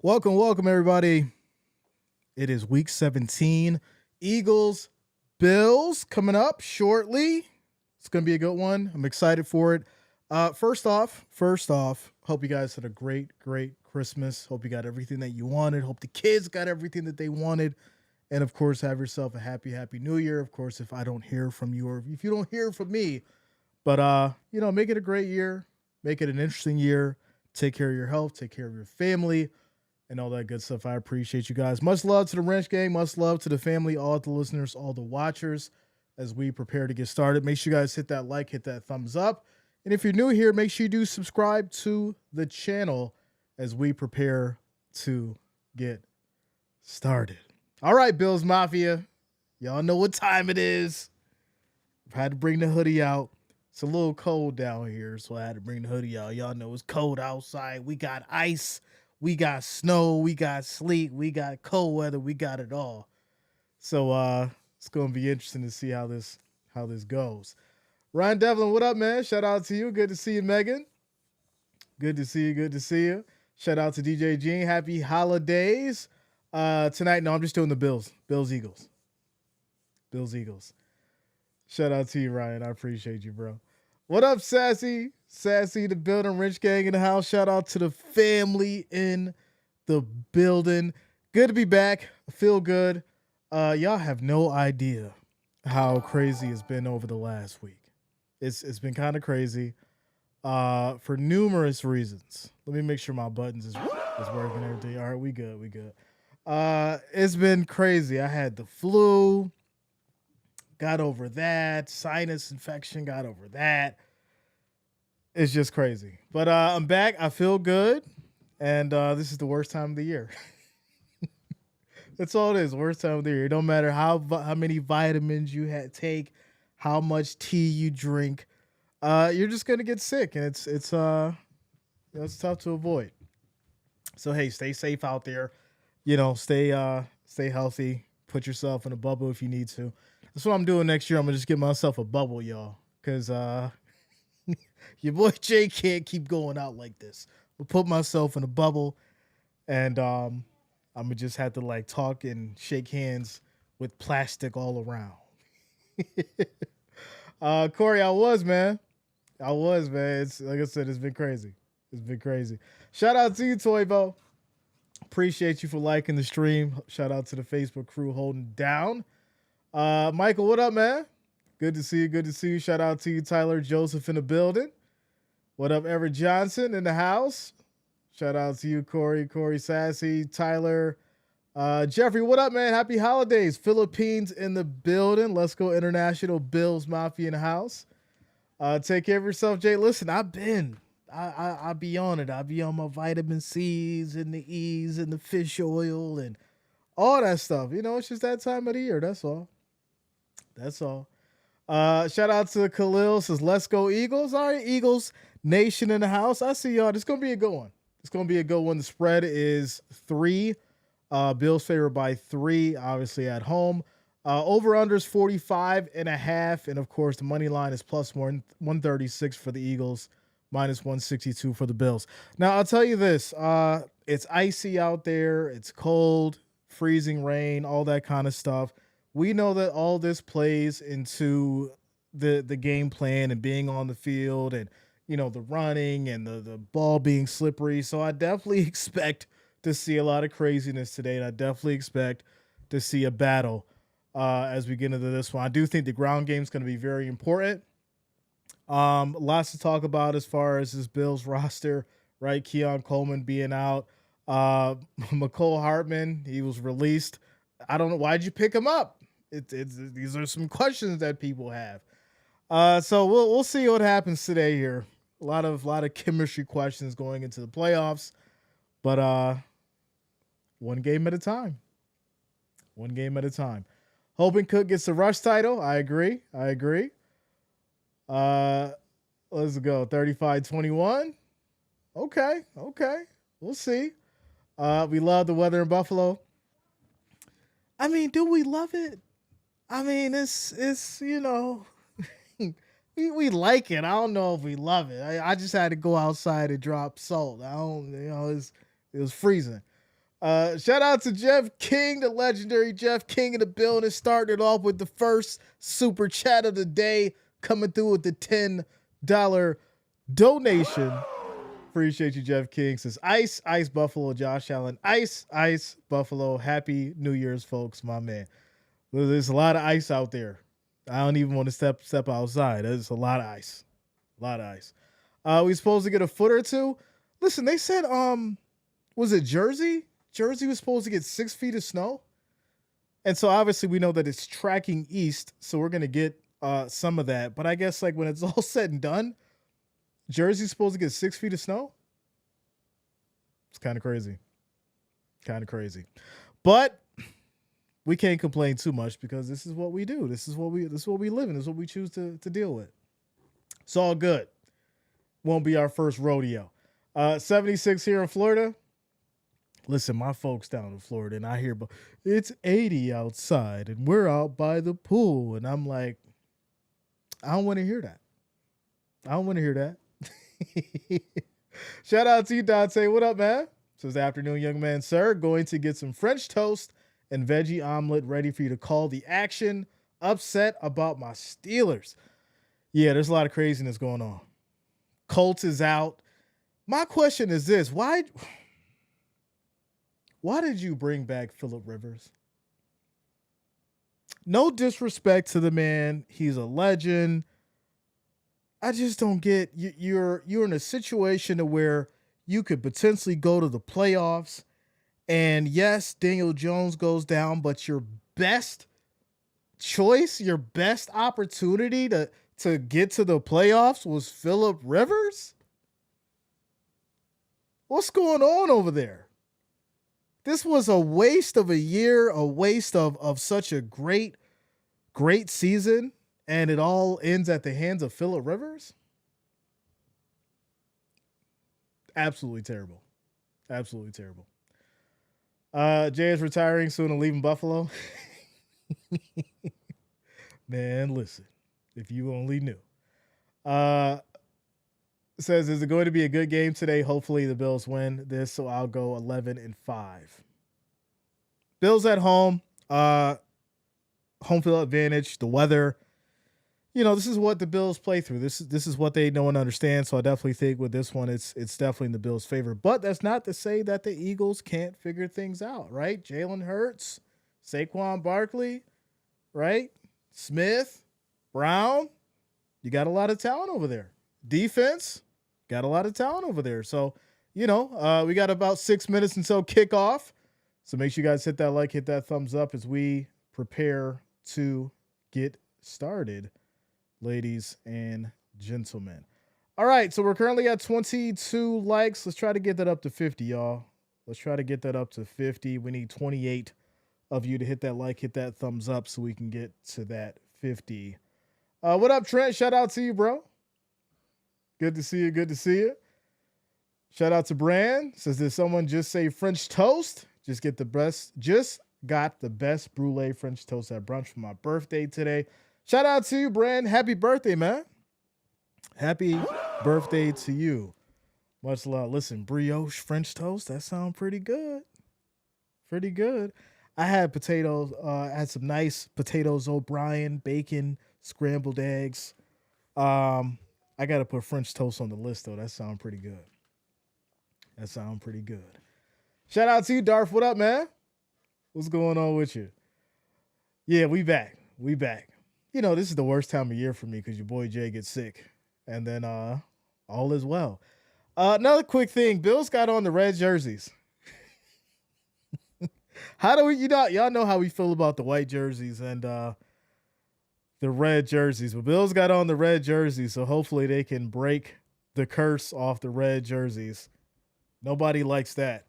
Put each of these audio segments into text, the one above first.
Welcome, everybody. It is week 17. Eagles, Bills coming up shortly. It's going to be a good one. I'm excited for it. First off, hope you guys had a great Christmas. Hope you got everything that you wanted. Hope the kids got everything that they wanted. And of course, have yourself a happy New Year. Of course, if I don't hear from you or if you don't hear from me, but make it a great year. Make it an interesting year. Take care of your health. Take care of your family and all that good stuff. I appreciate you guys. Much love to the Wrench Gang. Much love to the family, all the listeners, all the watchers as we prepare to get started. Make sure you guys hit that like, hit that thumbs up. And if you're new here, make sure you do subscribe to the channel as we prepare to get started. All right, Bills Mafia. Y'all know what time it is. I've had to bring the hoodie out. It's a little cold down here, so I had to bring the hoodie out. Y'all know it's cold outside. We got ice. We got snow, we got sleet, we got cold weather, we got it all. So it's gonna be interesting to see how this goes. Ryan Devlin, what up, man? Shout out to you. Good to see you, Megan. Good to see you. Shout out to DJ Gene. Happy holidays. Tonight, no, I'm just doing the Bills. Bills Eagles. Shout out to you, Ryan. I appreciate you, bro. What up, Sassy? Sassy, the building, Rich Gang in the house. Shout out to the family in the building. Good to be back. I feel good. Y'all have no idea how crazy it's been over the last week. It's been kind of crazy for numerous reasons. Let me make sure my buttons is working every day. All right, we good. It's been crazy. I had the flu. Got over that. Sinus infection. Got over that. It's just crazy. But I'm back. I feel good. And this is the worst time of the year. That's all it is. Worst time of the year. It don't matter how many vitamins you take, how much tea you drink. You're just gonna get sick, and it's tough to avoid. So hey, stay safe out there. Stay healthy. Put yourself in a bubble if you need to. That's what I'm doing next year. I'm gonna just get myself a bubble, y'all, because your boy Jay can't keep going out like this. I'll put myself in a bubble, and I'm gonna just have to talk and shake hands with plastic all around. Corey, I was, man. It's like I said, it's been crazy. Shout out to you, Toybo. Appreciate you for liking the stream. Shout out to the Facebook crew holding down. Michael, what up, man? Good to see you. Shout out to you, Tyler Joseph in the building. What up, Everett Johnson in the house? Shout out to you, Corey Sassy, Tyler. Jeffrey, what up, man? Happy holidays. Philippines in the building. Let's go international. Bills Mafia in the house. Take care of yourself, Jay. Listen, I be on it. I be on my vitamin C's and the E's and the fish oil and all that stuff. It's just that time of the year. That's all. Shout out to Khalil. Says, let's go Eagles. All right, Eagles Nation in the house. I see y'all. This is going to be a good one. The spread is 3. Bills favored by 3, obviously at home. Over-under is 45.5. And, of course, the money line is plus 136 for the Eagles, minus 162 for the Bills. Now, I'll tell you this. It's icy out there. It's cold, freezing rain, all that kind of stuff. We know that all this plays into the game plan and being on the field and, the running and the ball being slippery. So I definitely expect to see a lot of craziness today, and I definitely expect to see a battle as we get into this one. I do think the ground game is going to be very important. Lots to talk about as far as this Bills roster, right? Keon Coleman being out. McCole Hartman, he was released. I don't know. Why'd you pick him up? These are some questions that people have. So we'll see what happens today here. A lot of chemistry questions going into the playoffs, but one game at a time. Hoping Cook gets the rush title. I agree. Let's go 35-21. Okay. We'll see. We love the weather in Buffalo. I mean, do we love it? I mean, it's we like it. I don't know if we love it. I just had to go outside and drop salt. It was freezing. Shout out to Jeff King, the legendary Jeff King in the building, starting it off with the first super chat of the day, coming through with the $10 donation. Appreciate you, Jeff King. Says Ice Buffalo, Josh Allen. Ice Buffalo. Happy New Year's, folks, my man. There's a lot of ice out there. I don't even want to step outside. There's a lot of ice. A lot of ice. We supposed to get a foot or two. Listen, they said, was it Jersey? Jersey was supposed to get 6 feet of snow. And so obviously we know that it's tracking east, so we're going to get some of that. But I guess like when it's all said and done, Jersey's supposed to get 6 feet of snow. It's kind of crazy. Kind of crazy. But we can't complain too much because this is what we do. This is what we live in. This is what we choose to deal with. It's all good. Won't be our first rodeo. 76 here in Florida. Listen, my folks down in Florida, and I hear, but it's 80 outside, and we're out by the pool. And I'm like, I don't want to hear that. I don't want to hear that. Shout out to you, Dante. What up, man? Says afternoon, young man, sir. Going to get some French toast and veggie omelet ready for you to call the action. Upset about my Steelers. Yeah, there's a lot of craziness going on. Colts is out. My question is this. Why did you bring back Phillip Rivers? No disrespect to the man. He's a legend. I just don't get you're in a situation to where you could potentially go to the playoffs. And yes, Daniel Jones goes down, but your best choice, your best opportunity to get to the playoffs was Phillip Rivers? What's going on over there? This was a waste of a year, a waste of such a great season, and it all ends at the hands of Phillip Rivers? Absolutely terrible. Absolutely terrible. Jay is retiring soon and leaving Buffalo. Man, listen, if you only knew. Says, is it going to be a good game today? Hopefully the Bills win this, so I'll go 11-5. Bills at home. Home field advantage, the weather. You know, this is what the Bills play through. This is what they know and understand. So I definitely think with this one, it's definitely in the Bills' favor. But that's not to say that the Eagles can't figure things out, right? Jalen Hurts, Saquon Barkley, right? Smith, Brown. You got a lot of talent over there. Defense, got a lot of talent over there. So, you know, we got about 6 minutes until kickoff. So make sure you guys hit that like, hit that thumbs up as we prepare to get started, ladies and gentlemen. All right, so we're currently at 22 likes. Let's try to get that up to 50, y'all. Let's try to get that up to 50. We need 28 of you to hit that like, hit that thumbs up so we can get to that 50. What up, Trent? Shout out to you, bro. Good to see you. Good to see you. Shout out to Brand. Says, did someone just say French toast? Just got the best brulee French toast at brunch for my birthday today. Shout out to you, Brand. Happy birthday, man. Happy birthday to you. Much love. Listen, brioche French toast, that sounds pretty good. Pretty good. I had potatoes. I had some nice potatoes O'Brien, bacon, scrambled eggs. I got to put French toast on the list, though. That sounds pretty good. Shout out to you, Darth. What up, man? What's going on with you? Yeah, we back. You know, this is the worst time of year for me because your boy Jay gets sick. And then all is well. Another quick thing. Bills got on the red jerseys. How do we, y'all know how we feel about the white jerseys and the red jerseys. But Bills got on the red jerseys, so hopefully they can break the curse off the red jerseys. Nobody likes that.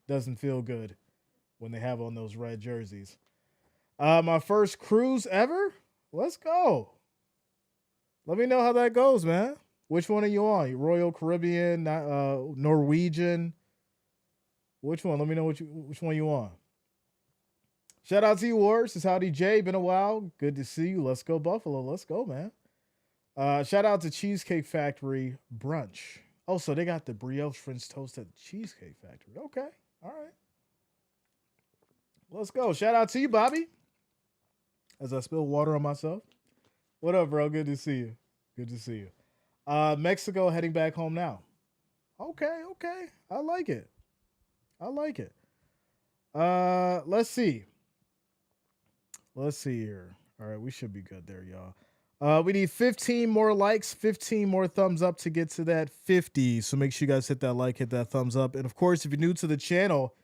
Doesn't feel good when they have on those red jerseys. My first cruise ever? Let's go. Let me know how that goes, man. Which one are you on? Royal Caribbean, Norwegian? Which one? Let me know which one you on. Shout out to you, Wars. It's Howdy Jay. Been a while. Good to see you. Let's go, Buffalo. Let's go, man. Shout out to Cheesecake Factory Brunch. Oh, so they got the brioche French toast at the Cheesecake Factory. Okay. All right. Let's go. Shout out to you, Bobby. As I spill water on myself. What up, bro? Good to see you. Good to see you. Mexico heading back home now. Okay, okay. I like it. I like it. Let's see. Let's see here. All right, we should be good there, y'all. We need 15 more likes, 15 more thumbs up to get to that 50. So make sure you guys hit that like, hit that thumbs up. And of course, if you're new to the channel,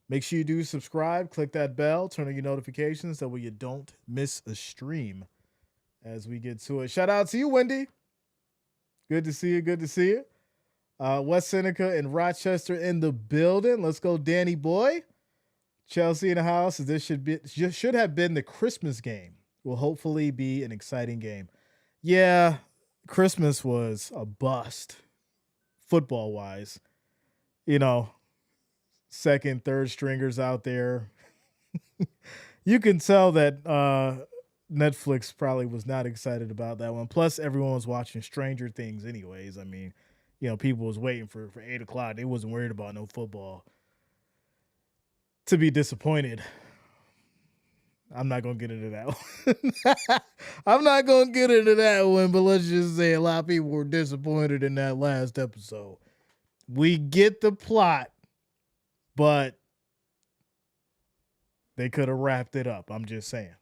make sure you do subscribe, click that bell, turn on your notifications. That way you don't miss a stream as we get to it. Shout out to you, Wendy. Good to see you. Good to see you. West Seneca and Rochester in the building. Let's go, Danny boy. Chelsea in the house. This should have been the Christmas game. Will hopefully be an exciting game. Yeah, Christmas was a bust, football wise. You know, second, third stringers out there. You can tell that Netflix probably was not excited about that one. Plus, everyone was watching Stranger Things anyways. I mean, you know, people was waiting for 8 o'clock. They wasn't worried about no football. To be disappointed. I'm not going to get into that one. I'm not going to get into that one, but let's just say a lot of people were disappointed in that last episode. We get the plot, but they could have wrapped it up. I'm just saying.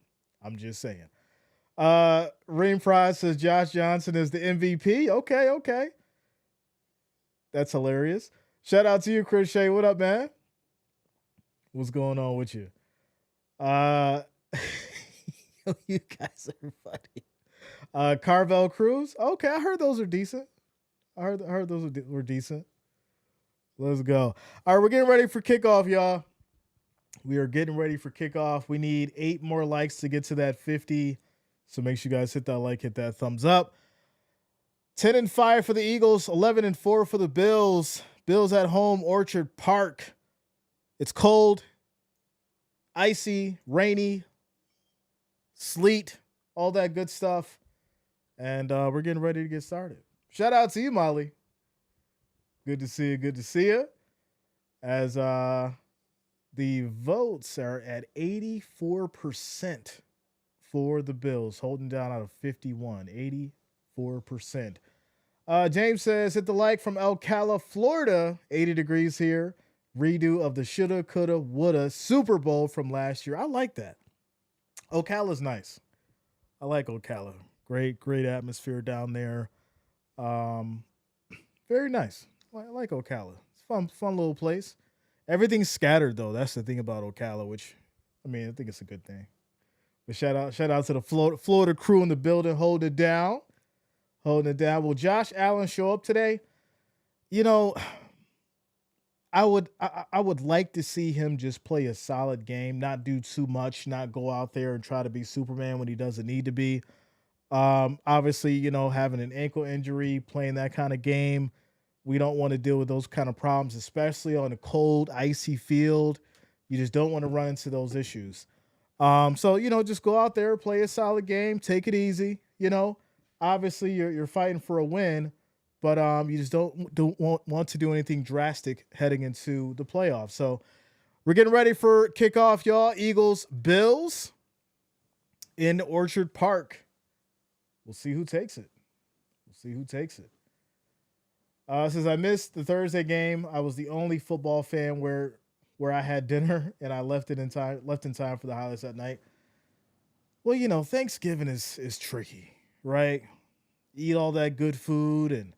Rain Fries says Josh Johnson is the MVP. Okay. That's hilarious. Shout out to you, Chris Shea. What up, man? What's going on with you? You guys are funny. Carvel Cruz. Okay, I heard those are decent. I heard those were decent. Let's go. All right, we're getting ready for kickoff, y'all. We are getting ready for kickoff. We need 8 more likes to get to that 50. So make sure you guys hit that like, hit that thumbs up. 10-5 for the Eagles, 11-4 for the Bills. Bills at home, Orchard Park. It's cold, icy, rainy, sleet, all that good stuff. And we're getting ready to get started. Shout out to you, Molly. Good to see you. Good to see you. As the votes are at 84% for the Bills, holding down out of 51. 84%. James says, hit the like from Ocala, Florida. 80 degrees here. Redo of the shoulda, coulda, woulda Super Bowl from last year. I like that. Ocala's nice. I like Ocala. Great atmosphere down there. Very nice. I like Ocala. It's fun little place. Everything's scattered though. That's the thing about Ocala, which I mean, I think it's a good thing. But shout out to the Florida crew in the building, holding it down. Will Josh Allen show up today? You know, I would like to see him just play a solid game, not do too much, not go out there and try to be Superman when he doesn't need to be. Obviously, you know, having an ankle injury, playing that kind of game, we don't want to deal with those kind of problems, especially on a cold, icy field. You just don't want to run into those issues. So, you know, just go out there, play a solid game, take it easy. You know, obviously you're fighting for a win, but you just don't want to do anything drastic heading into the playoffs. So we're getting ready for kickoff, y'all. Eagles, Bills in Orchard Park. We'll see who takes it. Since I missed the Thursday game, I was the only football fan where I had dinner and I left in time for the highlights that night. Well, you know, Thanksgiving is tricky, right? Eat all that good food and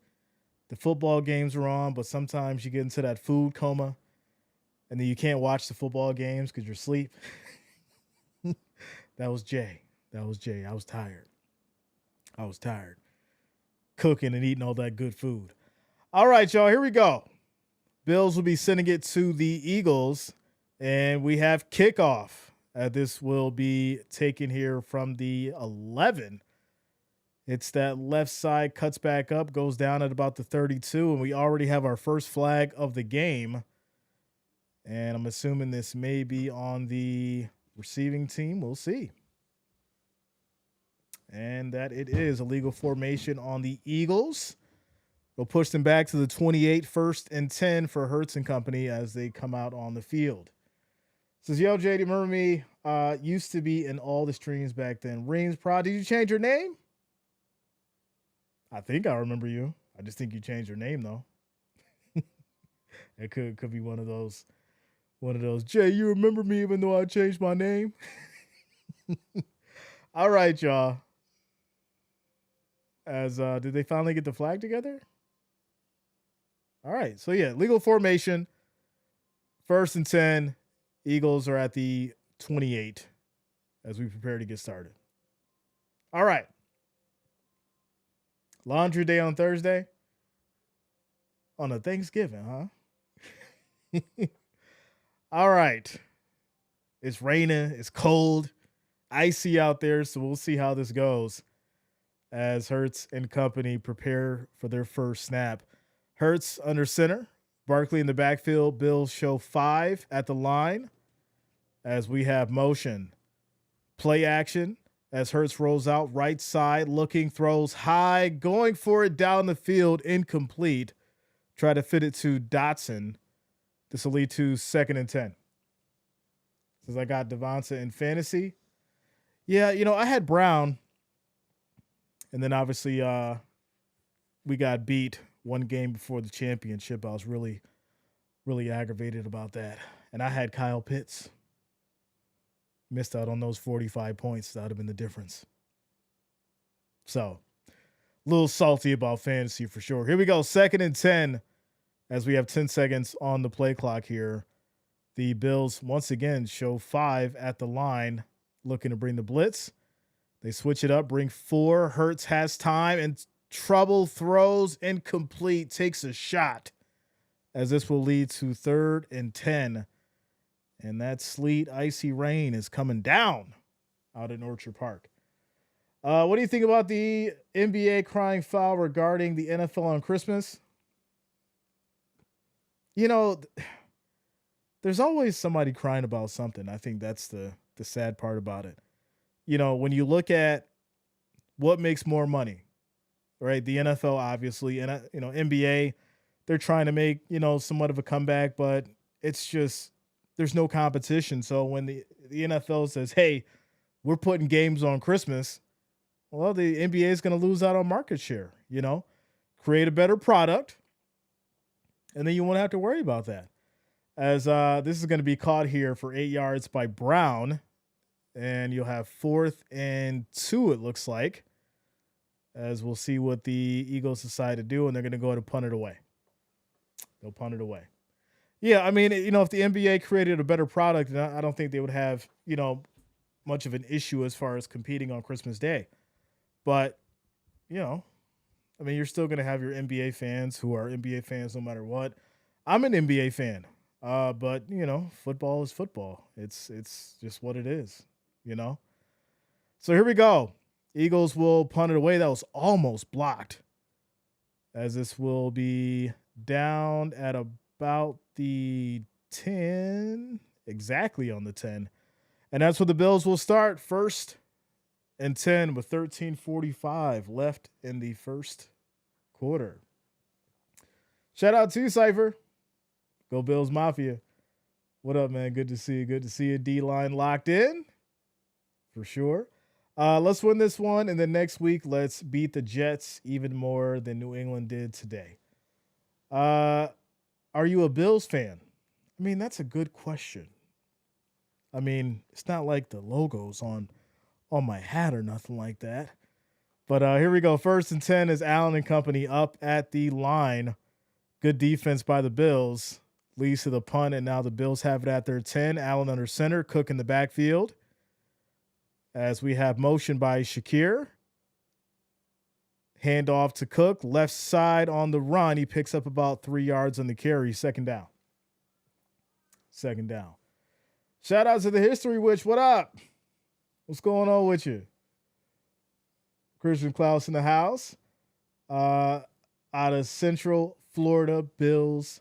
the football games are on, but sometimes you get into that food coma and then you can't watch the football games because you're asleep. That was Jay. I was tired. Cooking and eating all that good food. All right, y'all, here we go. Bills will be sending it to the Eagles, and we have kickoff. This will be taken here from the 11. It's that left side, cuts back up, goes down at about the 32, and we already have our first flag of the game. And I'm assuming this may be on the receiving team. We'll see. And that it is illegal formation on the Eagles. We'll push them back to the 28, 1st and 10 for Hurts and company as they come out on the field. Says, yo, JD, remember me? Used to be in all the streams back then. Reams Prod, did you change your name? I think I remember you. I just think you changed your name though. It could be one of those. Jay, you remember me even though I changed my name? All right, y'all. As did they finally get the flag together? All right. So yeah, legal formation. 1st and 10. Eagles are at the 28 as we prepare to get started. All right. Laundry day on Thursday. On a Thanksgiving, huh? All right. It's raining. It's cold. Icy out there. So we'll see how this goes as Hurts and company prepare for their first snap. Hurts under center. Barkley in the backfield. Bills show 5 at the line as we have motion. Play action as Hurts rolls out right side, looking, throws high, going for it down the field, incomplete. Try to fit it to Dotson. This will lead to 2nd and 10. Since I got Devonta in fantasy. Yeah, I had Brown. And then obviously we got beat one game before the championship. I was really, really aggravated about that. And I had Kyle Pitts. Missed out on those 45 points. That would have been the difference. So, a little salty about fantasy for sure. Here we go. 2nd and 10 as we have 10 seconds on the play clock here. The Bills once again show 5 at the line, looking to bring the blitz. They switch it up, bring 4. Hurts has time and trouble, throws incomplete, takes a shot as this will lead to 3rd and 10. And that sleet, icy rain is coming down out in Orchard Park. What do you think about the NBA crying foul regarding the NFL on Christmas? There's always somebody crying about something. I think that's the sad part about it. When you look at what makes more money, right? The NFL, obviously, and, NBA, they're trying to make, somewhat of a comeback, but it's just, there's no competition. So when the NFL says, hey, we're putting games on Christmas, well, the NBA is going to lose out on market share, create a better product. And then you won't have to worry about that. As this is going to be caught here for 8 yards by Brown. And you'll have 4th and 2, it looks like. As we'll see what the Eagles decide to do. And they're going to go ahead and punt it away. They'll punt it away. Yeah, I mean, if the NBA created a better product, I don't think they would have, much of an issue as far as competing on Christmas Day. But, you're still going to have your NBA fans who are NBA fans no matter what. I'm an NBA fan, but, football is football. It's just what it is, So here we go. Eagles will punt it away. That was almost blocked. As this will be down at about the 10, exactly on the 10. And that's where the Bills will start. 1st and 10 with 13:45 left in the first quarter. Shout out to you, Cypher. Go Bills Mafia. What up, man? Good to see you. Good to see you. D-line locked in. For sure. Let's win this one. And then next week, let's beat the Jets even more than New England did today. Are you a Bills fan? I mean, that's a good question. I mean, it's not like the logo's on my hat or nothing like that. But here we go. 1st and 10 is Allen and company up at the line. Good defense by the Bills. Leads to the punt, and now the Bills have it at their 10. Allen under center, Cook in the backfield. As we have motion by Shakir. Handoff to Cook, left side on the run. He picks up about 3 yards on the carry. 2nd down. 2nd down. Shout out to the History Witch. What up? What's going on with you? Christian Klaus in the house. Out of Central Florida, Bills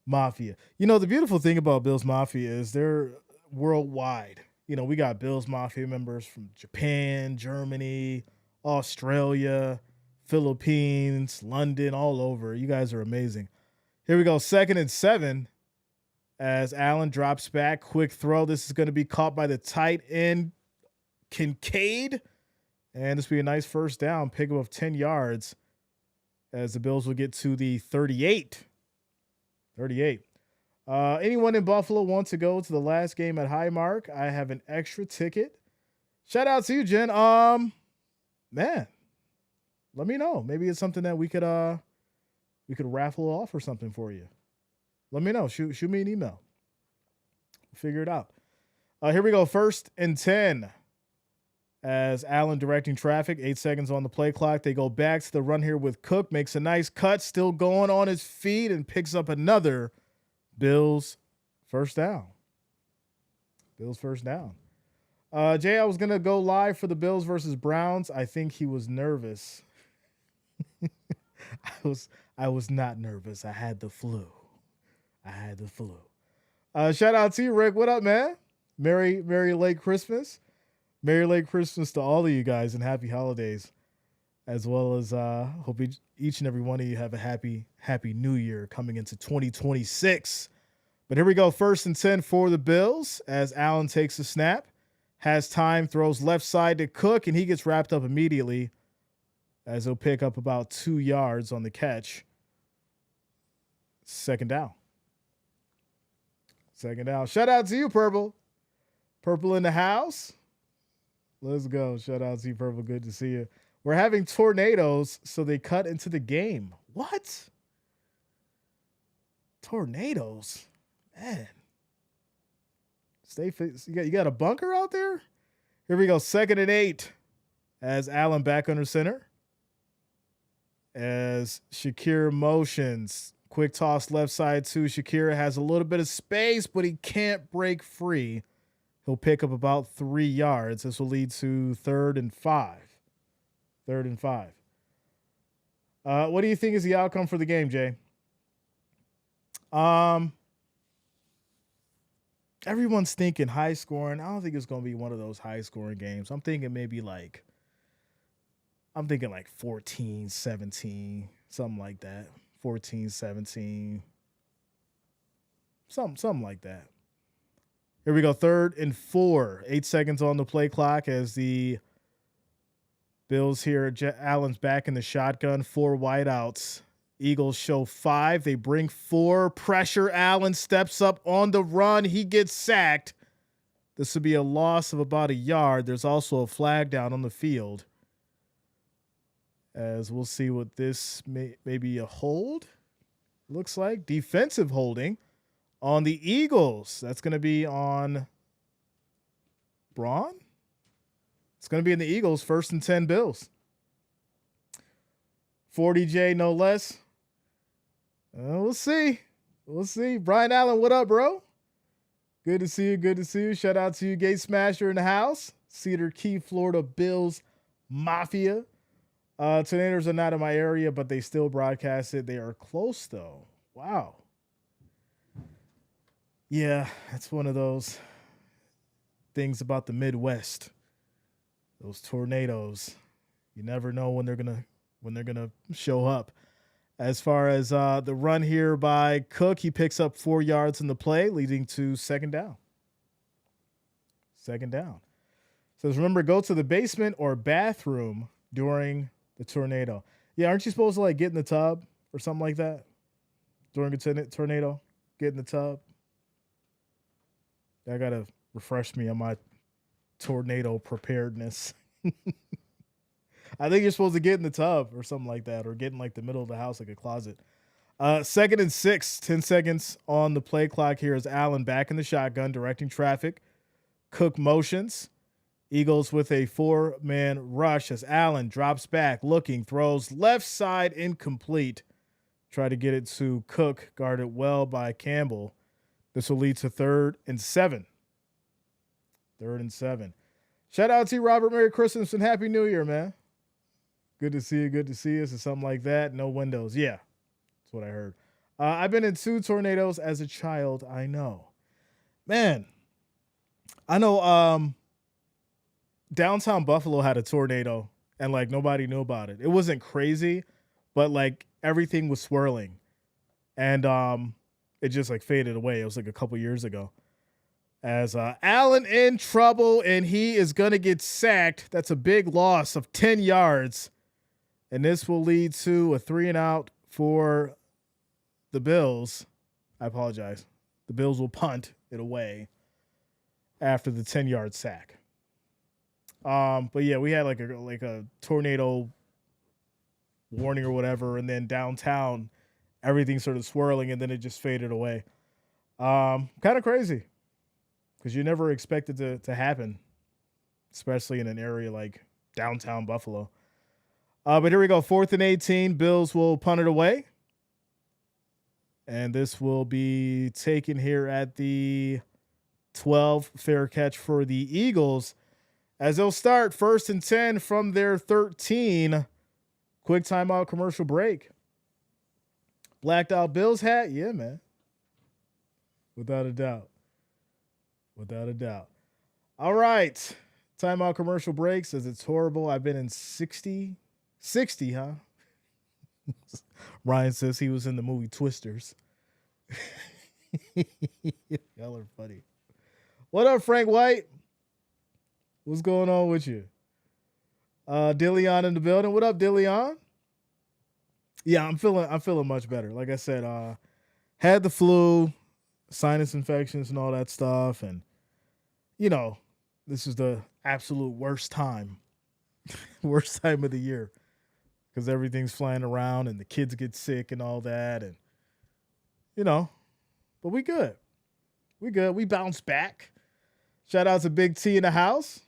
Mafia. The beautiful thing about Bills Mafia is they're worldwide. We got Bills Mafia members from Japan, Germany, Australia, Philippines, London, all over. You guys are amazing. Here we go. 2nd and 7. as Allen drops back. Quick throw. This is going to be caught by the tight end, Kincaid. And this will be a nice first down, pickup of 10 yards as the Bills will get to the 38. 38. Anyone in Buffalo want to go to the last game at Highmark? I have an extra ticket. Shout out to you, Jen. Man, let me know. Maybe it's something that we could raffle off or something for you. Let me know. Shoot me an email. Figure it out. Here we go. 1st and 10. As Allen directing traffic, 8 seconds on the play clock. They go back to the run here with Cook. Makes a nice cut, still going on his feet, and picks up another Bills first down. Bills first down. Jay, I was going to go live for the Bills versus Browns. I think he was nervous. I was not nervous. I had the flu. Shout out to you, Rick. What up, man? Merry late Christmas. Merry late Christmas to all of you guys and happy holidays, as well as hope each and every one of you have a happy new year coming into 2026. But here we go. 1st and 10 for the Bills as Allen takes the snap, has time, throws left side to Cook, and he gets wrapped up immediately as he'll pick up about 2 yards on the catch. Second down. Shout out to you, Purple. Purple in the house. Let's go. Shout out to you, Purple. Good to see you. We're having tornadoes, so they cut into the game. What? Tornadoes? Man. Stay fit. You got a bunker out there? Here we go. 2nd and 8 as Allen back under center. As Shakir motions. Quick toss left side to Shakir. Has a little bit of space, but he can't break free. He'll pick up about 3 yards. This will lead to 3rd and 5. 3rd and 5. What do you think is the outcome for the game, Jay? Everyone's thinking high scoring. I don't think it's going to be one of those high scoring games. I'm thinking maybe like 14-17, something like that. 14-17. Something like that. Here we go. 3rd and 4. 8 seconds on the play clock as the Bills here. Allen's back in the shotgun. 4 wideouts. Eagles show 5. They bring 4. Pressure. Allen steps up on the run. He gets sacked. This would be a loss of about a yard. There's also a flag down on the field. As we'll see what this may be a hold. Looks like defensive holding on the Eagles. That's going to be on Braun. It's going to be in the Eagles. 1st and 10 Bills. 40J, no less. We'll see. Brian Allen, what up, bro? Good to see you. Shout out to you, Gate Smasher in the house. Cedar Key, Florida Bills Mafia. Tornadoes are not in my area, but they still broadcast it. They are close, though. Wow. Yeah, that's one of those things about the Midwest. Those tornadoes. You never know when they're gonna show up. As far as the run here by Cook, he picks up 4 yards in the play, leading to 2nd down. 2nd down. Says, remember, go to the basement or bathroom during the tornado. Yeah, aren't you supposed to like get in the tub or something like that during a tornado? Get in the tub. I gotta refresh me on my tornado preparedness. I think you're supposed to get in the tub or something like that, or get in like the middle of the house, like a closet. 2nd and 6, 10 seconds on the play clock here as Allen back in the shotgun, directing traffic. Cook motions. Eagles with a 4-man rush as Allen drops back, looking, throws left side, incomplete. Try to get it to Cook, guarded well by Campbell. This will lead to 3rd and 7. 3rd and 7. Shout out to you, Robert. Merry Christmas and Happy New Year, man. Good to see you. Or something like that. No windows. Yeah, that's what I heard. I've been in 2 tornadoes as a child. I know. Man, I know downtown Buffalo had a tornado and like nobody knew about it. It wasn't crazy, but like everything was swirling. And It just like faded away. It was like a couple years ago. As Allen in trouble, and he is going to get sacked. That's a big loss of 10 yards. And this will lead to a 3-and-out for the Bills. I apologize. The Bills will punt it away after the 10-yard sack. But yeah, we had like a tornado warning or whatever, and then downtown everything started swirling, and then it just faded away. Kind of crazy because you never expect it to happen, especially in an area like downtown Buffalo. But here we go, 4th and 18. Bills will punt it away. And this will be taken here at the 12. Fair catch for the Eagles as they'll start 1st and 10 from their 13. Quick timeout commercial break. Blacked out Bills hat? Yeah, man. Without a doubt. Without a doubt. All right. Timeout commercial break says it's horrible. I've been in 60, huh? Ryan says he was in the movie Twisters. Y'all are funny. What up, Frank White? What's going on with you? Dillion in the building. What up, Dillion? Yeah, I'm feeling much better. Like I said, had the flu, sinus infections and all that stuff, and this is the absolute worst time of the year because everything's flying around and the kids get sick and all that, and but we good. We bounce back. Shout out to Big T in the house.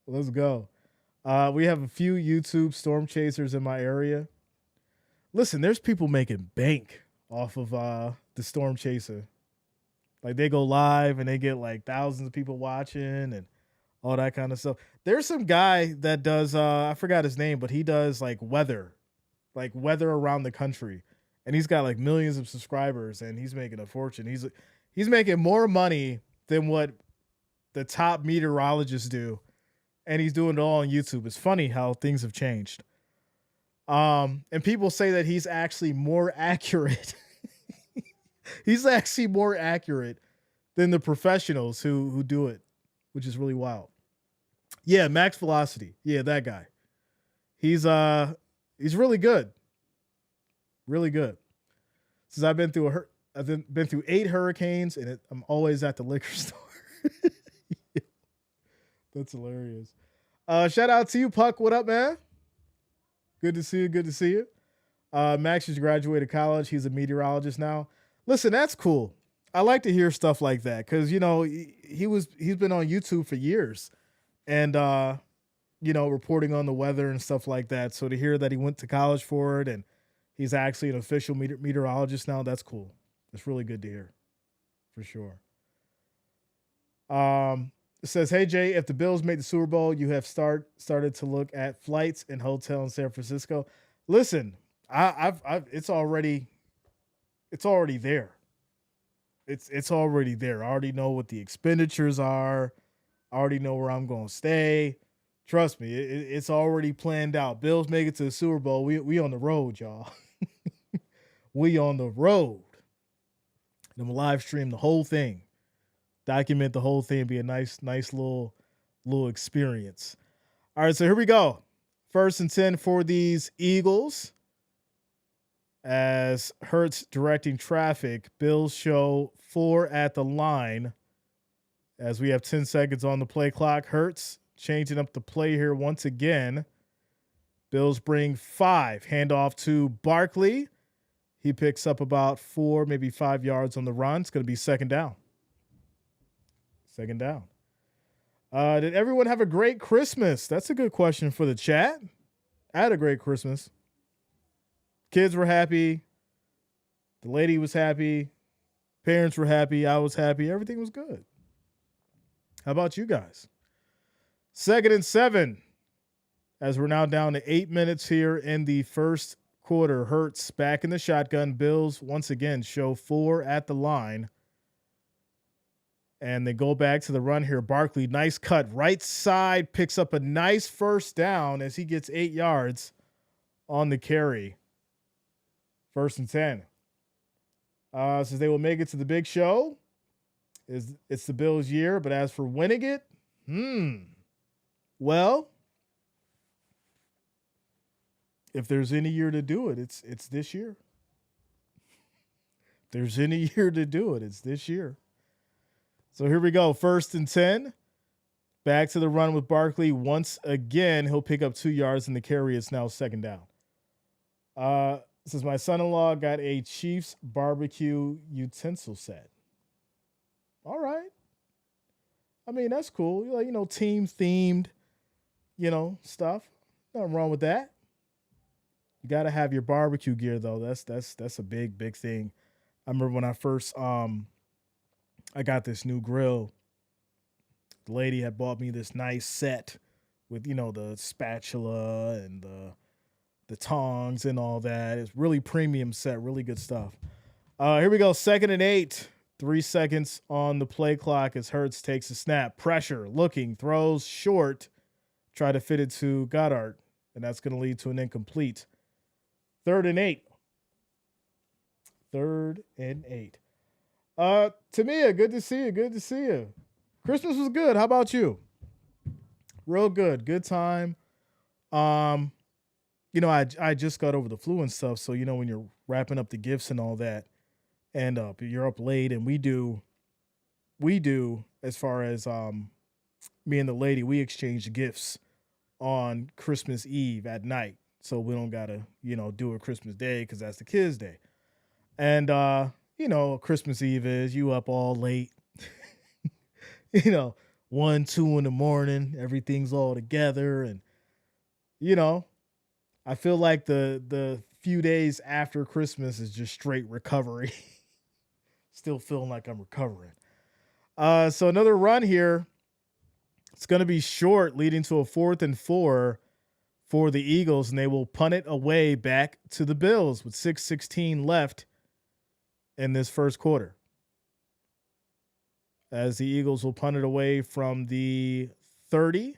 Let's go. We have a few YouTube storm chasers in my area. Listen, there's people making bank off of the storm chaser. Like they go live and they get like thousands of people watching and all that kind of stuff. There's some guy that does, I forgot his name, but he does like weather around the country. And he's got like millions of subscribers and he's making a fortune. He's making more money than what the top meteorologists do. And he's doing it all on YouTube. It's funny how things have changed. And people say that he's actually more accurate. He's actually more accurate than the professionals who do it, which is really wild. Yeah, Max Velocity. Yeah, that guy. He's really good. Really good. Since I've been through I've been through 8 hurricanes and I'm always at the liquor store. That's hilarious. Shout out to you, Puck. What up, man? Good to see you. Good to see you. Max just graduated college. He's a meteorologist now. Listen, that's cool. I like to hear stuff like that because he's been on YouTube for years, and reporting on the weather and stuff like that. So to hear that he went to college for it and he's actually an official meteorologist now, that's cool. That's really good to hear, for sure. It says, "Hey Jay, if the Bills make the Super Bowl, you have started to look at flights and hotel in San Francisco." Listen, I've it's already there. It's already there. I already know what the expenditures are. I already know where I'm going to stay. Trust me, it's already planned out. Bills make it to the Super Bowl. We on the road, y'all. We on the road. And I'm live stream the whole thing. Document the whole thing. Be a nice little experience. All right, so here we go. 1st and 10 for these Eagles. As Hurts directing traffic, Bills show 4 at the line. As we have 10 seconds on the play clock, Hurts changing up the play here once again. Bills bring 5. Handoff to Barkley. He picks up about 4, maybe 5 yards on the run. It's going to be second down. Second down. Did everyone have a great Christmas? That's a good question for the chat. I had a great Christmas. Kids were happy. The lady was happy. Parents were happy. I was happy. Everything was good. How about you guys? 2nd and 7. As we're now down to 8 minutes here in the first quarter. Hurts back in the shotgun. Bills once again show 4 at the line. And they go back to the run here. Barkley, nice cut. Right side, picks up a nice first down as he gets 8 yards on the carry. 1st and 10. Says they will make it to the big show. It's the Bills' year, but as for winning it, well, if there's any year to do it, it's this year. If there's any year to do it, it's this year. So here we go. 1st and 10. Back to the run with Barkley. Once again, he'll pick up 2 yards in the carry. It's now 2nd down. Says my son-in-law got a Chiefs barbecue utensil set. All right. I mean, that's cool. Like, team themed, stuff. Nothing wrong with that. You got to have your barbecue gear though. That's a big thing. I remember when I first I got this new grill. The lady had bought me this nice set with the spatula and the tongs and all that. It's really premium set, really good stuff. Here we go, 2nd and 8. 3 seconds on the play clock as Hurts takes a snap. Pressure, looking, throws short. Try to fit it to Goddard, and that's going to lead to an incomplete. 3rd and 8. 3rd and 8. Tamia, good to see you. Good to see you. Christmas was good. How about you? Real good. Good time. I just got over the flu and stuff. So, when you're wrapping up the gifts and all that, and you're up late, and we do as far as me and the lady, we exchange gifts on Christmas Eve at night. So we don't gotta, do a Christmas Day because that's the kids' day. And Christmas Eve is you up all late, 1, 2 in the morning, everything's all together. And, I feel like the few days after Christmas is just straight recovery. Still feeling like I'm recovering. So another run here. It's going to be short, leading to a 4th and 4 for the Eagles, and they will punt it away back to the Bills with 6:16 left in this first quarter. As the Eagles will punt it away from the 30.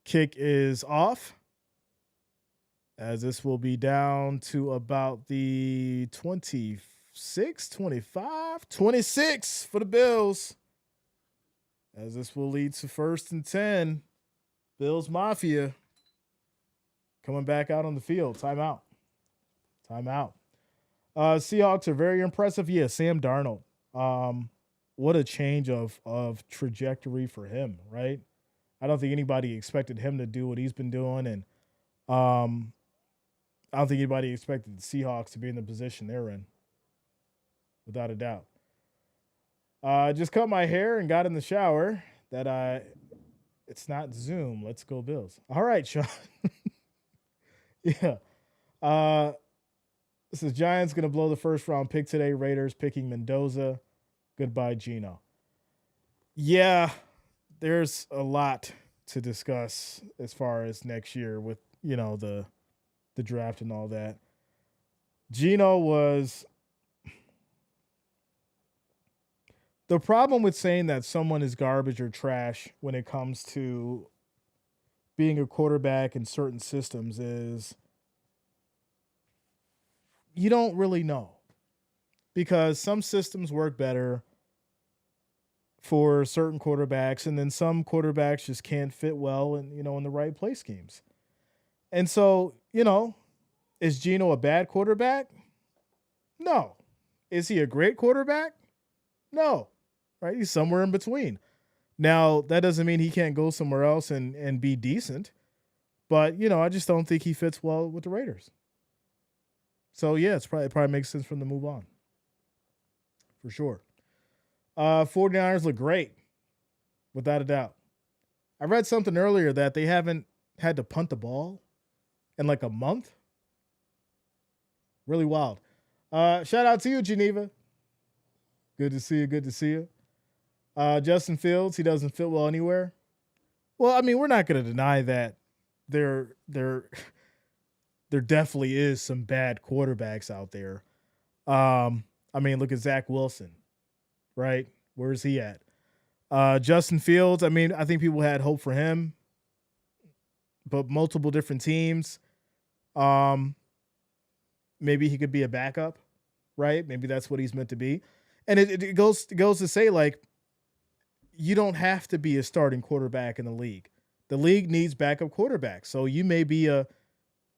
Kick is off, as this will be down to about the 26, 25, 26 for the Bills. As this will lead to 1st and 10. Bills Mafia coming back out on the field. Timeout. Seahawks are very impressive. Yeah, Sam Darnold. What a change of trajectory for him, right? I don't think anybody expected him to do what he's been doing, and I don't think anybody expected the Seahawks to be in the position they're in, without a doubt. Just cut my hair and got in the shower. It's not Zoom. Let's go Bills. All right, Sean. Yeah. This is Giants going to blow the 1st round pick today. Raiders picking Mendoza. Goodbye, Gino. Yeah, there's a lot to discuss as far as next year with, the draft and all that. Gino was... The problem with saying that someone is garbage or trash when it comes to being a quarterback in certain systems is you don't really know, because some systems work better for certain quarterbacks, and then some quarterbacks just can't fit well in the right play schemes. And so, is Gino a bad quarterback? No. Is he a great quarterback? No. Right? He's somewhere in between. Now, that doesn't mean he can't go somewhere else and be decent. But, I just don't think he fits well with the Raiders. So, yeah, it probably makes sense for them to move on. For sure. 49ers look great, without a doubt. I read something earlier that they haven't had to punt the ball in like a month. Really wild. Shout out to you, Geneva. Good to see you. Justin Fields, he doesn't fit well anywhere. Well, I mean, we're not going to deny that there definitely is some bad quarterbacks out there. I mean, look at Zach Wilson, right? Where's he at? Justin Fields, I mean, I think people had hope for him, but multiple different teams. Maybe he could be a backup, right? Maybe that's what he's meant to be. And it goes to say, like, you don't have to be a starting quarterback in the league. The league needs backup quarterbacks. So you may be a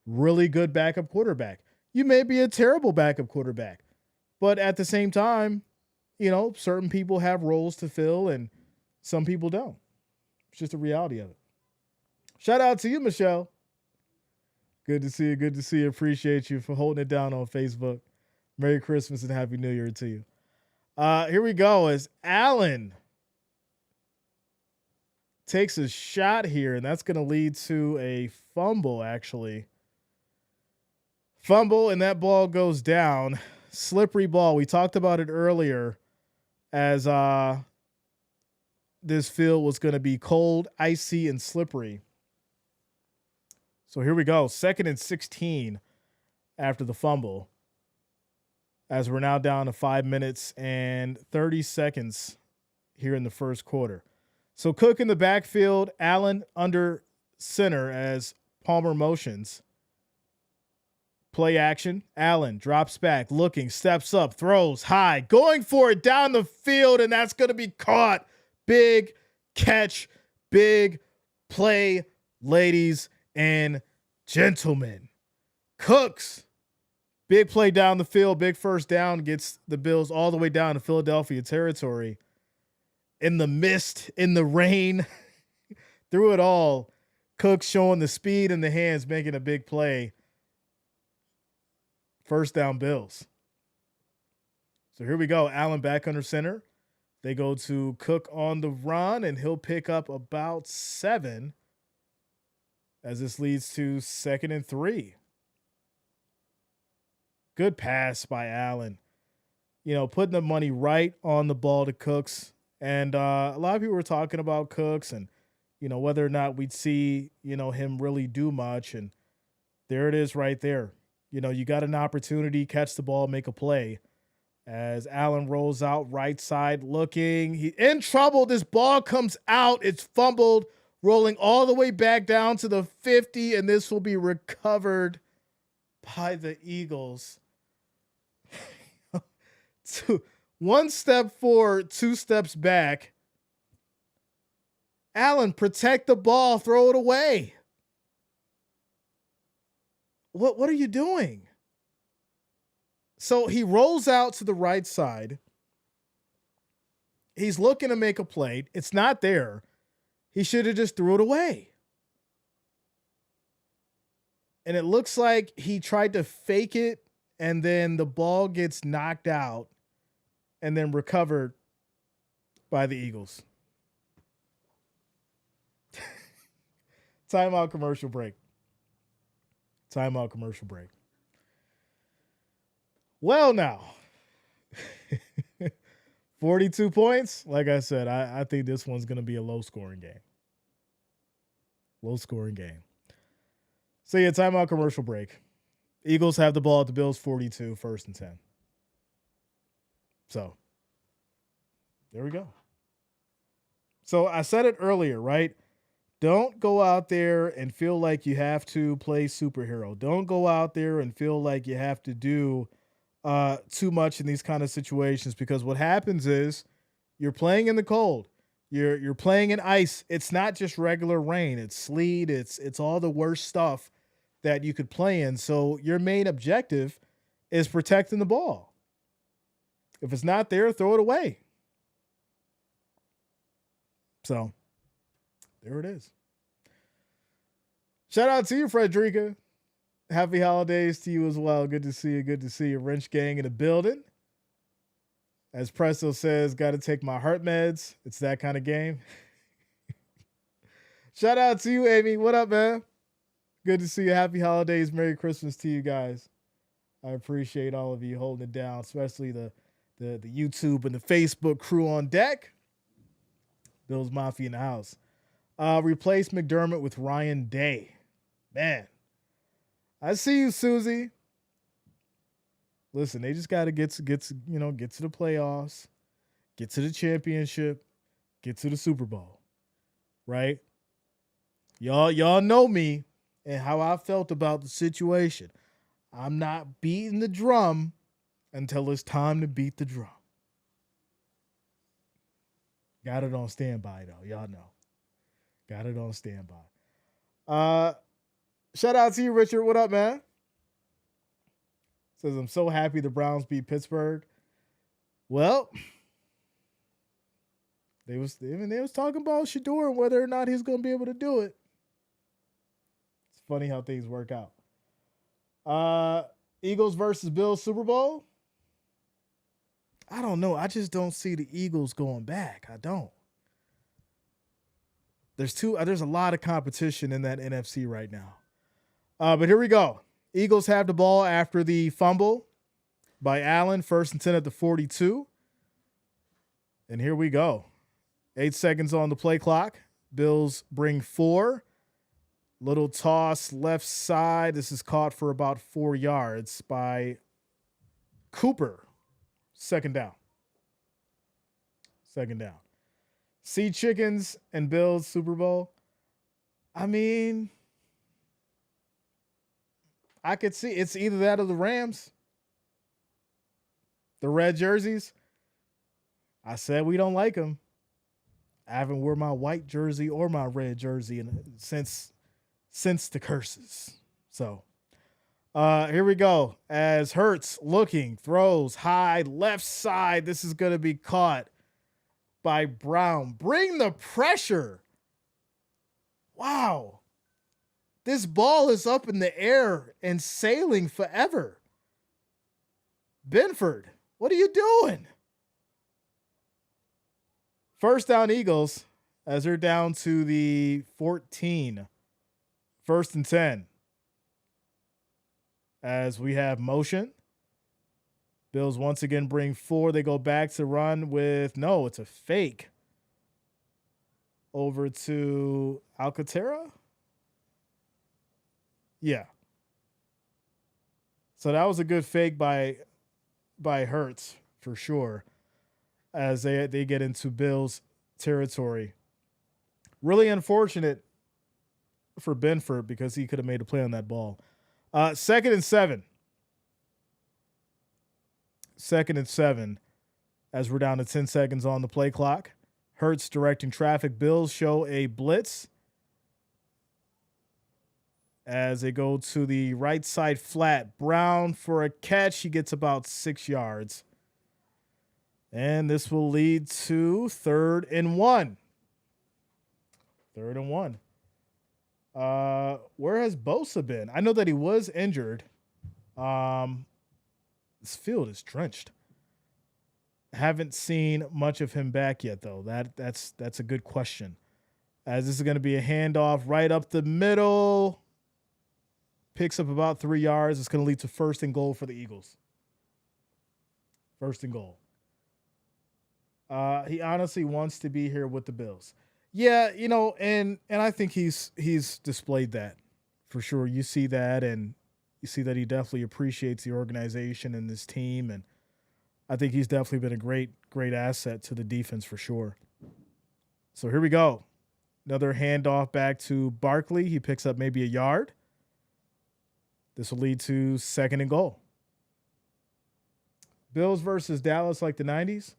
really good backup quarterback. You may be a terrible backup quarterback. But at the same time, certain people have roles to fill and some people don't. It's just the reality of it. Shout out to you, Michelle. Good to see you. Good to see you. Appreciate you for holding it down on Facebook. Merry Christmas and Happy New Year to you. Here we go. As Allen takes a shot here, and that's going to lead to a fumble, actually. Fumble, and that ball goes down. Slippery ball. We talked about it earlier as this field was going to be cold, icy, and slippery. So here we go. 2nd and 16 after the fumble, as we're now down to 5 minutes and 30 seconds here in the first quarter. So Cook in the backfield, Allen under center as Palmer motions. Play action. Allen drops back, looking, steps up, throws high, going for it down the field, and that's going to be caught. Big catch, big play, ladies and gentlemen. Cooks, big play down the field, big first down, gets the Bills all the way down to Philadelphia territory. In the mist, in the rain, through it all, Cooks showing the speed and the hands, making a big play. First down Bills. So here we go. Allen back under center. They go to Cook on the run, and he'll pick up about 7 as this leads to 2nd and 3. Good pass by Allen. Putting the money right on the ball to Cooks. And a lot of people were talking about Cooks and, whether or not we'd see, him really do much. And there it is right there. You got an opportunity, catch the ball, make a play. As Allen rolls out right side looking. He in trouble. This ball comes out. It's fumbled, rolling all the way back down to the 50, and this will be recovered by the Eagles. 1 step forward, 2 steps back. Allen, protect the ball, throw it away. What are you doing? So he rolls out to the right side. He's looking to make a play. It's not there. He should have just threw it away. And it looks like he tried to fake it, and then the ball gets knocked out and then recovered by the Eagles. Timeout, commercial break. Timeout, commercial break. Well, now, 42 points. Like I said, I think this one's going to be a low-scoring game. Low-scoring game. So, yeah, timeout, commercial break. Eagles have the ball at the Bills' 42, 1st and 10. So, there we go. So, I said it earlier, right? Don't go out there and feel like you have to play superhero. Don't go out there and feel like you have to do too much in these kind of situations, because what happens is you're playing in the cold. You're playing in ice. It's not just regular rain. It's sleet. It's all the worst stuff that you could play in. So your main objective is protecting the ball. If it's not there, throw it away. So there it is. Shout out to you, Frederica. Happy holidays to you as well. Good to see you. Good to see you. Wrench Gang in the building. As Presto says, got to take my heart meds. It's that kind of game. Shout out to you, Amy. What up, man? Good to see you. Happy holidays. Merry Christmas to you guys. I appreciate all of you holding it down, especially the YouTube and the Facebook crew on deck. Bills Mafia in the house. Replace McDermott with Ryan Day. Man, I see you, Susie. Listen, they just got to get to the playoffs, get to the championship, get to the Super Bowl, right? Y'all know me and how I felt about the situation. I'm not beating the drum until it's time to beat the drum. Got it on standby, though. Y'all know. Got it on standby. Shout out to you, Richard. What up, man? Says, I'm so happy the Browns beat Pittsburgh. Well, they was talking about Shador and whether or not he's going to be able to do it. It's funny how things work out. Eagles versus Bills Super Bowl. I don't know. I just don't see the Eagles going back. I don't. There's a lot of competition in that NFC right now. But here we go. Eagles have the ball after the fumble by Allen, 1st and 10 at the 42. And here we go. 8 seconds on the play clock. Bills bring 4. Little toss left side. This is caught for about 4 yards by Cooper. Second down. Sea Chickens and Bills Super Bowl. I mean, I could see it's either that or the Rams. The red jerseys. I said we don't like them. I haven't worn my white jersey or my red jersey since the curses. So here we go. As Hurts looking, throws high left side. This is going to be caught by Brown. Bring the pressure. Wow. This ball is up in the air and sailing forever. Benford, what are you doing? First down Eagles as they're down to the 14. 1st and 10. As we have motion. Bills once again bring 4. They go back to run with, no, it's a fake. Over to Alcantara. Yeah. So that was a good fake by Hurts for sure. As they get into Bills territory. Really unfortunate for Benford because he could have made a play on that ball. 2nd and 7. 2nd and 7 as we're down to 10 seconds on the play clock. Hurts directing traffic. Bills show a blitz as they go to the right side flat. Brown for a catch. He gets about 6 yards. And this will lead to 3rd and 1. 3rd and 1. Where has Bosa been? I know that he was injured. This field is drenched. Haven't seen much of him back yet, though. That's a good question. As this is going to be a handoff right up the middle. Picks up about 3 yards. It's going to lead to 1st and goal for the Eagles. 1st and goal. He honestly wants to be here with the Bills. Yeah, and I think he's displayed that for sure. You see that, and you see that he definitely appreciates the organization and this team, and I think he's definitely been a great asset to the defense for sure. So here we go. Another handoff back to Barkley. He picks up maybe a yard. This will lead to 2nd and goal. Bills versus Dallas like the 90s.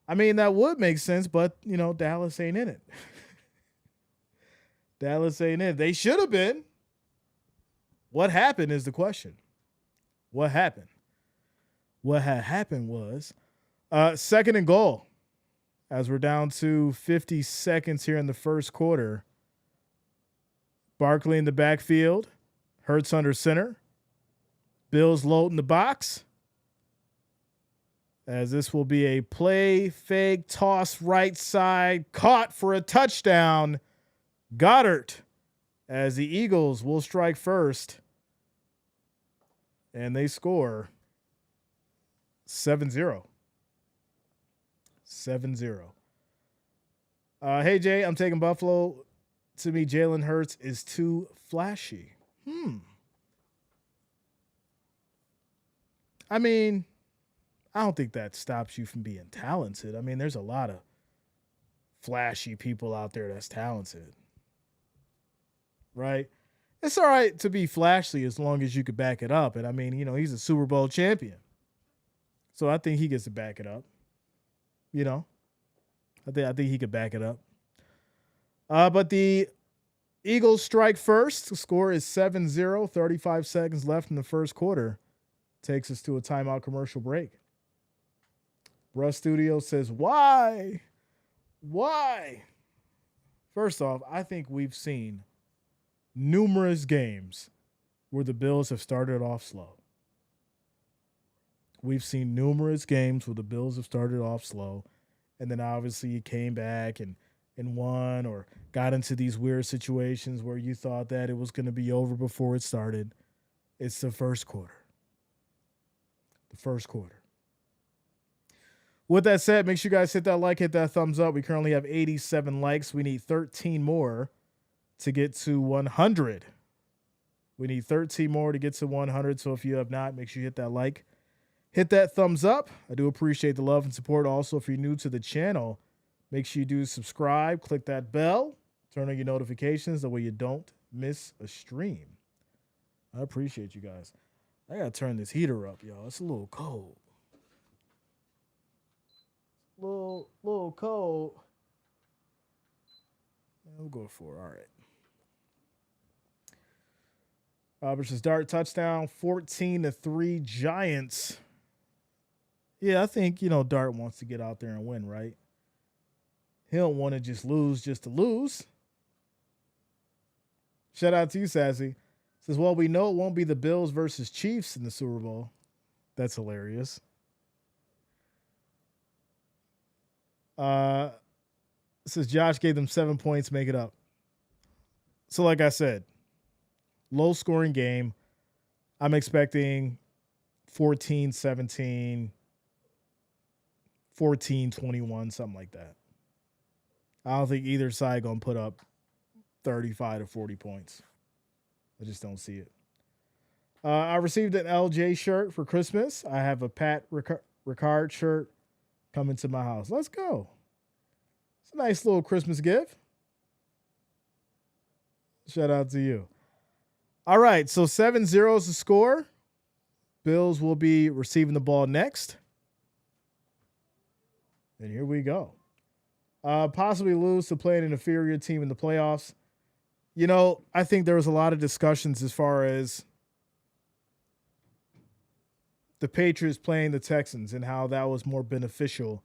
I mean, that would make sense, but, Dallas ain't in it. Dallas ain't in it. They should have been. What happened is the question. What happened? What had happened was 2nd and goal. As we're down to 50 seconds here in the first quarter. Barkley in the backfield. Hurts under center. Bills loading the box. As this will be a play, fake, toss right side, caught for a touchdown. Goddard, as the Eagles will strike first. And they score 7-0. 7-0. Hey, Jay, I'm taking Buffalo. To me, Jalen Hurts is too flashy. I mean, I don't think that stops you from being talented. I mean, there's a lot of flashy people out there that's talented. Right? It's all right to be flashy as long as you could back it up. And I mean, he's a Super Bowl champion. So I think he gets to back it up. You know, I think he could back it up. But the Eagles strike first. The score is 7-0, 35 seconds left in the first quarter. Takes us to a timeout commercial break. Russ Studio says, why? Why? First off, I think we've seen numerous games where the Bills have started off slow. We've seen numerous games where the Bills have started off slow, and then obviously came back and won or got into these weird situations where you thought that it was going to be over before it started. It's the first quarter. The first quarter. With that said, make sure you guys hit that like, hit that thumbs up. We currently have 87 likes. We need 13 more to get to 100. We need 13 more to get to 100. So if you have not, make sure you hit that like, hit that thumbs up. I do appreciate the love and support. Also, if you're new to the channel, make sure you do subscribe, click that bell, turn on your notifications. That way you don't miss a stream. I appreciate you guys. I got to turn this heater up, y'all. It's a little cold. Little cold. We'll go for it. All right. Versus Dart touchdown, 14-3 Giants. Yeah, I think, Dart wants to get out there and win, right? He don't want to just lose just to lose. Shout out to you, Sassy. Says, well, we know it won't be the Bills versus Chiefs in the Super Bowl. That's hilarious. Says Josh gave them 7 points, make it up. So like I said, low scoring game. I'm expecting 14-17, 14-21, something like that. I don't think either side going to put up 35 to 40 points. I just don't see it. I received an LJ shirt for Christmas. I have a Pat Ricard shirt coming to my house. Let's go. It's a nice little Christmas gift. Shout out to you. All right, so 7-0 is the score. Bills will be receiving the ball next. And here we go. Possibly lose to play an inferior team in the playoffs. I think there was a lot of discussions as far as the Patriots playing the Texans and how that was more beneficial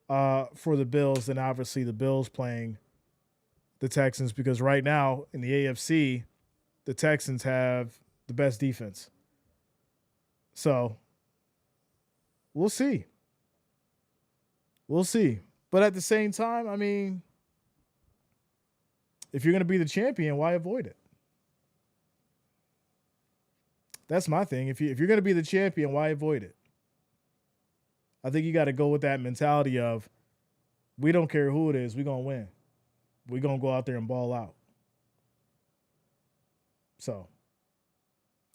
for the Bills than obviously the Bills playing the Texans, because right now in the AFC, the Texans have the best defense. So we'll see. We'll see. But at the same time, I mean, if you're going to be the champion, why avoid it? That's my thing. If you're going to be the champion, why avoid it? I think you got to go with that mentality of, we don't care who it is, we're going to win. We're going to go out there and ball out. So,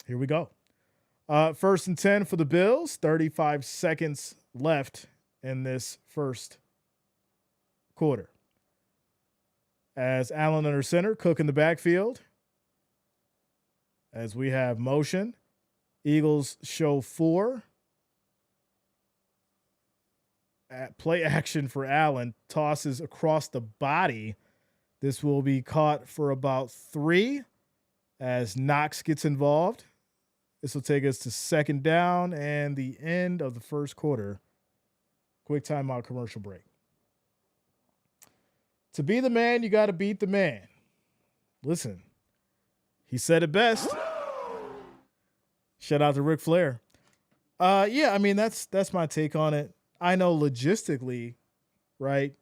here we go. 1st and 10 for the Bills. 35 seconds left in this first quarter. As Allen under center, Cook in the backfield. As we have motion, Eagles show 4. At play action for Allen, tosses across the body. This will be caught for about 3 as Knox gets involved. This will take us to 2nd down and the end of the first quarter. Quick timeout commercial break. To be the man, you got to beat the man. Listen, he said it best. Shout out to Ric Flair. Yeah, I mean, that's my take on it. I know logistically, right,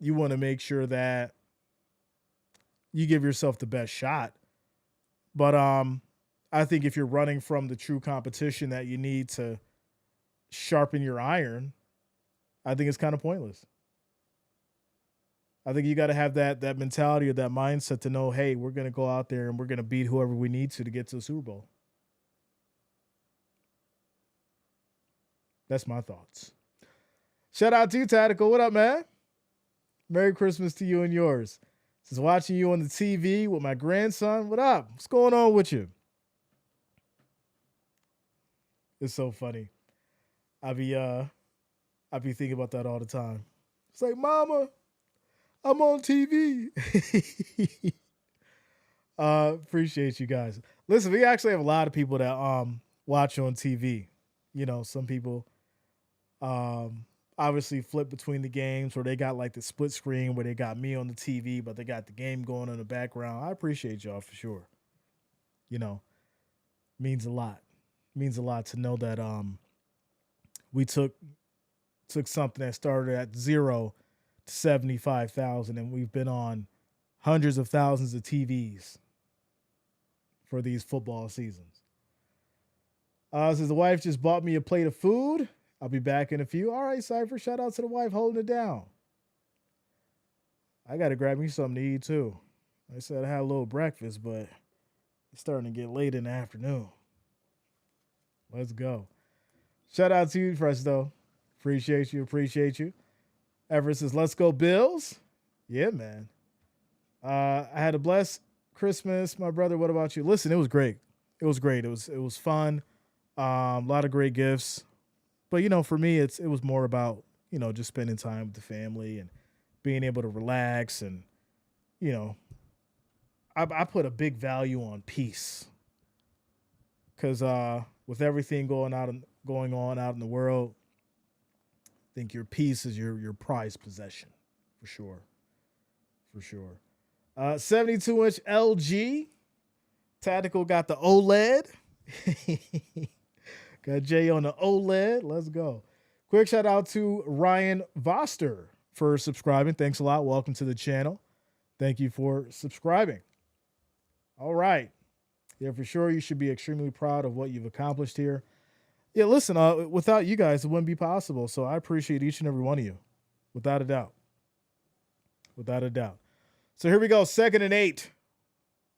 you want to make sure that you give yourself the best shot. But I think if you're running from the true competition that you need to sharpen your iron, I think it's kind of pointless. I think you got to have that mentality or that mindset to know, hey, we're going to go out there and we're going to beat whoever we need to get to the Super Bowl. That's my thoughts. Shout out to you, Tactical. What up, man? Merry Christmas to you and yours. Just watching you on the TV with my grandson. What up? What's going on with you? It's so funny. I be I be thinking about that all the time. It's like, Mama, I'm on TV. Appreciate you guys. Listen, we actually have a lot of people that watch on TV. You know, some people um obviously flip between the games where they got like the split screen where they got me on the TV, but they got the game going on in the background. I appreciate y'all for sure. You know, means a lot. Means a lot to know that we took something that started at 0 to 75,000 and we've been on hundreds of thousands of TVs for these football seasons. Says the wife just bought me a plate of food. I'll be back in a few. All right, Cypher. Shout out to the wife holding it down. I got to grab me something to eat too. I said I had a little breakfast, but it's starting to get late in the afternoon. Let's go. Shout out to you, Fresto. Appreciate you. Appreciate you. Everett says, let's go, Bills. Yeah, man. I had a blessed Christmas, my brother. What about you? Listen, it was great. It was great. It was fun. A lot of great gifts. But you know, for me, it was more about, you know, just spending time with the family and being able to relax. And you know, I put a big value on peace because with everything going on out in the world, I think your peace is your prized possession for sure, for sure. 72-inch LG Tactical got the OLED. Got Jay on the OLED. Let's go. Quick shout out to Ryan Voster for subscribing. Thanks a lot. Welcome to the channel. Thank you for subscribing. All right. Yeah, for sure. You should be extremely proud of what you've accomplished here. Yeah, listen, without you guys, it wouldn't be possible. So I appreciate each and every one of you. Without a doubt. Without a doubt. So here we go. 2nd and 8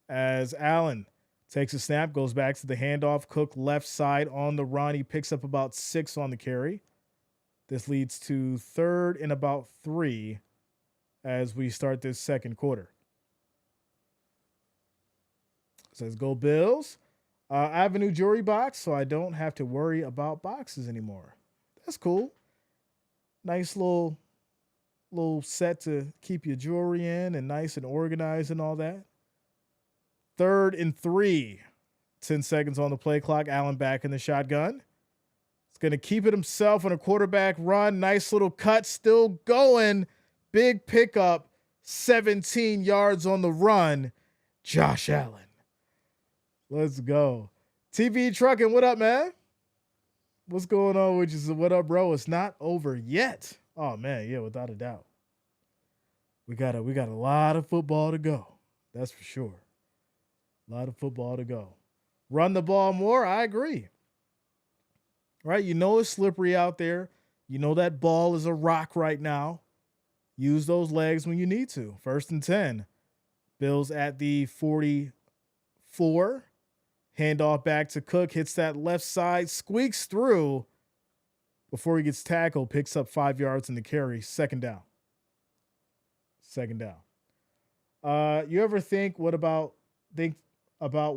as Allen takes a snap, goes back to the handoff. Cook left side on the run. He picks up about 6 on the carry. This leads to 3rd and about 3 as we start this second quarter. Says go Bills. I have a new jewelry box, so I don't have to worry about boxes anymore. That's cool. Nice little set to keep your jewelry in and nice and organized and all that. 3rd and 3. 10 seconds on the play clock. Allen back in the shotgun. It's going to keep it himself on a quarterback run. Nice little cut. Still going. Big pickup. 17 yards on the run. Josh Allen. Let's go. TV Trucking, what up, man? What's going on with you? What up, bro? It's not over yet. Oh, man, yeah, without a doubt. We got a lot of football to go. That's for sure. A lot of football to go. Run the ball more, I agree. Right? You know it's slippery out there. You know that ball is a rock right now. Use those legs when you need to. 1st and 10. Bills at the 44. Handoff back to Cook. Hits that left side. Squeaks through before he gets tackled. Picks up 5 yards in the carry. 2nd down. 2nd down. You ever think about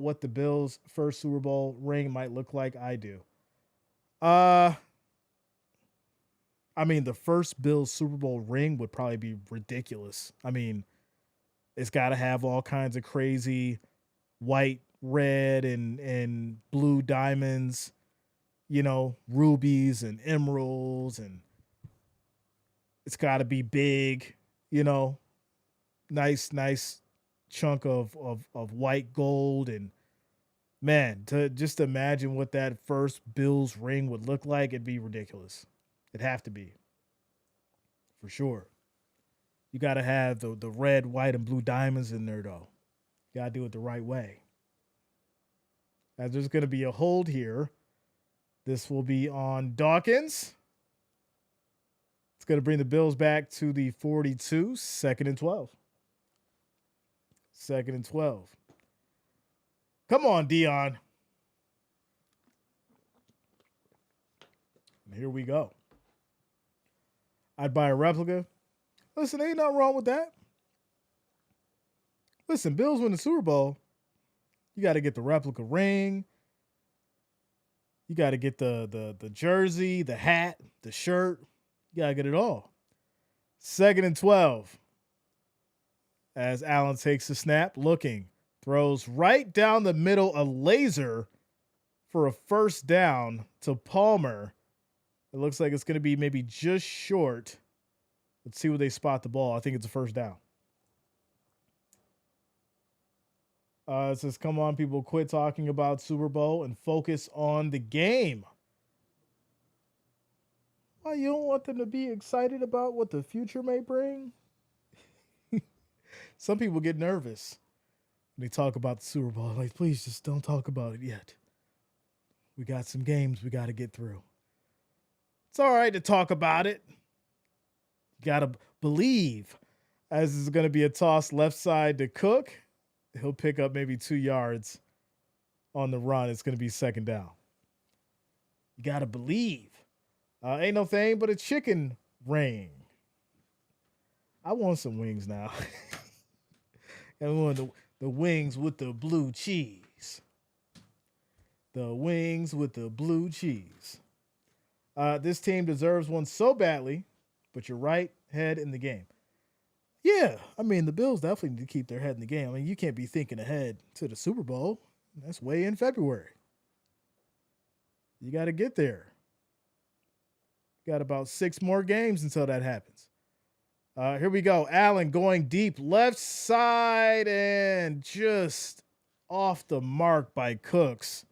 what the Bills' first Super Bowl ring might look like? I do. I mean, the first Bills Super Bowl ring would probably be ridiculous. I mean, it's got to have all kinds of crazy white, red, and blue diamonds, you know, rubies and emeralds, and it's got to be big, you know, nice chunk of white gold. And man, to just imagine what that first Bills ring would look like, it'd be ridiculous. It'd have to be, for sure. You got to have the red, white, and blue diamonds in there, though. You got to do it the right way. As there's going to be a hold here. This will be on Dawkins. It's going to bring the Bills back to the 42, 2nd and 12. 2nd and 12. Come on, Dion. And here we go. I'd buy a replica. Listen, ain't nothing wrong with that. Listen, Bills win the Super Bowl. You got to get the replica ring. You got to get the jersey, the hat, the shirt. You got to get it all. 2nd and 12. As Allen takes the snap, looking, throws right down the middle, a laser for a first down to Palmer. It looks like it's going to be maybe just short. Let's see where they spot the ball. I think it's a first down. It says, come on, people, quit talking about Super Bowl and focus on the game. Why, you don't want them to be excited about what the future may bring? Some people get nervous when they talk about the Super Bowl. Like, please just don't talk about it yet. We got some games we got to get through. It's all right to talk about it. You got to believe. As this is going to be a toss left side to Cook. He'll pick up maybe 2 yards on the run. It's going to be 2nd down. You got to believe. Ain't no thing but a chicken ring. I want some wings now. I want the wings with the blue cheese. The wings with the blue cheese. This team deserves one so badly, but you're right, head in the game. Yeah, I mean, the Bills definitely need to keep their head in the game. I mean, you can't be thinking ahead to the Super Bowl. That's way in February. You got to get there. Got about 6 more games until that happens. Here we go. Allen going deep left side and just off the mark by Cooks.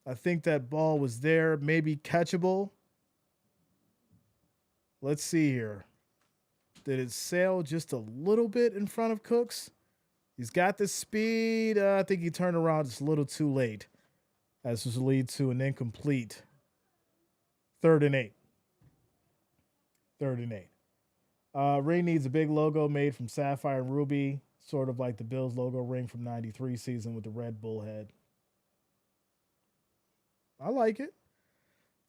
I think that ball was there, maybe catchable. Let's see here. Did it sail just a little bit in front of Cooks? He's got the speed. I think he turned around just a little too late. As this will lead to an incomplete 3rd and 8. 3rd and 8. Ring needs a big logo made from sapphire and ruby, sort of like the Bills logo ring from '93 season with the red bullhead. I like it.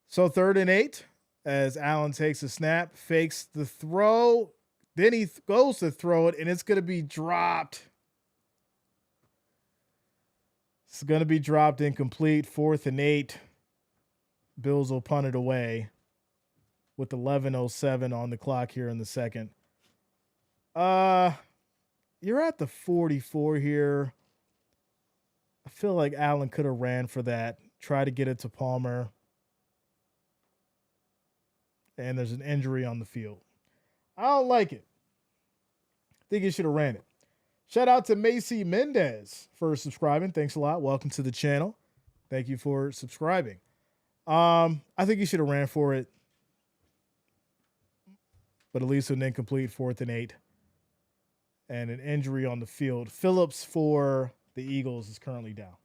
So 3rd and 8, as Allen takes a snap, fakes the throw. Then he goes to throw it, and it's going to be dropped. It's going to be dropped incomplete. 4th and 8. Bills will punt it away with 11:07 on the clock here in the second. You're at the 44 here. I feel like Allen could have ran for that. Try to get it to Palmer. And there's an injury on the field. I don't like it. I think he should have ran it. Shout out to Macy Mendez for subscribing. Thanks a lot. Welcome to the channel. Thank you for subscribing. I think he should have ran for it. But at least an incomplete 4th and 8. And an injury on the field. Phillips for the Eagles is currently down.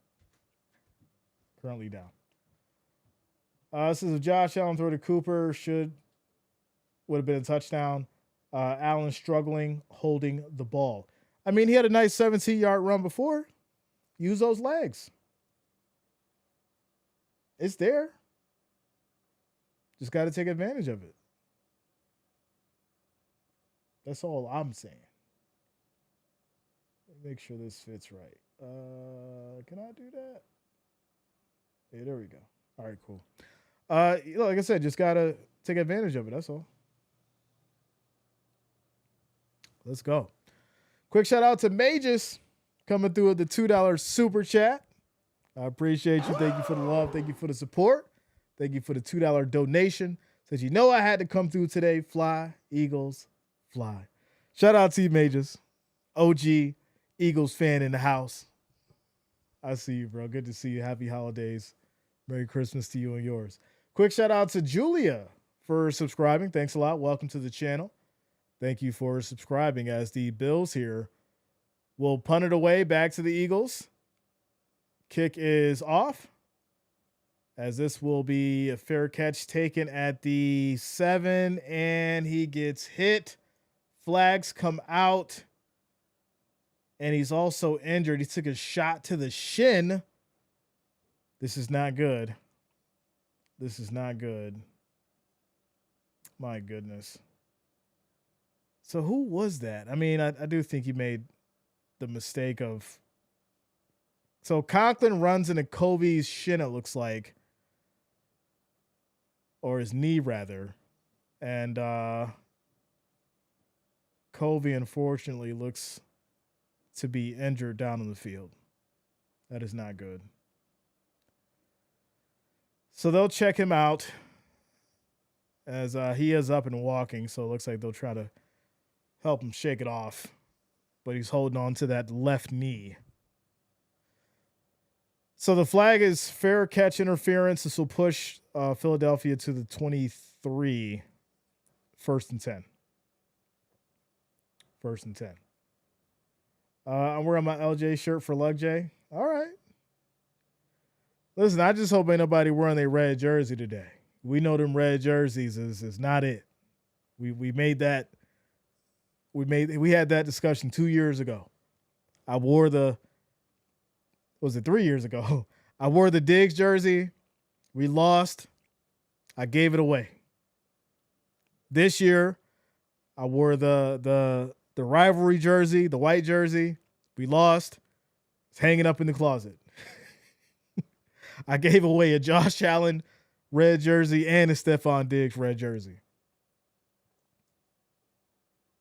This is a Josh Allen throw to Cooper. Would have been a touchdown. Allen struggling holding the ball. I mean, he had a nice 17-yard run before. Use those legs. It's there. Just got to take advantage of it. That's all I'm saying. Make sure this fits right. Can I do that? Yeah, there we go. All right, cool. Like I said, just got to take advantage of it. That's all. Let's go. Quick shout out to Mages coming through with the $2 super chat. I appreciate you. Thank you for the love. Thank you for the support. Thank you for the $2 donation. Says, you know, I had to come through today. Fly, Eagles, fly. Shout out to you, Mages. OG Eagles fan in the house. I see you, bro. Good to see you. Happy holidays. Merry Christmas to you and yours. Quick shout out to Julia for subscribing. Thanks a lot. Welcome to the channel. Thank you for subscribing, as the Bills here will punt it away back to the Eagles. Kick is off, as this will be a fair catch taken at the 7, and he gets hit. Flags come out, and he's also injured. He took a shot to the shin. This is not good. This is not good. My goodness. So who was that? I mean, I do think he made the mistake of. So Conklin runs into Covey's shin, it looks like. or his knee rather. And Covey, unfortunately, looks to be injured down on the field. That is not good. So they'll check him out as he is up and walking. So it looks like they'll try to help him shake it off. But he's holding on to that left knee. So the flag is fair catch interference. This will push Philadelphia to the 23, 1st and 10. 1st and 10. I'm wearing my LJ shirt for Lug J. All right. Listen, I just hope ain't nobody wearing their red jersey today. We know them red jerseys is not it. We made that. We had that discussion 2 years ago. I wore was it 3 years ago? I wore the Diggs jersey. We lost. I gave it away. This year, I wore the rivalry jersey, the white jersey. We lost. It's hanging up in the closet. I gave away a Josh Allen red jersey and a Stephon Diggs red jersey.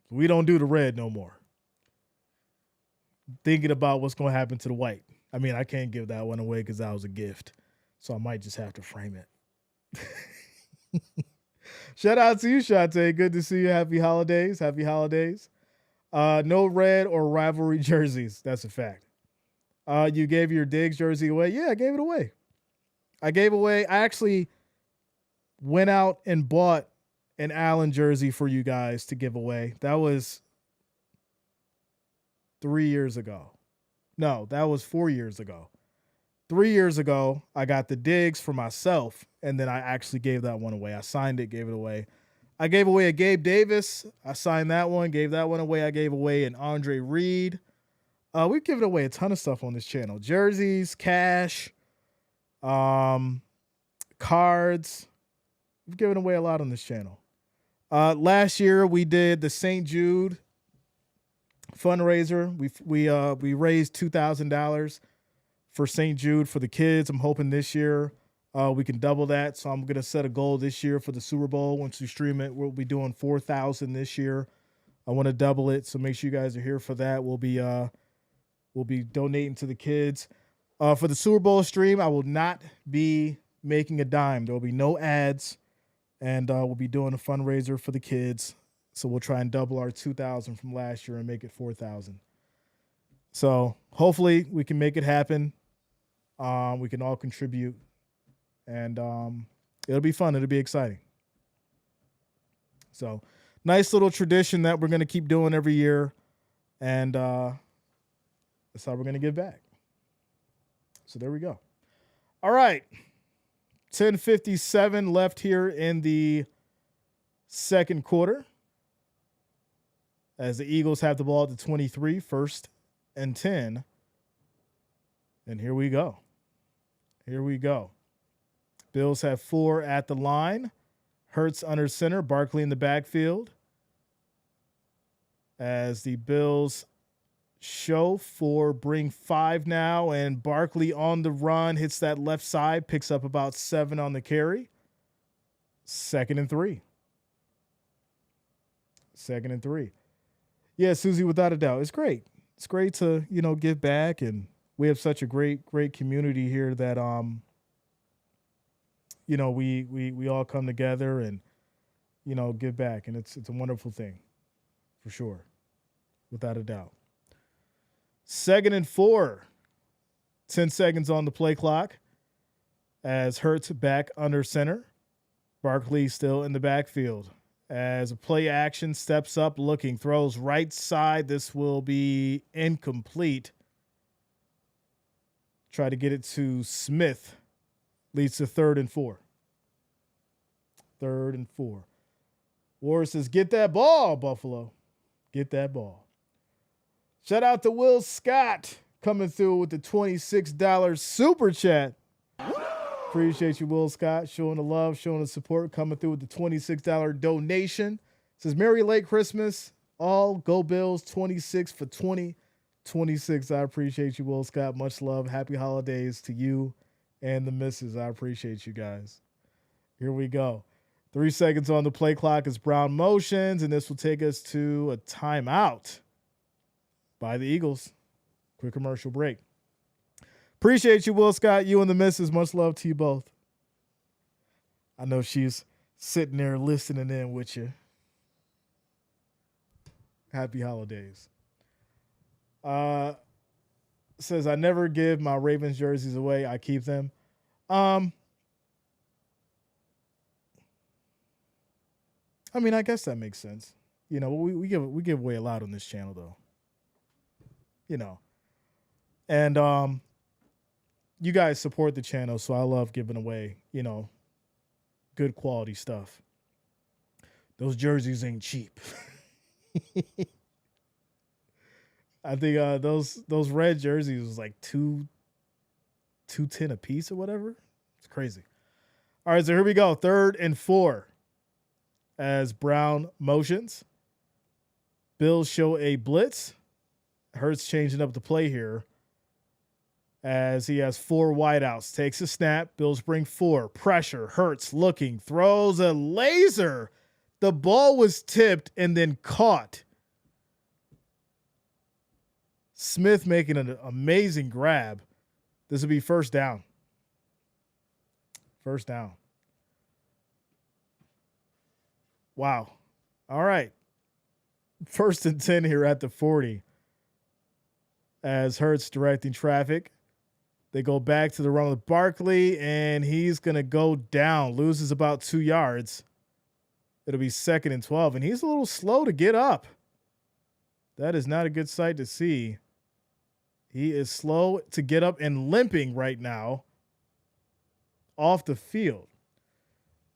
We don't do the red no more. Thinking about what's going to happen to the white. I mean, I can't give that one away because that was a gift. So I might just have to frame it. Shout out to you, Shante. Good to see you. Happy holidays. Happy holidays. No red or rivalry jerseys. That's a fact. You gave your Diggs jersey away? Yeah, I gave it away. I actually went out and bought an Allen jersey for you guys to give away. That was 3 years ago. No, that was 4 years ago. 3 years ago, I got the Diggs for myself, and then I actually gave that one away. I signed it, gave it away. I gave away a Gabe Davis. I signed that one, gave that one away. I gave away an Andre Reed. We've given away a ton of stuff on this channel. Jerseys, cash, cards. We've given away a lot on this channel. Last year, we did the St. Jude fundraiser. We raised $2,000 for St. Jude for the kids. I'm hoping this year we can double that. So I'm going to set a goal this year for the Super Bowl. Once we stream it, we'll be doing 4,000 this year. I want to double it. So make sure you guys are here for that. We'll be donating to the kids. For the Super Bowl stream, I will not be making a dime. There will be no ads, and we'll be doing a fundraiser for the kids. So we'll try and double our 2,000 from last year and make it 4,000. So hopefully we can make it happen. We can all contribute, and it'll be fun. It'll be exciting. So nice little tradition that we're going to keep doing every year, and that's how we're going to give back. So there we go. All right. 10:57 left here in the second quarter as the Eagles have the ball at the 23, 1st and 10. And here we go. Here we go. Bills have 4 at the line. Hurts under center, Barkley in the backfield. As the Bills show 4, bring 5 now, and Barkley on the run, hits that left side, picks up about 7 on the carry. 2nd and 3. 2nd and 3. Yeah, Susie, without a doubt. It's great. It's great to, give back, and we have such a great community here that we all come together and give back, and it's a wonderful thing for sure, without a doubt. 2nd and 4. 10 seconds on the play clock as Hurts back under center. Barkley still in the backfield as a play action, steps up, looking, throws right side. This will be incomplete. Try to get it to Smith. Leads to 3rd and 4. 3rd and 4. Ward says, get that ball, Buffalo. Get that ball. Shout out to Will Scott coming through with the $26 super chat. Appreciate you, Will Scott, showing the love, showing the support, coming through with the $26 donation. Says, Merry late Christmas. All go Bills, 26 for 20. 26. I appreciate you, Will Scott. Much love. Happy holidays to you and the missus. I appreciate you guys. Here we go. 3 seconds on the play clock as Brown motions, and this will take us to a timeout by the Eagles. Quick commercial break. Appreciate you, Will Scott, you and the missus. Much love to you both. I know she's sitting there listening in with you. Happy holidays. Says, I never give my Ravens jerseys away. I keep them. I mean, I guess that makes sense. You know, we give away a lot on this channel, though. You know, and you guys support the channel, so I love giving away, you know, good quality stuff. Those jerseys ain't cheap. I think those red jerseys was like $210 a piece or whatever. It's crazy. All right, so here we go. 3rd and 4 as Brown motions. Bills show a blitz. Hurts changing up the play here as he has 4 wideouts. Takes a snap. Bills bring 4. Pressure. Hurts looking. Throws a laser. The ball was tipped and then caught. Smith making an amazing grab. This will be first down. First down. Wow. All right. 1st and 10 here at the 40. As Hurts directing traffic. They go back to the run with Barkley, and he's going to go down. Loses about 2 yards. It'll be 2nd and 12, and he's a little slow to get up. That is not a good sight to see. He is slow to get up and limping right now off the field.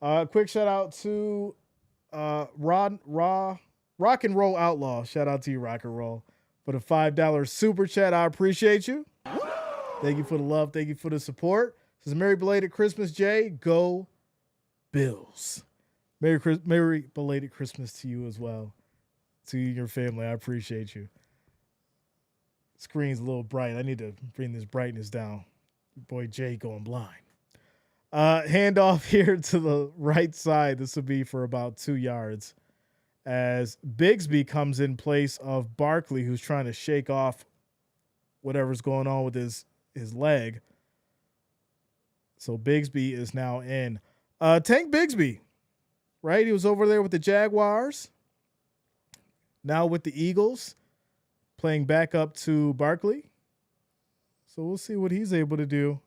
Quick shout out to Rock and Roll Outlaw. Shout out to you, Rock and Roll, for the $5 super chat. I appreciate you. Thank you for the love. Thank you for the support. This is Merry Belated Christmas, Jay. Go Bills. Merry belated Christmas to you as well. To you and your family. I appreciate you. Screen's a little bright. I need to bring this brightness down. Boy, Jay going blind. Handoff here to the right side. This will be for about 2 yards. As Bigsby comes in place of Barkley, who's trying to shake off whatever's going on with his leg. So Bigsby is now in. Tank Bigsby, right? He was over there with the Jaguars. Now with the Eagles, playing back up to Barkley. So we'll see what he's able to do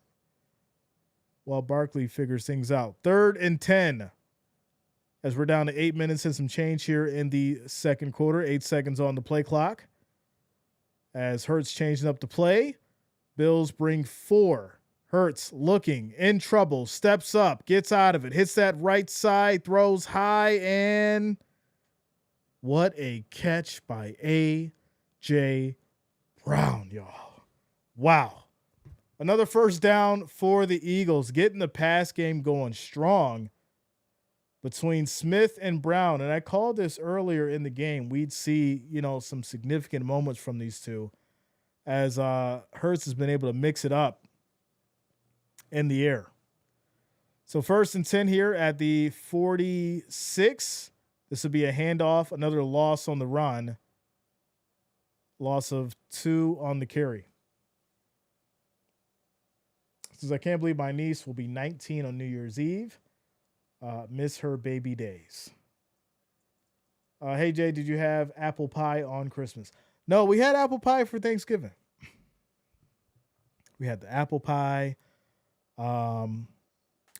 while Barkley figures things out. 3rd and 10. As we're down to 8 minutes and some change here in the second quarter. 8 seconds on the play clock. As Hurts changing up the play. Bills bring 4. Hurts looking, in trouble, steps up, gets out of it, hits that right side, throws high, and what a catch by A.J. Brown, y'all. Wow. Another first down for the Eagles, getting the pass game going strong between Smith and Brown. And I called this earlier in the game. We'd see, you know, some significant moments from these two as Hurts has been able to mix it up in the air. So 1st and 10 here at the 46. This will be a handoff, another loss on the run. Loss of 2 on the carry. Says, I can't believe my niece will be 19 on New Year's Eve. Miss her baby days. Hey, Jay, did you have apple pie on Christmas? No, we had apple pie for Thanksgiving. We had the apple pie,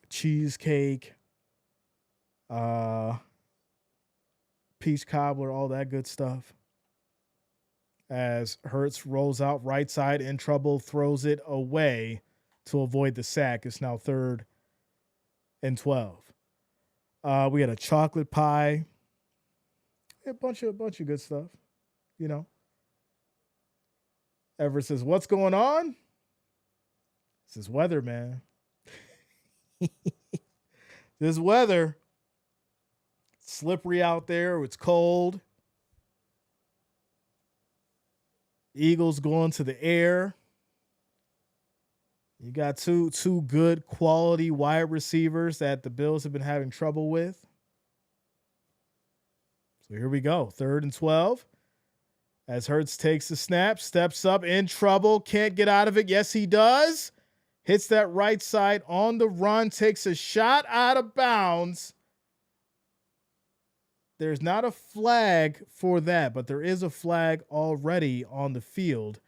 cheesecake, peach cobbler, all that good stuff. As Hurts rolls out right side in trouble, throws it away to avoid the sack. It's now 3rd and 12. We had a chocolate pie, a bunch of good stuff, you know. Everett says, "What's going on?" This is weather, man. This weather, slippery out there. It's cold. Eagles going to the air. You got two good quality wide receivers that the Bills have been having trouble with. So here we go. 3rd and 12. As Hurts takes the snap, steps up, in trouble, can't get out of it. Yes, he does. Hits that right side on the run, takes a shot out of bounds. There's not a flag for that, but there is a flag already on the field,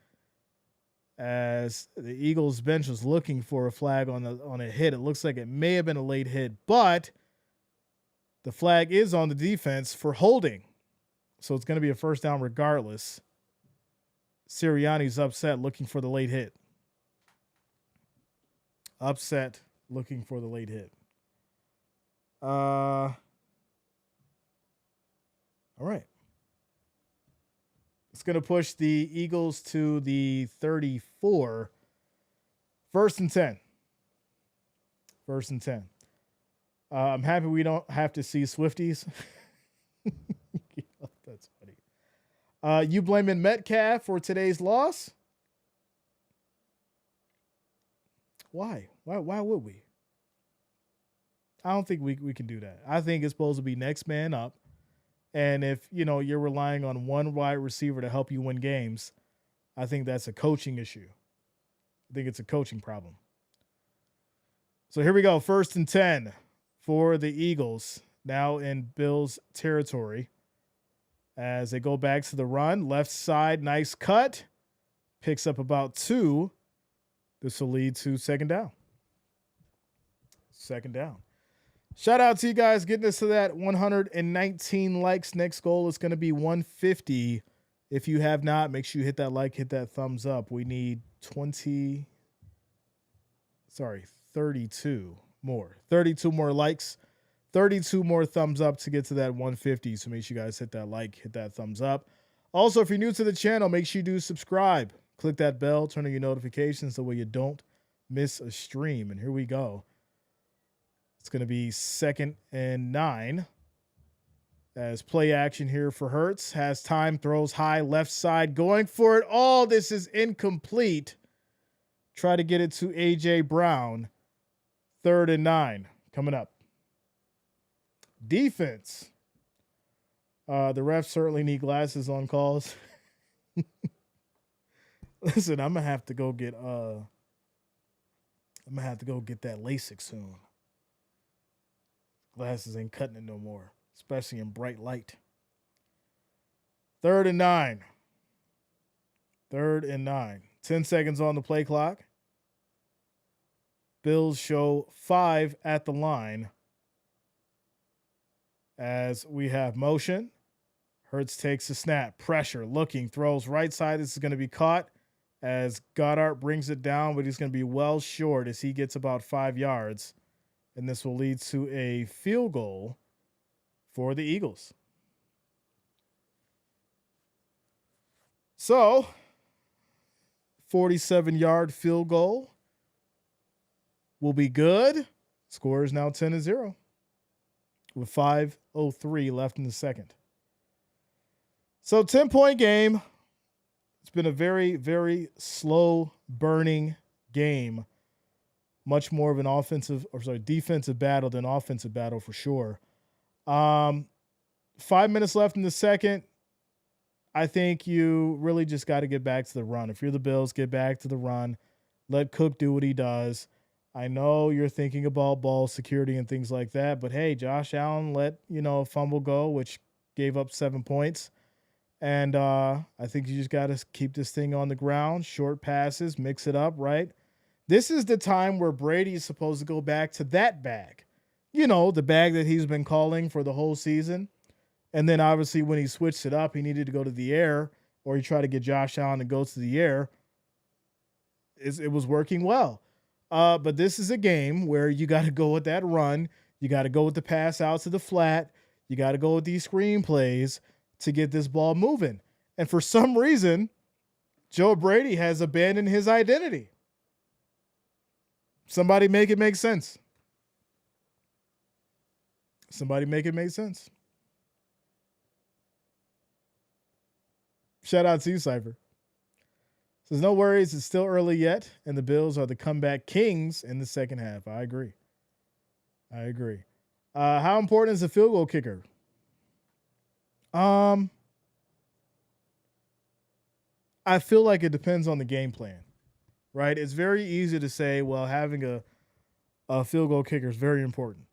as the Eagles bench was looking for a flag on a hit. It looks like it may have been a late hit, but the flag is on the defense for holding. So it's going to be a first down regardless. Sirianni's upset, looking for the late hit. Upset, looking for the late hit. All right. It's going to push the Eagles to the 34. 1st and 10. 1st and 10. I'm happy we don't have to see Swifties. That's funny. You blaming Metcalf for today's loss? Why? Why would we? I don't think we can do that. I think it's supposed to be next man up. And if, you're relying on one wide receiver to help you win games, I think that's a coaching issue. I think it's a coaching problem. So here we go. 1st and 10 for the Eagles, now in Bills territory. As they go back to the run, left side, nice cut. Picks up about 2. This will lead to 2nd down. 2nd down. Shout out to you guys getting us to that 119 likes. Next goal is going to be 150. If you have not, make sure you hit that like, hit that thumbs up. We need 32 more. 32 more likes, 32 more thumbs up to get to that 150. So make sure you guys hit that like, hit that thumbs up. Also, if you're new to the channel, make sure you do subscribe. Click that bell, turn on your notifications so you don't miss a stream. And here we go. It's going to be 2nd and 9. As play action here for Hurts. Has time, throws high, left side, going for it. Oh, this is incomplete. Try to get it to A.J. Brown. 3rd and 9 coming up. Defense. The refs certainly need glasses on calls. Listen, I'm gonna have to go get that LASIK soon. Glasses ain't cutting it no more, especially in bright light. 3rd and 9. 3rd and 9. 10 seconds on the play clock. Bills show 5 at the line. As we have motion. Hurts takes a snap. Pressure. Looking. Throws right side. This is going to be caught. As Goddard brings it down, but he's going to be well short as he gets about 5 yards. And this will lead to a field goal for the Eagles. So, 47-yard field goal will be good. Score is now 10-0 with 5:03 left in the second. So, 10-point game. It's been a very, very slow burning game. Much more of an defensive battle than offensive battle for sure. 5 minutes left in the second. I think you really just got to get back to the run. If you're the Bills, get back to the run. Let Cook do what he does. I know you're thinking about ball security and things like that, but hey, Josh Allen let, a fumble go, which gave up 7 points. And I think you just got to keep this thing on the ground, short passes, mix it up, right? This is the time where Brady is supposed to go back to that bag. The bag that he's been calling for the whole season. And then obviously when he switched it up, he needed to go to the air, or he tried to get Josh Allen to go to the air. It was working well. But this is a game where you got to go with that run. You got to go with the pass out to the flat. You got to go with these screen plays to get this ball moving. And for some reason, Joe Brady has abandoned his identity. Somebody make it make sense. Somebody make it make sense. Shout out to you, Cypher. Says, no worries, it's still early yet, and the Bills are the comeback kings in the second half. I agree. How important is the field goal kicker? Um, I feel like it depends on the game plan, right? It's very easy to say, well, having a field goal kicker is very important.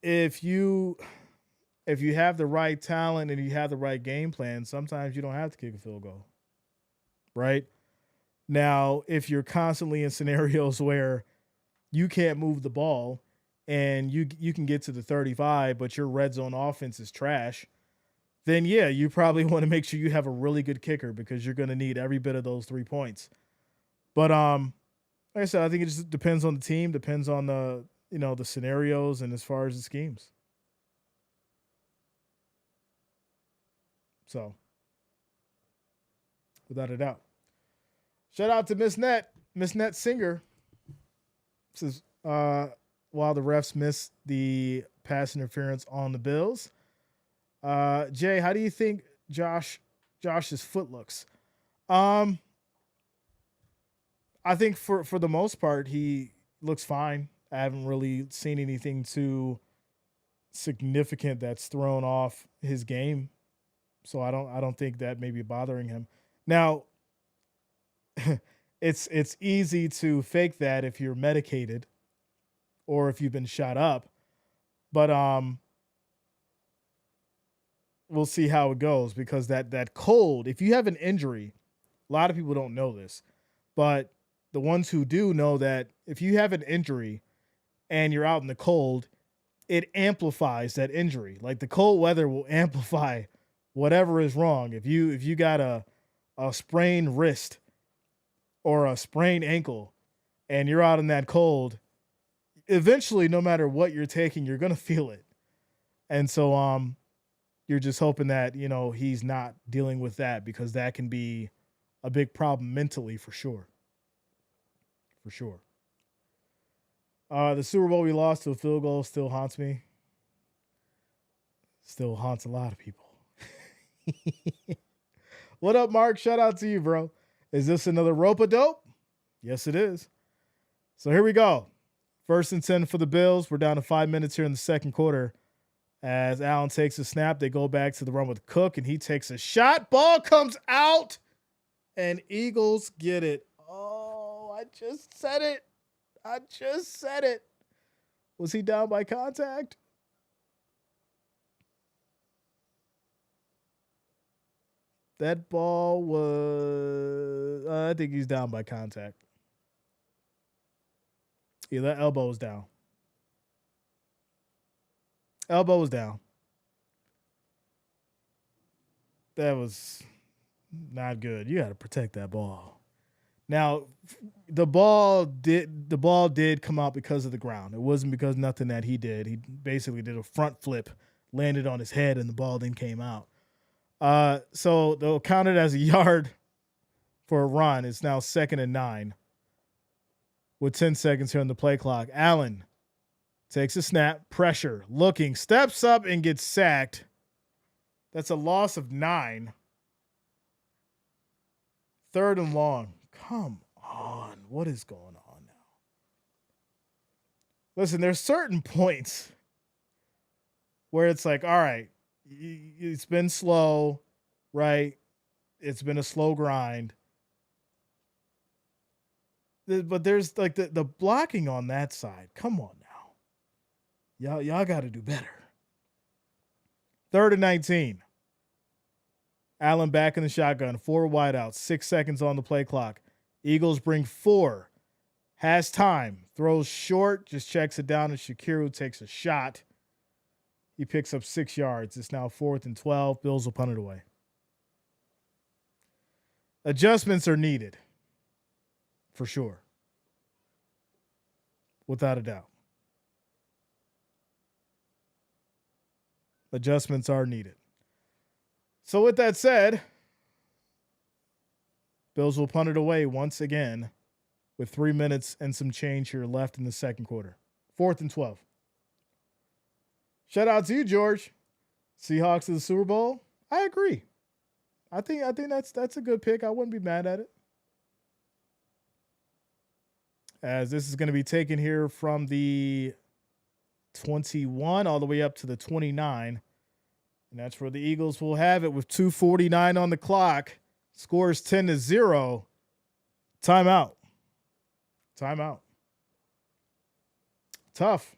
If you if you have the right talent and you have the right game plan, sometimes you don't have to kick a field goal, right? Now, if you're constantly in scenarios where you can't move the ball and you can get to the 35, but your red zone offense is trash, then yeah, you probably want to make sure you have a really good kicker because you're going to need every bit of those 3 points. But like I said, I think it just depends on the team, depends on the scenarios and as far as the schemes. So without a doubt. Shout out to Miss Net Singer. This is while the refs missed the pass interference on the Bills. Jay, how do you think Josh's foot looks? Um, I think for the most part he looks fine. I haven't really seen anything too significant that's thrown off his game, so I don't think that may be bothering him. Now, it's easy to fake that if you're medicated or if you've been shot up, but we'll see how it goes because that cold, if you have an injury, a lot of people don't know this, but the ones who do know that if you have an injury and you're out in the cold, it amplifies that injury. Like the cold weather will amplify whatever is wrong. If you got a sprained wrist or a sprained ankle and you're out in that cold, eventually no matter what you're taking, you're going to feel it. And so you're just hoping that, he's not dealing with that because that can be a big problem mentally for sure. For sure. The Super Bowl we lost to a field goal still haunts me. Still haunts a lot of people. What up, Mark? Shout out to you, bro. Is this another rope a dope? Yes, it is. So here we go. 1st and 10 for the Bills. We're down to 5 minutes here in the second quarter. As Allen takes a snap, they go back to the run with Cook, and he takes a shot. Ball comes out, and Eagles get it. Oh, I just said it. Was he down by contact? That ball was, I think he's down by contact. Yeah, that elbow was down. Elbow was down. That was not good. You got to protect that ball. Now, the ball did come out because of the ground. It wasn't because nothing that he did. He basically did a front flip, landed on his head, and the ball then came out. So they'll count it as a yard for a run. It's now 2nd and 9 with 10 seconds here on the play clock. Allen takes a snap, pressure, looking, steps up and gets sacked. That's a loss of 9. 3rd and long. Come on. What is going on now? Listen, there's certain points where it's like, all right, it's been slow, right? It's been a slow grind. But there's like the blocking on that side. Come on now. Y'all got to do better. 3rd and 19. Allen back in the shotgun. 4 wideouts. 6 seconds on the play clock. Eagles bring 4. Has time. Throws short. Just checks it down to Shakir, who takes a shot. He picks up 6 yards. It's now 4th and 12. Bills will punt it away. Adjustments are needed. For sure. Without a doubt. Adjustments are needed. So with that said, Bills will punt it away once again with 3 minutes and some change here left in the second quarter. 4th and 12. Shout out to you, George. Seahawks to the Super Bowl. I agree. I think that's a good pick. I wouldn't be mad at it. As this is going to be taken here from the 21 all the way up to the 29. And that's where the Eagles will have it with 2:49 on the clock. Scores 10-0. Timeout. Timeout. Tough.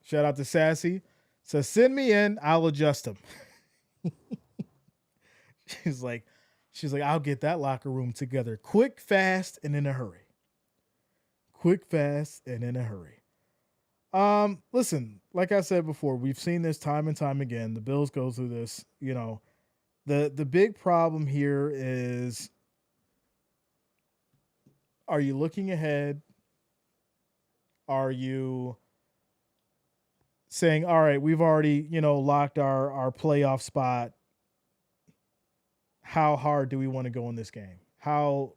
Shout out to Sassy. Says, send me in. I'll adjust them. She's like, I'll get that locker room together quick, fast, and in a hurry. Quick, fast, and in a hurry. Listen, like I said before, we've seen this time and time again. The Bills go through this. You know, the big problem here is, are you looking ahead? Are you saying, all right, we've already, locked our playoff spot. How hard do we want to go in this game? How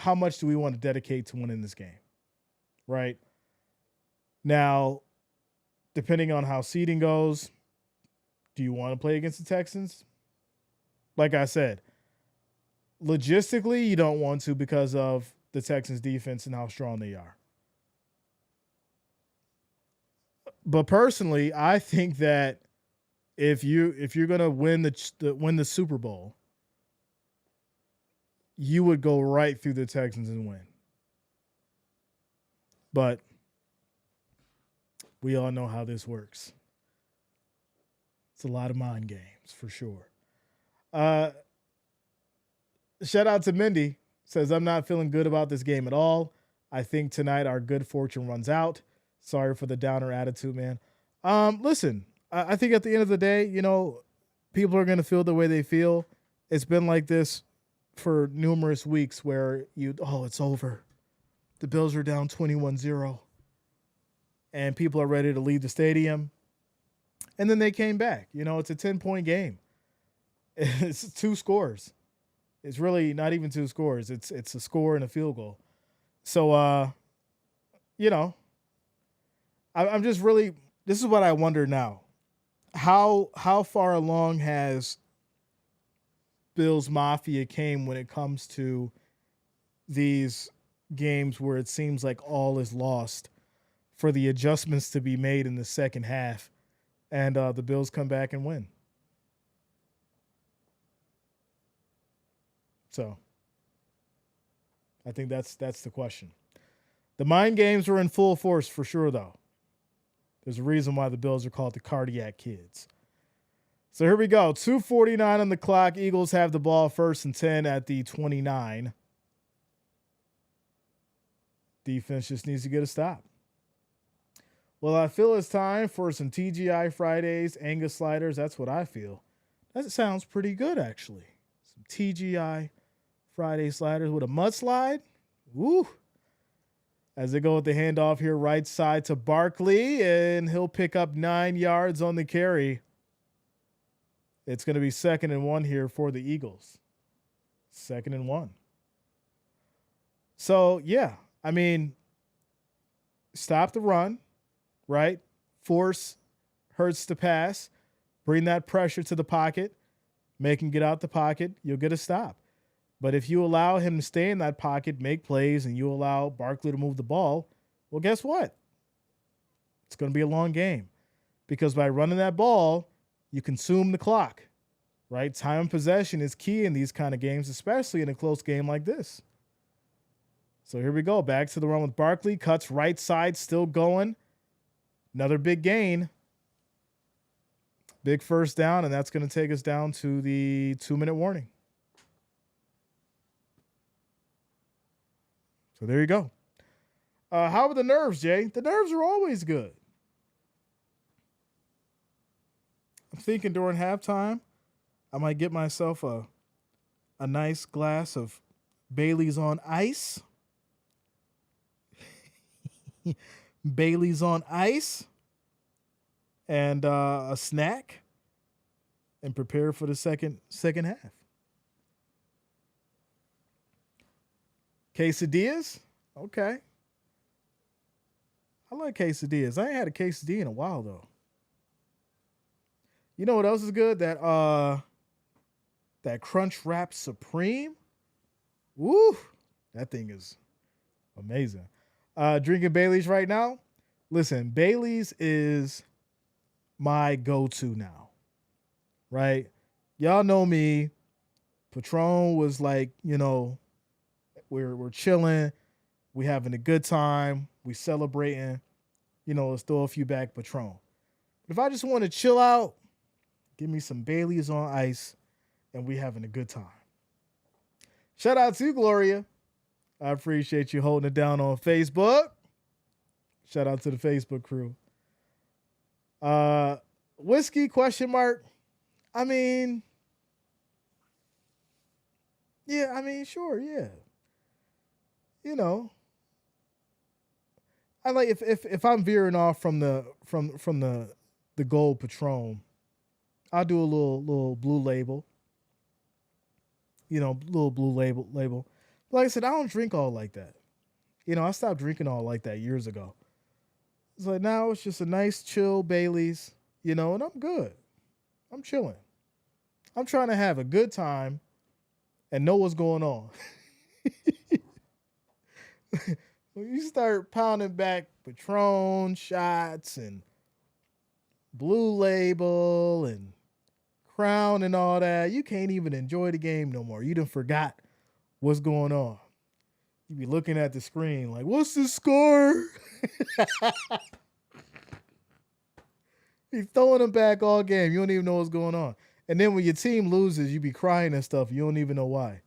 much do we want to dedicate to winning this game? Right? Now, depending on how seeding goes, do you want to play against the Texans? Like I said, logistically, you don't want to because of the Texans defense and how strong they are. But personally, I think that if you're going to win the Super Bowl, you would go right through the Texans and win. But we all know how this works. It's a lot of mind games for sure. Shout out to Mindy. Says, I'm not feeling good about this game at all. I think tonight our good fortune runs out. Sorry for the downer attitude, man. Listen, I think at the end of the day, people are going to feel the way they feel. It's been like this for numerous weeks where it's over. The Bills are down 21-0. And people are ready to leave the stadium. And then they came back. It's a 10-point game. It's 2 scores. It's really not even 2 scores. It's a score and a field goal. So, I'm just really, this is what I wonder now. How far along has Bills Mafia came when it comes to these games where it seems like all is lost for the adjustments to be made in the second half and the Bills come back and win? So I think that's the question. The mind games were in full force for sure, though. There's a reason why the Bills are called the Cardiac Kids. So here we go. 2:49 on the clock. Eagles have the ball 1st and 10 at the 29. Defense just needs to get a stop. Well, I feel it's time for some TGI Fridays, Angus sliders. That's what I feel. That sounds pretty good, actually. Some TGI Friday sliders with a mudslide. Woo! As they go with the handoff here, right side to Barkley, and he'll pick up 9 yards on the carry. It's going to be 2nd and 1 here for the Eagles. 2nd and 1. So, yeah, I mean, stop the run, right? Force Hurts to pass. Bring that pressure to the pocket. Make him get out the pocket. You'll get a stop. But if you allow him to stay in that pocket, make plays, and you allow Barkley to move the ball, well, guess what? It's going to be a long game. Because by running that ball, you consume the clock, right? Time of possession is key in these kind of games, especially in a close game like this. So here we go. Back to the run with Barkley. Cuts right side, still going. Another big gain. Big first down, and that's going to take us down to the 2-minute warning. So there you go. How are the nerves, Jay? The nerves are always good. I'm thinking during halftime, I might get myself a nice glass of Bailey's on ice. Bailey's on ice. And a snack. And prepare for the second half. Quesadillas? Okay. I like quesadillas. I ain't had a quesadilla in a while, though. You know what else is good? That Crunch Wrap Supreme. Woo! That thing is amazing. Drinking Bailey's right now. Listen, Bailey's is my go-to now, right? Y'all know me. Patron was like, we're chilling, we having a good time, we celebrating, let's throw a few back Patron. But if I just want to chill out, give me some Baileys on ice, and we having a good time. Shout out to you, Gloria. I appreciate you holding it down on Facebook. Shout out to the Facebook crew. Whiskey question mark. I mean, yeah, sure, yeah. I like if I'm veering off from the gold Patron, I'll do a little blue label. Little blue label. But like I said, I don't drink all like that. I stopped drinking all like that years ago. It's like now it's just a nice chill Bailey's, and I'm good. I'm chilling. I'm trying to have a good time and know what's going on. When you start pounding back Patron shots and Blue Label and Crown and all that, you can't even enjoy the game no more. You done forgot what's going on. You be looking at the screen like, what's the score? Be throwing them back all game. You don't even know what's going on. And then when your team loses, you be crying and stuff. You don't even know why.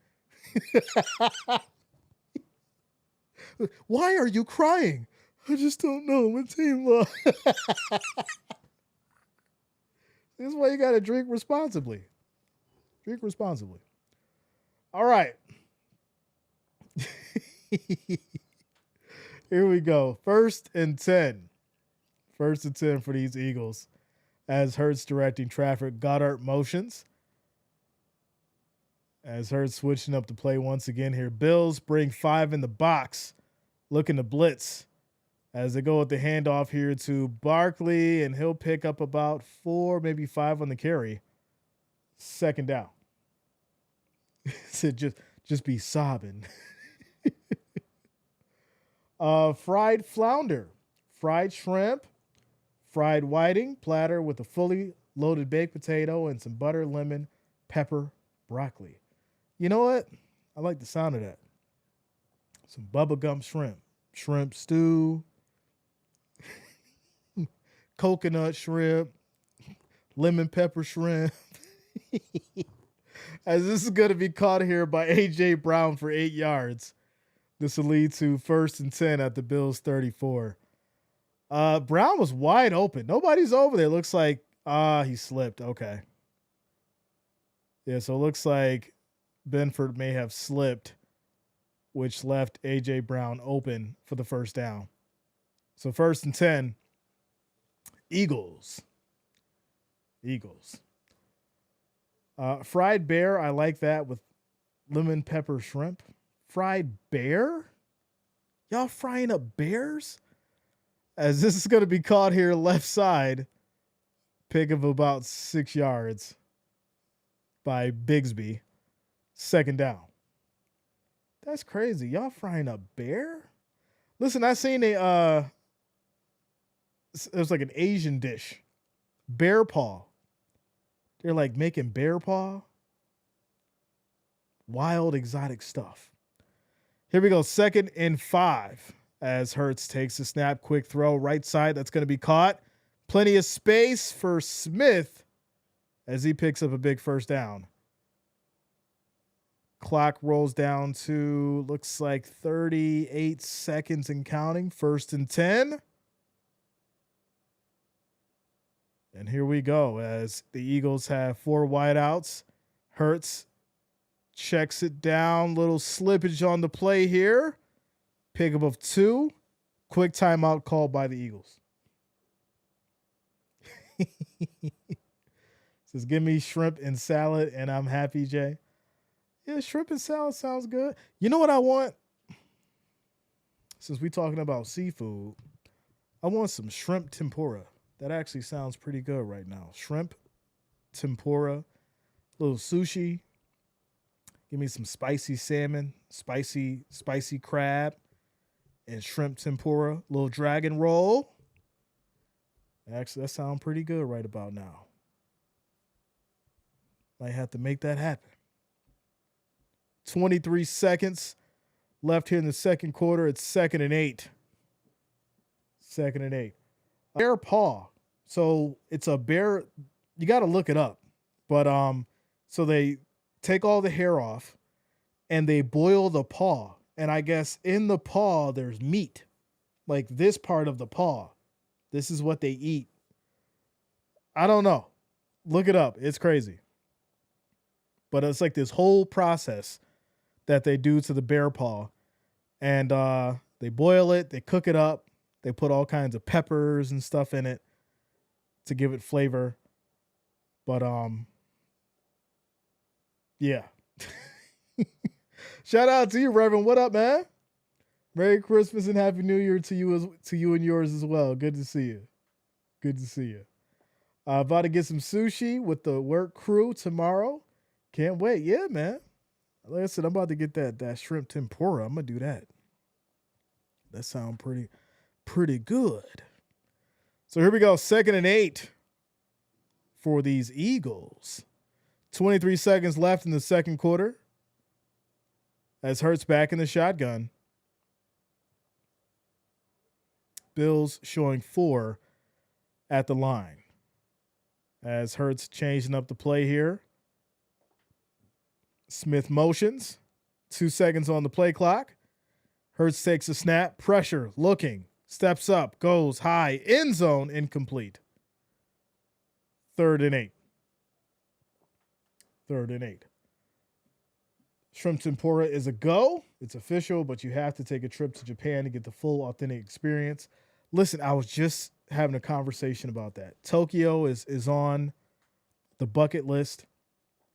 Why are you crying? I just don't know. My team lost. This is why you got to drink responsibly. Drink responsibly. All right. Here we go. 1st and 10. 1st and 10 for these Eagles. As Hurts directing traffic, Goddard motions. As Hurts switching up the play once again here. Bills bring 5 in the box. Looking to blitz. As they go with the handoff here to Barkley, and he'll pick up about 4, maybe 5 on the carry. 2nd down. So just be sobbing. Fried flounder, fried shrimp, fried whiting platter with a fully loaded baked potato and some butter, lemon, pepper, broccoli. You know what? I like the sound of that. Some bubblegum shrimp stew, coconut shrimp, lemon pepper shrimp. As this is going to be caught here by A.J. Brown for 8 yards. This will lead to 1st and 10 at the Bills' 34. Brown was wide open. Nobody's over there. Looks like, he slipped. Okay. Yeah, so it looks like Benford may have slipped, which left A.J. Brown open for the 1st down. So 1st and 10, Eagles. Fried bear, I like that with lemon pepper shrimp. Fried bear? Y'all frying up bears? As this is going to be caught here left side. Pick of about 6 yards by Bigsby. 2nd down. That's crazy. Y'all frying up bear? Listen, I seen it was like an Asian dish. Bear paw. They're like making bear paw. Wild exotic stuff. Here we go. 2nd and 5 as Hurts takes the snap. Quick throw right side. That's going to be caught. Plenty of space for Smith as he picks up a big 1st down. Clock rolls down to looks like 38 seconds and counting. 1st and 10. And here we go as the Eagles have 4 wideouts. Hurts checks it down. Little slippage on the play here. Pickup of 2. Quick timeout called by the Eagles. Says, give me shrimp and salad and I'm happy, Jay. Yeah, shrimp and salad sounds good. You know what I want? Since we're talking about seafood, I want some shrimp tempura. That actually sounds pretty good right now. Shrimp tempura, little sushi. Give me some spicy salmon, spicy crab, and shrimp tempura. Little dragon roll. Actually, that sounds pretty good right about now. Might have to make that happen. 23 seconds left here in the second quarter. It's 2nd and 8. 2nd and 8. Bear paw. So it's a bear. You got to look it up. But so they take all the hair off and they boil the paw. And I guess in the paw there's meat. Like this part of the paw. This is what they eat. I don't know. Look it up. It's crazy. But it's like this whole process that they do to the bear paw. And they boil it, they cook it up, they put all kinds of peppers and stuff in it to give it flavor. But yeah. Shout out to you, Reverend. What up, man? Merry Christmas and Happy New Year to you and yours as well. Good to see you. Good to see you. About to get some sushi with the work crew tomorrow. Can't wait. Yeah, man. Like I said, I'm about to get that shrimp tempura. I'm gonna do that. That sounds pretty good. So here we go. 2nd and 8 for these Eagles. 23 seconds left in the second quarter. As Hurts back in the shotgun. Bills showing 4 at the line. As Hurts changing up the play here. Smith motions. 2 seconds on the play clock. Hurts takes a snap. Pressure. Looking. Steps up. Goes high. End zone. Incomplete. 3rd and 8. 3rd and 8. Shrimp tempura is a go. It's official, but you have to take a trip to Japan to get the full authentic experience. Listen, I was just having a conversation about that. Tokyo is on the bucket list.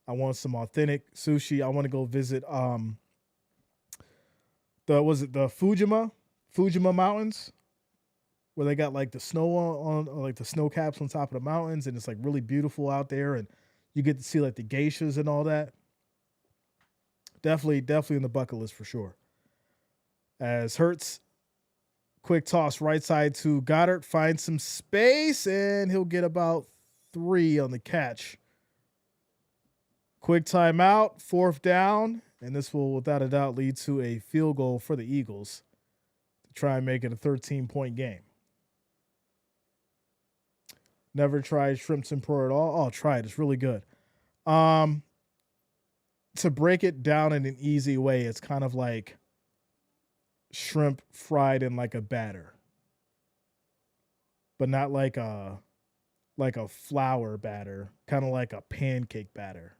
I want some authentic sushi. I want to go visit the Fujima Mountains, where they got like the snow on like the snow caps on top of the mountains, and it's like really beautiful out there, and you get to see like the geishas and all that. Definitely in the bucket list for sure. As Hurts, quick toss right side to Goddard, finds some space, and he'll get about 3 on the catch. Quick timeout, 4th down, and this will without a doubt lead to a field goal for the Eagles to try and make it a 13-point game. Never tried shrimp tempura at all. Oh, try it. It's really good. To break it down in an easy way, it's kind of like shrimp fried in like a batter, but not like a flour batter, kind of like a pancake batter.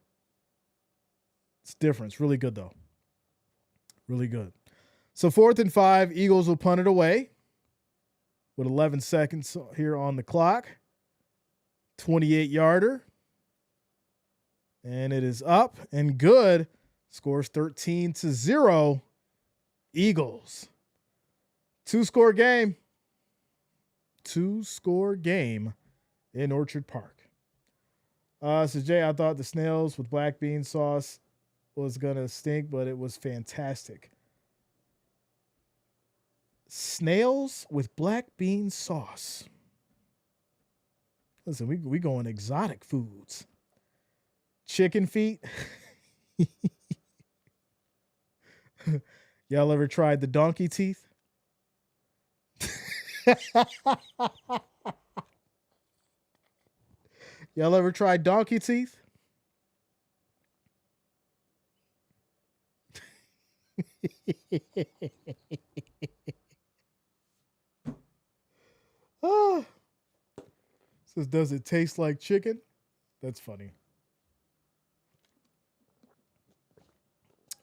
It's different. It's really good though. Really good. So 4th and 5, Eagles will punt it away with 11 seconds here on the clock. 28-yarder. And it is up and good. Scores 13-0. Eagles. 2-score game. 2-score game in Orchard Park. So Jay, I thought the snails with black bean sauce was gonna stink, but it was fantastic. Snails with black bean sauce. Listen, we going exotic foods. Chicken feet. Y'all ever tried the donkey teeth? Y'all ever tried donkey teeth? Oh. Says, does it taste like chicken? That's funny.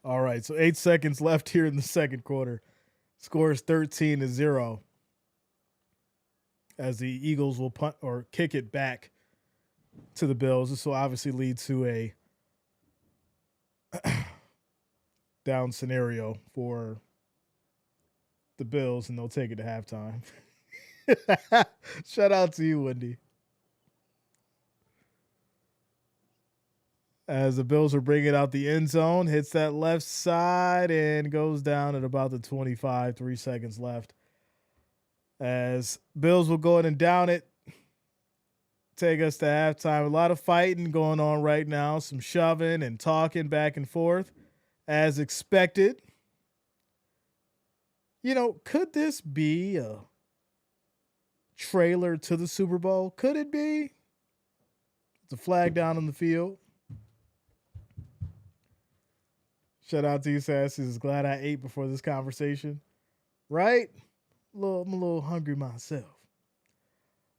All right, so 8 seconds left here in the second quarter. Scores 13-0. As the Eagles will punt or kick it back to the Bills. This will obviously lead to a down scenario for the Bills, and they'll take it to halftime. Shout out to you, Wendy. As the Bills are bringing out the end zone, hits that left side and goes down at about the 25, 3 seconds left. As Bills will go ahead and down it take us to halftime. A lot of fighting going on right now, some shoving and talking back and forth as expected. Could this be a trailer to the Super Bowl? Could it be? It's a flag down on the field. Shout out to you, Sasses. Glad I ate before this conversation. Right? I'm a little hungry myself.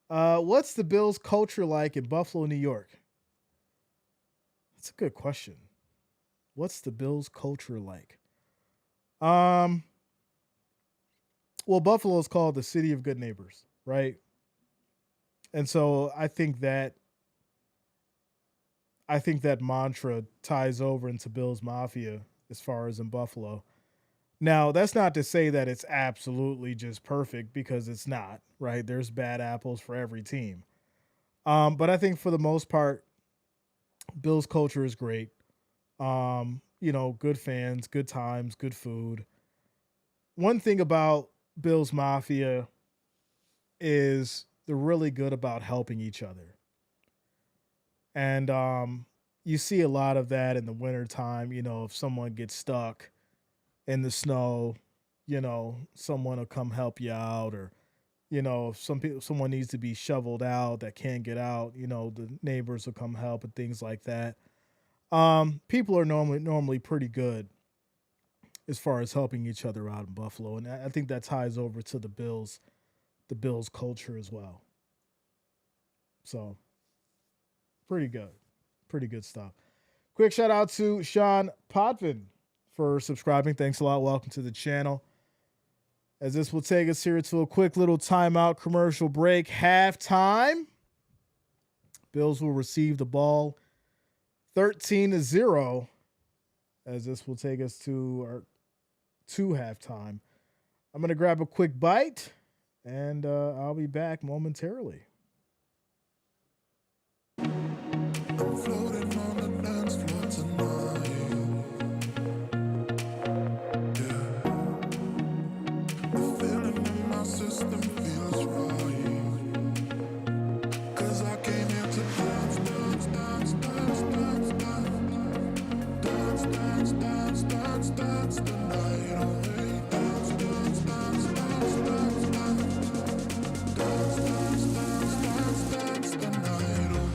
What's the Bills' culture like in Buffalo, New York? That's a good question. What's the Bills' culture like? Well, Buffalo is called the city of good neighbors, right? And so I think that mantra ties over into Bills Mafia as far as in Buffalo. Now, that's not to say that it's absolutely just perfect, because it's not, right? There's bad apples for every team. But I think for the most part, Bills culture is great. Good fans, good times, good food. One thing about Bills Mafia is they're really good about helping each other. And you see a lot of that in the wintertime. If someone gets stuck in the snow, someone will come help you out, or if someone needs to be shoveled out that can't get out, the neighbors will come help and things like that. People are normally pretty good as far as helping each other out in Buffalo, and I think that ties over to the Bills culture as well. So pretty good stuff. Quick shout out to Sean Potvin for subscribing. Thanks a lot. Welcome to the channel. As this will take us here to a quick little timeout commercial break. Halftime. Bills will receive the ball 13-0. As this will take us to halftime. I'm going to grab a quick bite, and I'll be back momentarily. I'm floating on the dance floor tonight. Yeah. The feeling in my system feels right. 'Cause I came here to dance, dance, dance, dance, dance, dance, dance, dance, dance, dance the night away. Dance, dance, dance, dance, dance, dance, dance, dance, dance, dance the night away.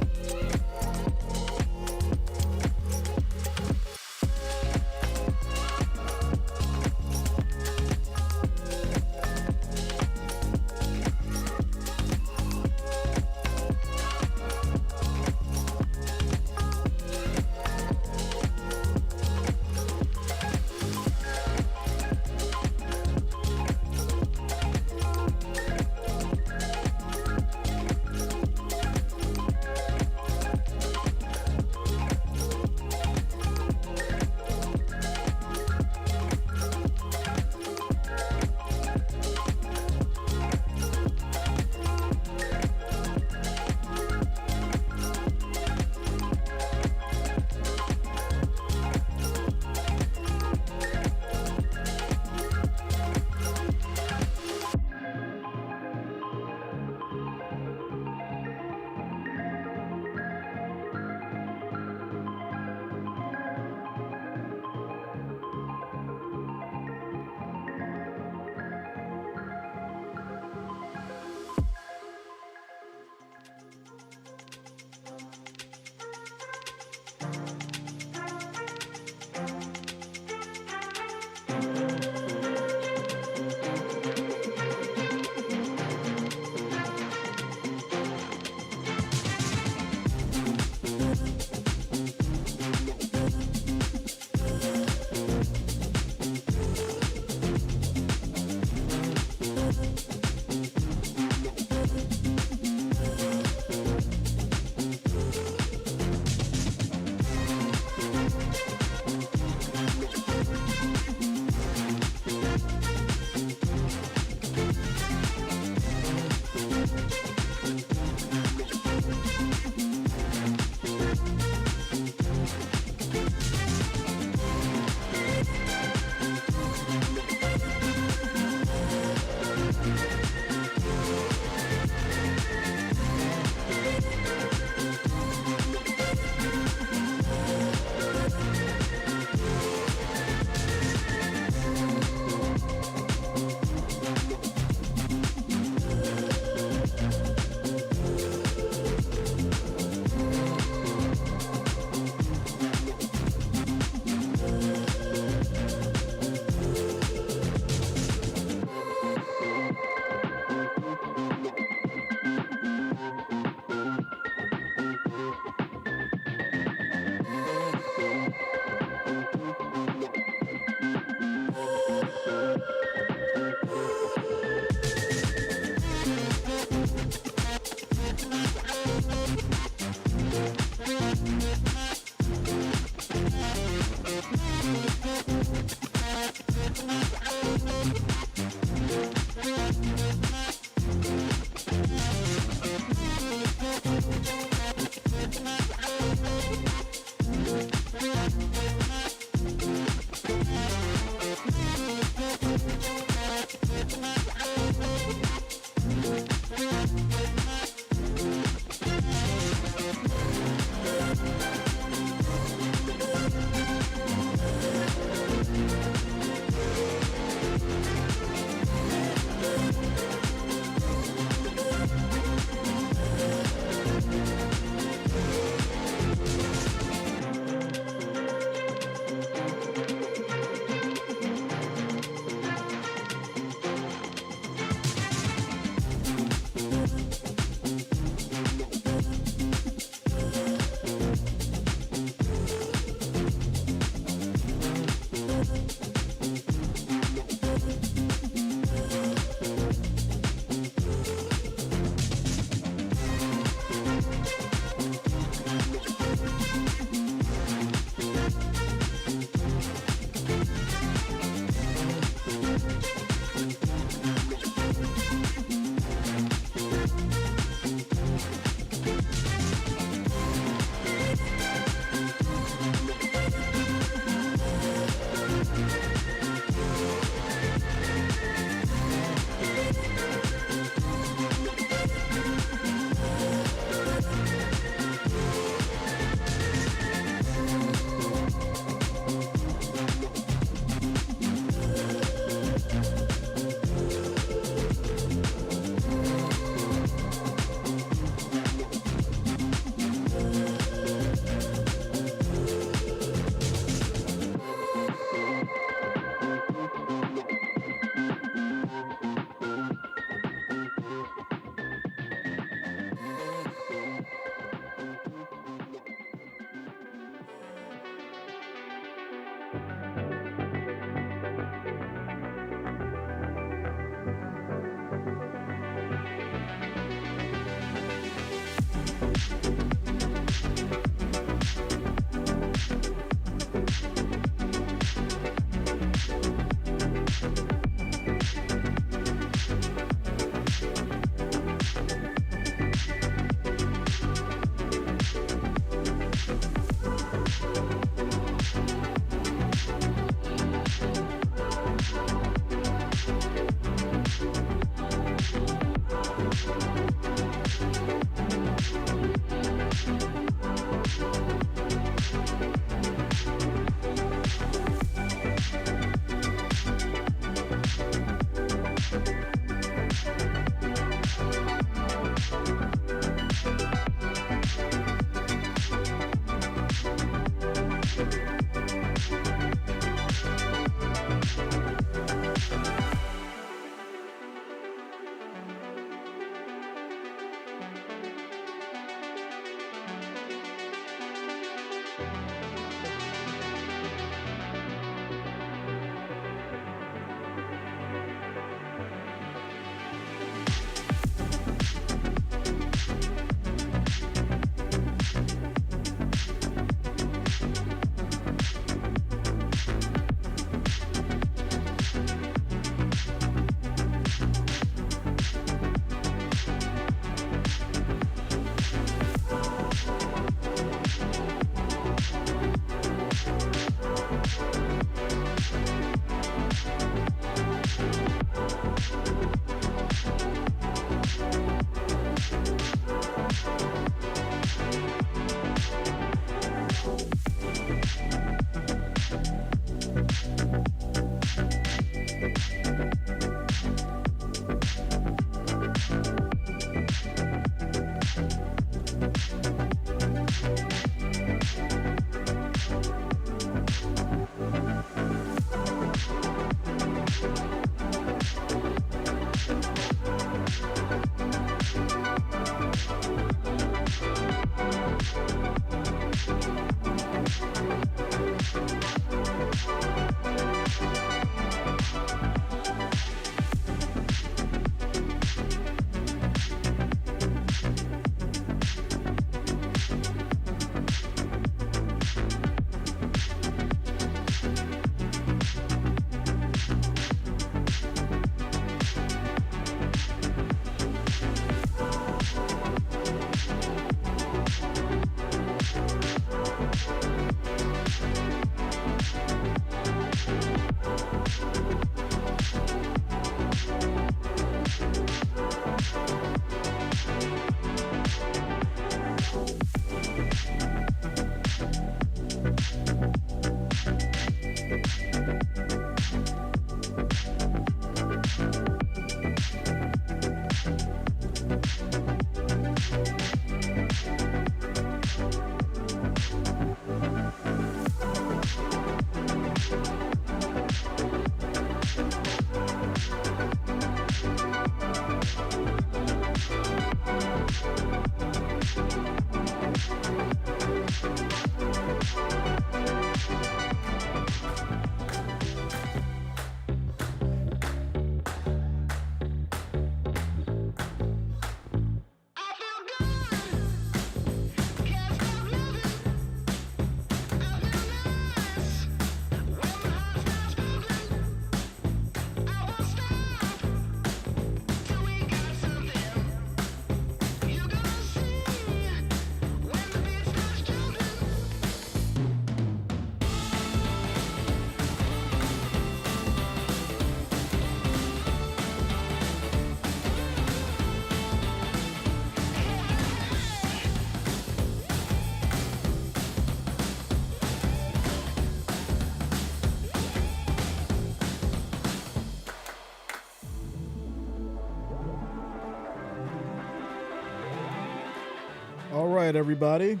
right, everybody.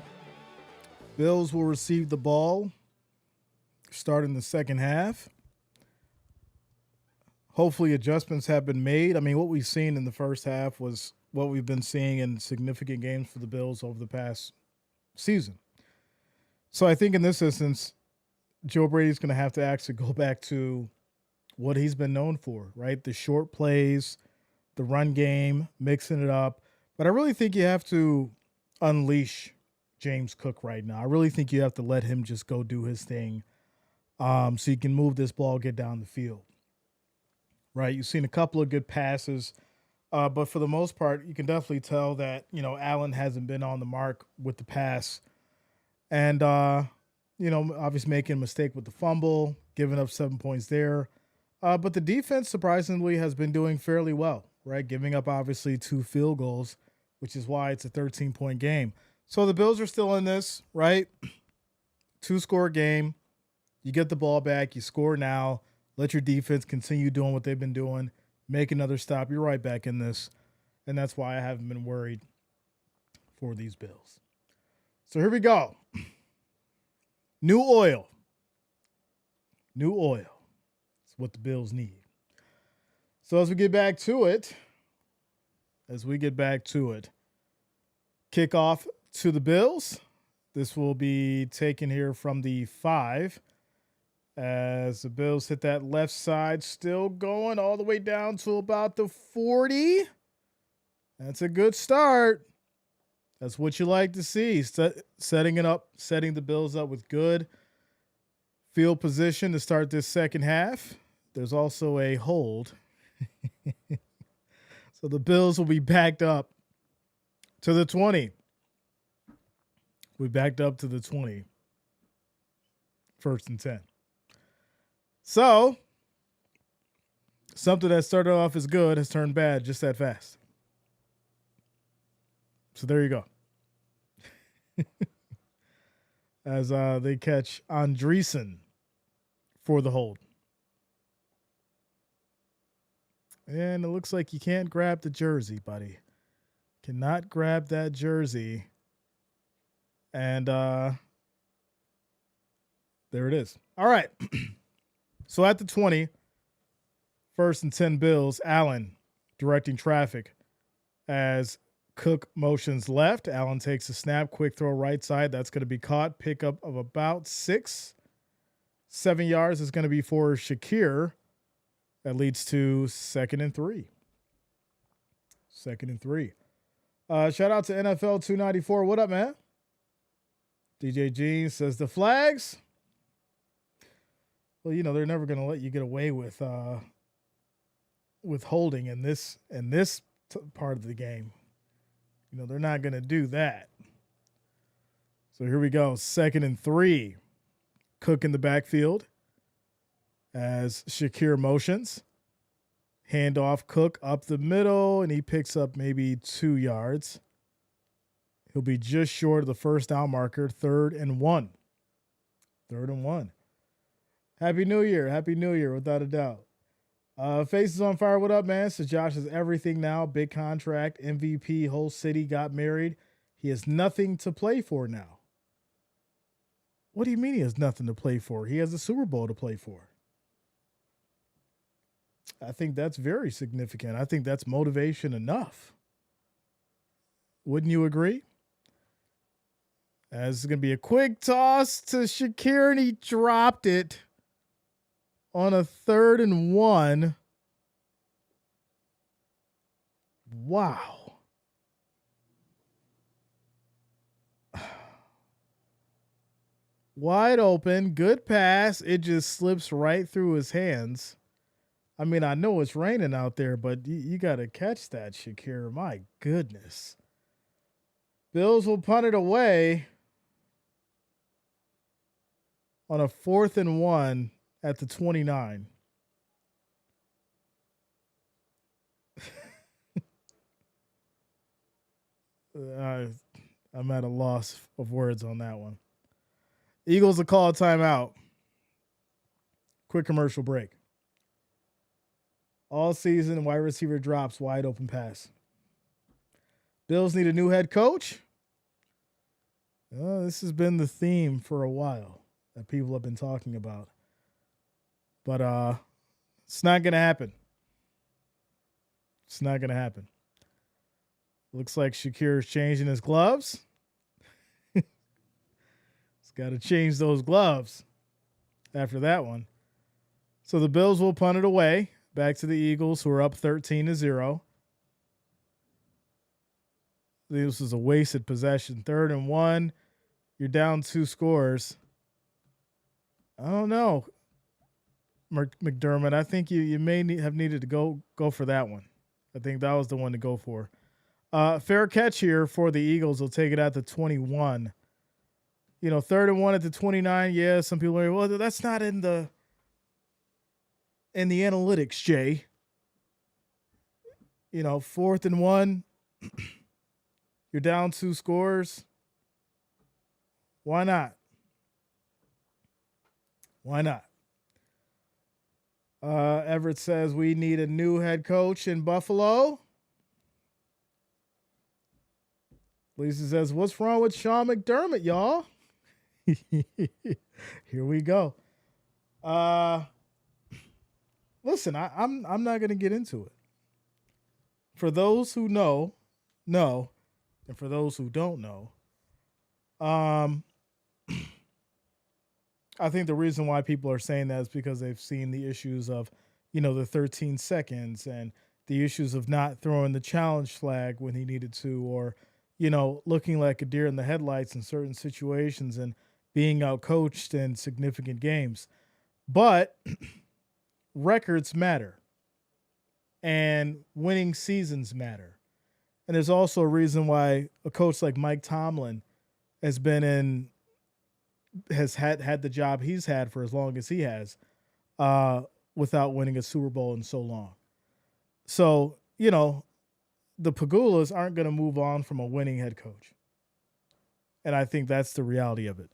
Bills will receive the ball starting the second half. Hopefully adjustments have been made. I mean, what we've seen in the first half was what we've been seeing in significant games for the Bills over the past season. So I think in this instance, Joe Brady's going to have to actually go back to what he's been known for, right? The short plays, the run game, mixing it up. But I really think you have to unleash James Cook right now. I really think you have to let him just go do his thing so you can move this ball, get down the field. Right? You've seen a couple of good passes, but for the most part, you can definitely tell that, Allen hasn't been on the mark with the pass. And, obviously making a mistake with the fumble, giving up 7 points there. But the defense, surprisingly, has been doing fairly well, right? Giving up, obviously, 2 field goals, which is why it's a 13-point game. So the Bills are still in this, right? 2-score game. You get the ball back. You score now. Let your defense continue doing what they've been doing. Make another stop. You're right back in this. And that's why I haven't been worried for these Bills. So here we go. New oil. New oil. It's what the Bills need. So as we get back to it, kickoff to the Bills. This will be taken here from the 5. As the Bills hit that left side, still going all the way down to about the 40. That's a good start. That's what you like to see. Setting the Bills up with good field position to start this second half. There's also a hold. So the Bills will be backed up to the 20. We backed up to the 20. 1st and 10. So, something that started off as good has turned bad just that fast. So there you go. As they catch Jreasn for the hold. And it looks like you can't grab the jersey, buddy. Cannot grab that jersey. And there it is. All right. So at the 20, 1st and 10 Bills, Allen directing traffic as Cook motions left. Allen takes a snap, quick throw right side. That's going to be caught. Pickup of about 7 yards is going to be for Shakir. That leads to 2nd and 3. 2nd and 3. Shout out to NFL 294. What up, man? DJ Jreasn says the flags. Well, they're never going to let you get away with holding in this part of the game. They're not going to do that. So here we go. 2nd and 3. Cook in the backfield as Shakir motions. Handoff, Cook up the middle, and he picks up maybe 2 yards. He'll be just short of the first down marker. 3rd and 1. 3rd and 1. Happy New Year. Happy New Year, without a doubt. Faces on fire. What up, man? So Josh is everything now. Big contract. MVP. Whole city got married. He has nothing to play for now. What do you mean he has nothing to play for? He has the Super Bowl to play for. I think that's very significant. I think that's motivation enough. Wouldn't you agree? As it's going to be a quick toss to Shakir, and he dropped it on a 3rd and 1. Wow. Wide open, good pass. It just slips right through his hands. I mean, I know it's raining out there, but you got to catch that, Shakir. My goodness. Bills will punt it away on a 4th and 1 at the 29. I'm at a loss of words on that one. Eagles will call a timeout. Quick commercial break. All season, wide receiver drops wide open pass. Bills need a new head coach. This has been the theme for a while that people have been talking about. But it's not going to happen. It's not going to happen. Looks like Shakir's changing his gloves. He's got to change those gloves after that one. So the Bills will punt it away back to the Eagles, who are up 13-0. This is a wasted possession. 3rd and 1. You're down 2 scores. I don't know, McDermott. I think you may have needed to go for that one. I think that was the one to go for. Fair catch here for the Eagles. They'll take it at the 21. 3rd and 1 at the 29. Yeah, some people are, well, that's not in the analytics, Jay. 4th and 1. You're down 2 scores. Why not? Why not? Everett says we need a new head coach in Buffalo. Lisa says, what's wrong with Sean McDermott, y'all? Here we go. Listen, I'm not going to get into it. For those who know, and for those who don't know, I think the reason why people are saying that is because they've seen the issues of, the 13 seconds and the issues of not throwing the challenge flag when he needed to, or, looking like a deer in the headlights in certain situations and being outcoached in significant games. But records matter and winning seasons matter. And there's also a reason why a coach like Mike Tomlin has had the job he's had for as long as he has, without winning a Super Bowl in so long. So, the Pagulas aren't going to move on from a winning head coach. And I think that's the reality of it.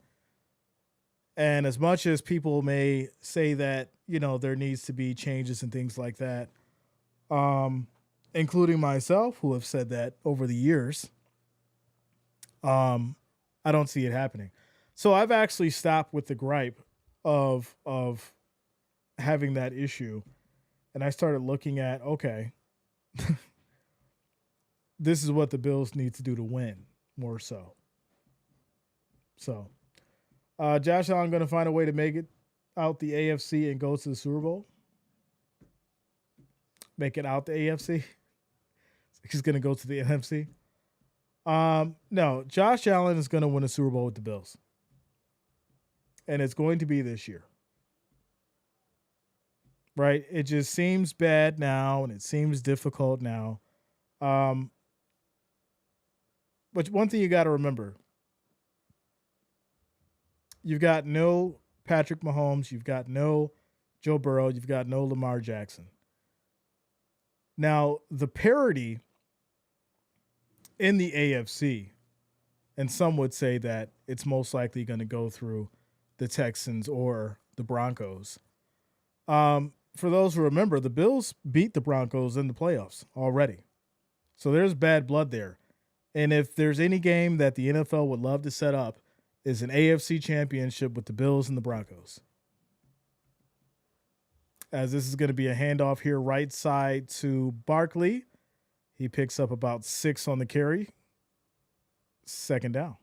And as much as people may say that, there needs to be changes and things like that, including myself, who have said that over the years, I don't see it happening. So I've actually stopped with the gripe of having that issue, and I started looking at, okay, this is what the Bills need to do to win more so. So, Josh Allen going to find a way to make it out the AFC and go to the Super Bowl? Make it out the AFC? He's going to go to the NFC? No, Josh Allen is going to win a Super Bowl with the Bills. And it's going to be this year. Right? It just seems bad now, and it seems difficult now. But one thing you got to remember, you've got no Patrick Mahomes, you've got no Joe Burrow, you've got no Lamar Jackson. Now, the parity in the AFC, and some would say that it's most likely going to go through the Texans or the Broncos. For those who remember, the Bills beat the Broncos in the playoffs already. So there's bad blood there. And if there's any game that the NFL would love to set up, is an AFC championship with the Bills and the Broncos. As this is going to be a handoff here, right side to Barkley. He picks up about 6 on the carry. Second down.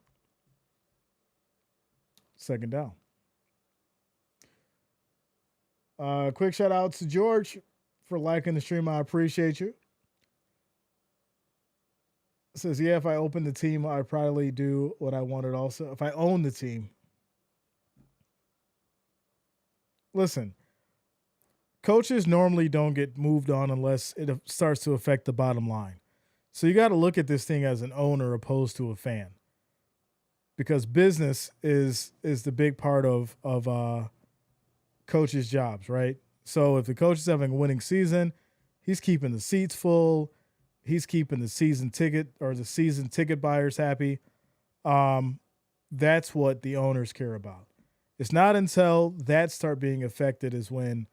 Quick shout out to George for liking the stream. I appreciate you. Says, yeah, if I opened the team, I'd probably do what I wanted also. If I own the team. Listen, coaches normally don't get moved on unless it starts to affect the bottom line. So you got to look at this thing as an owner opposed to a fan. Because business is the big part of coaches' jobs, right? So if the coach is having a winning season, he's keeping the seats full. He's keeping the season ticket buyers happy. That's what the owners care about. It's not until that start being affected is when,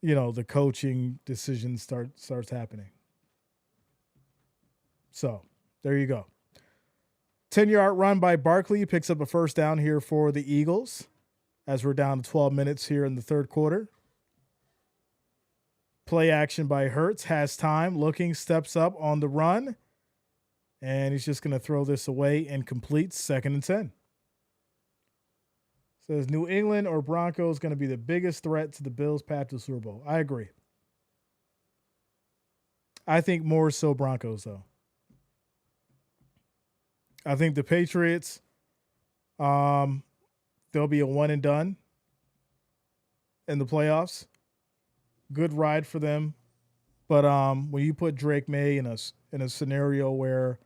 the coaching decisions starts happening. So there you go. 10-yard run by Barkley picks up a first down here for the Eagles as we're down to 12 minutes here in the third quarter. Play action by Hurts, has time, looking, steps up on the run, and he's just going to throw this away and complete 2nd and 10. Says New England or Broncos going to be the biggest threat to the Bills' path to the Super Bowl. I agree. I think more so Broncos, though. I think the Patriots, they'll be a one and done in the playoffs. Good ride for them. But when you put Drake May in a scenario where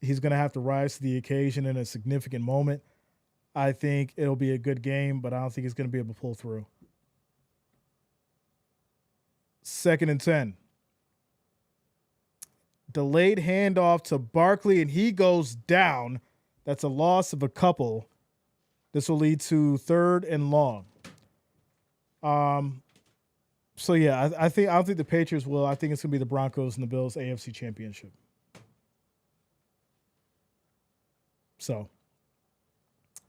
he's going to have to rise to the occasion in a significant moment, I think it'll be a good game, but I don't think he's going to be able to pull through. 2nd and 10. Delayed handoff to Barkley, and he goes down. That's a loss of a couple. This will lead to 3rd and long. So yeah, I don't think the Patriots will. I think it's going to be the Broncos and the Bills AFC Championship. So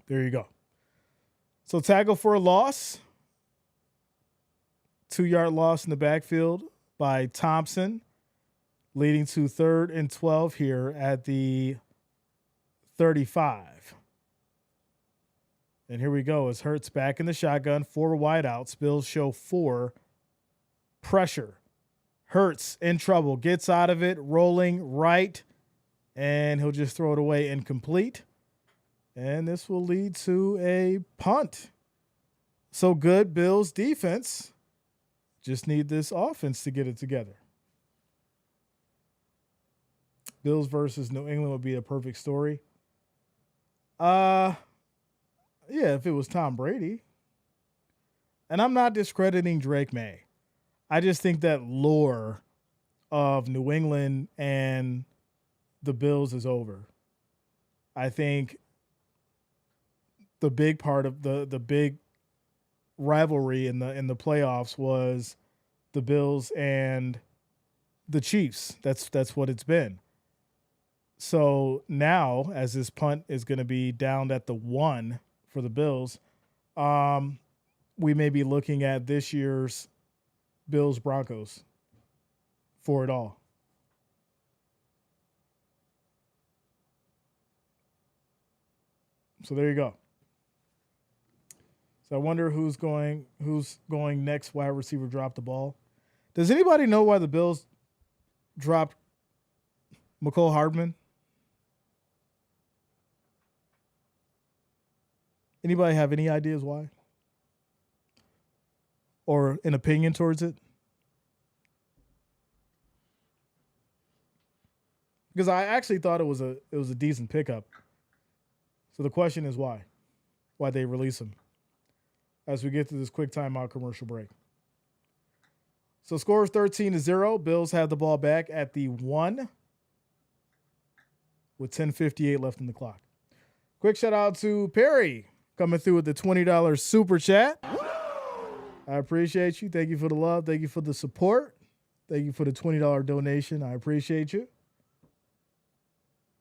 there you go. So tackle for a loss. 2-yard loss in the backfield by Thompson, leading to 3rd and 12 here at the 35. And here we go. As Hurts back in the shotgun, 4 wideouts. Bills show 4. Pressure. Hurts in trouble. Gets out of it. Rolling right. And he'll just throw it away incomplete. And this will lead to a punt. So good Bills defense. Just need this offense to get it together. Bills versus New England would be a perfect story. Yeah, if it was Tom Brady. And I'm not discrediting Drake May. I just think that lore of New England and the Bills is over. I think the big part of the big rivalry in the playoffs was the Bills and the Chiefs. That's what it's been. So now, as this punt is going to be down at the 1 for the Bills, we may be looking at this year's Bills-Broncos for it all. So there you go. So I wonder who's going next. Wide receiver dropped the ball. Does anybody know why the Bills dropped McCole Hardman? Anybody have any ideas why? Or an opinion towards it? Because I actually thought it was a decent pickup. So the question is why? Why they release him? As we get to this quick timeout commercial break. So score is 13-0. Bills have the ball back at the 1 with 10:58 left in the clock. Quick shout out to Perry coming through with the $20 super chat. I appreciate you. Thank you for the love. Thank you for the support. Thank you for the $20 donation. I appreciate you.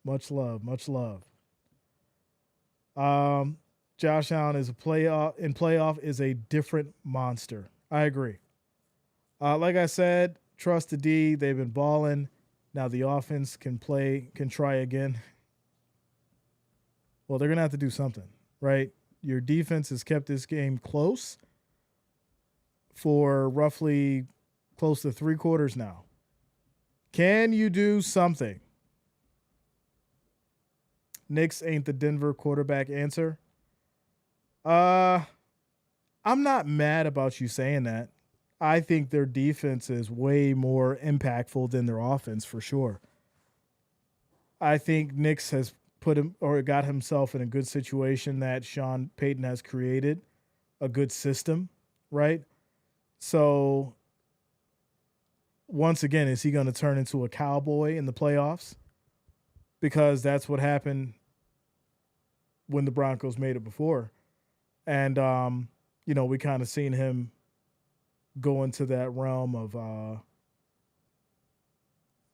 Much love. Much love. Josh Allen is playoff is a different monster. I agree. Like I said, trust the D. They've been balling. Now the offense can try again. Well, they're going to have to do something, right? Your defense has kept this game close for roughly close to 3 quarters now. Can you do something? Knicks ain't the Denver quarterback answer. I'm not mad about you saying that. I think their defense is way more impactful than their offense for sure. I think Knicks has got himself in a good situation that Sean Payton has created a good system, right? So once again, is he going to turn into a cowboy in the playoffs? Because that's what happened when the Broncos made it before. And, we kind of seen him go into that realm of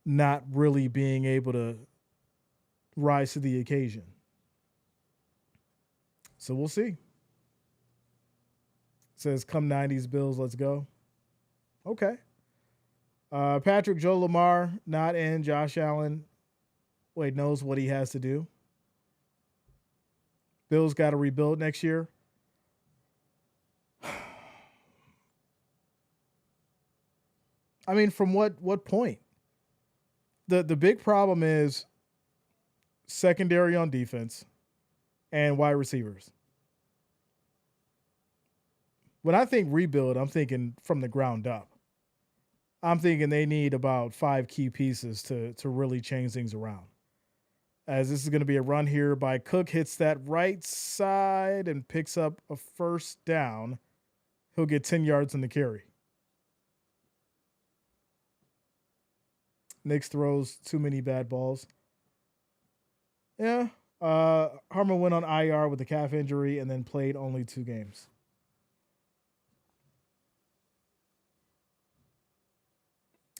not really being able to rise to the occasion. So we'll see. It says, come 90s Bills, let's go. Okay. Patrick Joe Lamar, not in. Josh Allen, knows what he has to do. Bills got to rebuild next year. I mean, from what point? The big problem is secondary on defense and wide receivers. When I think rebuild, I'm thinking from the ground up. I'm thinking they need about 5 key pieces to really change things around. As this is going to be a run here by Cook, hits that right side and picks up a first down. He'll get 10 yards on the carry. Knicks throws too many bad balls. Yeah. Harmon went on IR with a calf injury and then played only 2 games.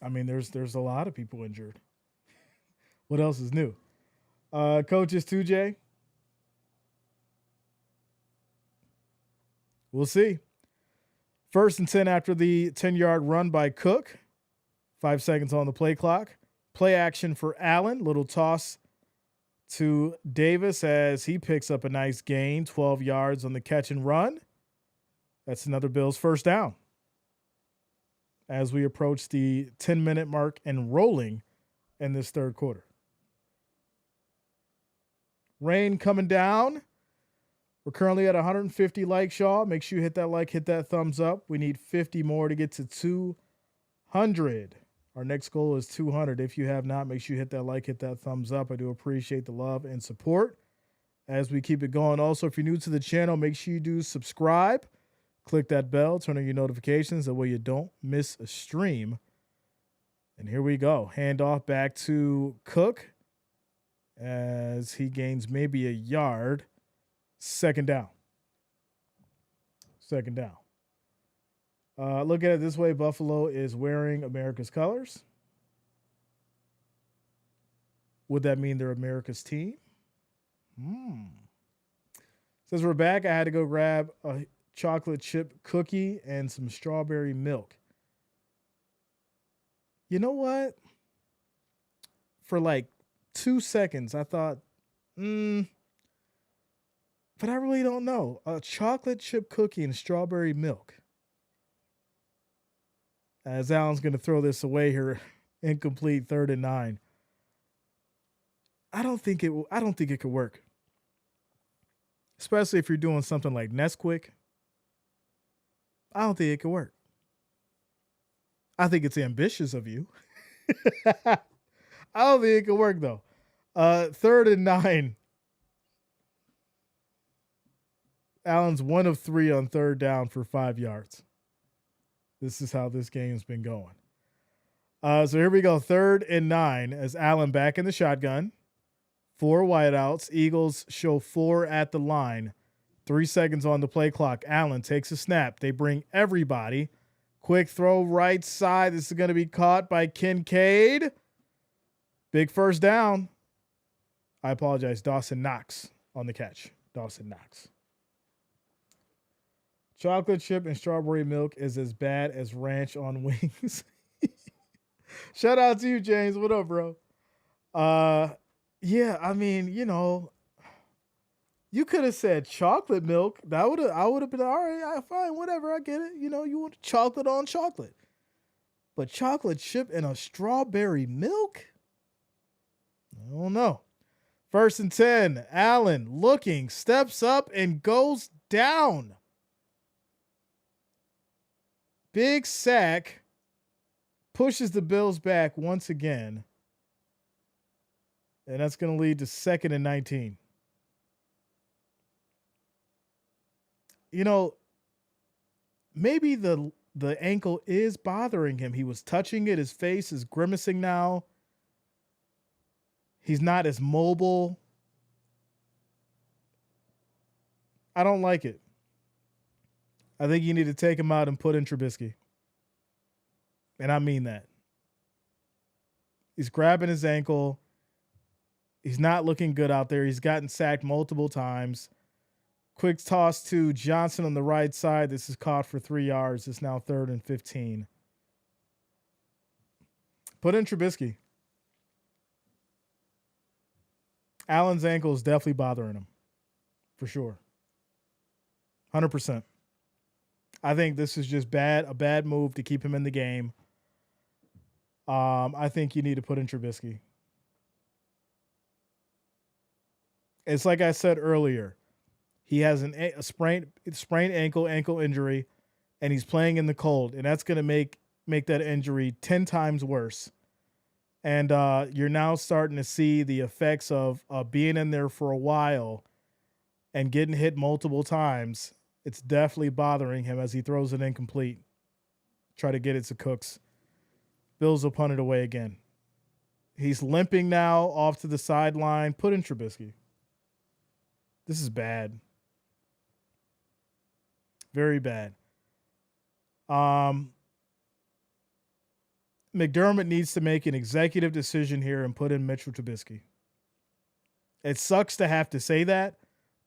I mean, there's a lot of people injured. What else is new? Coaches 2J. We'll see. 1st and 10 after the 10-yard run by Cook. 5 seconds on the play clock. Play action for Allen. Little toss to Davis as he picks up a nice gain. 12 yards on the catch and run. That's another Bills first down. As we approach the 10-minute mark and rolling in this third quarter. Rain coming down. We're currently at 150 likes, Shaw. Make sure you hit that like, hit that thumbs up. We need 50 more to get to 200. Our next goal is 200. If you have not, make sure you hit that like, hit that thumbs up. I do appreciate the love and support as we keep it going. Also, if you're new to the channel, make sure you do subscribe. Click that bell, turn on your notifications. That way you don't miss a stream. And here we go. Handoff back to Cook as he gains maybe a yard. Second down. Look at it this way. Buffalo is wearing America's colors. Would that mean they're America's team? Says we're back. I had to go grab a chocolate chip cookie and some strawberry milk. You know what? For like 2 seconds, I thought, but I really don't know. A chocolate chip cookie and strawberry milk. As Allen's going to throw this away here, incomplete, 3rd and 9. I don't think it could work. Especially if you're doing something like Nesquik. I don't think it could work. I think it's ambitious of you. I don't think it could work, though. 3rd and 9. Allen's 1 of 3 on 3rd down for 5 yards. This is how this game's been going. So here we go. 3rd and 9 as Allen back in the shotgun. 4 wideouts. Eagles show 4 at the line. 3 seconds on the play clock. Allen takes a snap. They bring everybody. Quick throw right side. This is going to be caught by Kincaid. Big first down. I apologize. Dawson Knox on the catch. Dawson Knox. Chocolate chip and strawberry milk is as bad as ranch on wings. Shout out to you, James. What up, bro? Yeah, I mean, you could have said chocolate milk. I would have been all right. Fine, whatever. I get it. You want chocolate on chocolate, but chocolate chip and a strawberry milk. I don't know. 1st and 10. Allen looking, steps up and goes down. Big sack. Pushes the Bills back once again. And that's going to lead to 2nd and 19. Maybe the ankle is bothering him. He was touching it. His face is grimacing now. He's not as mobile. I don't like it. I think you need to take him out and put in Trubisky. And I mean that. He's grabbing his ankle. He's not looking good out there. He's gotten sacked multiple times. Quick toss to Johnson on the right side. This is caught for 3 yards. It's now 3rd and 15. Put in Trubisky. Allen's ankle is definitely bothering him. For sure. 100%. I think this is just a bad move to keep him in the game. I think you need to put in Trubisky. It's like I said earlier. He has a sprained ankle injury, and he's playing in the cold, and that's going to make that injury 10 times worse. And you're now starting to see the effects of being in there for a while and getting hit multiple times. It's definitely bothering him as he throws it incomplete. Try to get it to Cooks. Bills will punt it away again. He's limping now off to the sideline. Put in Trubisky. This is bad. Very bad. McDermott needs to make an executive decision here and put in Mitchell Trubisky. It sucks to have to say that,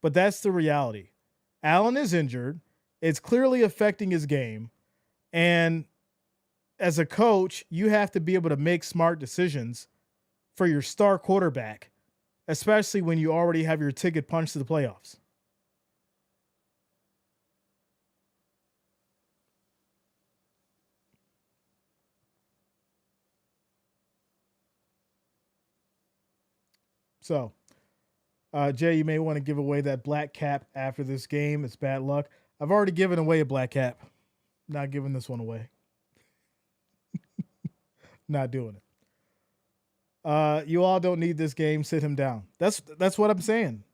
but that's the reality. Allen is injured. It's clearly affecting his game. And as a coach, you have to be able to make smart decisions for your star quarterback, especially when you already have your ticket punched to the playoffs. So, Jay, you may want to give away that black cap after this game. It's bad luck. I've already given away a black cap. Not giving this one away. Not doing it. You all don't need this game. Sit him down. That's what I'm saying.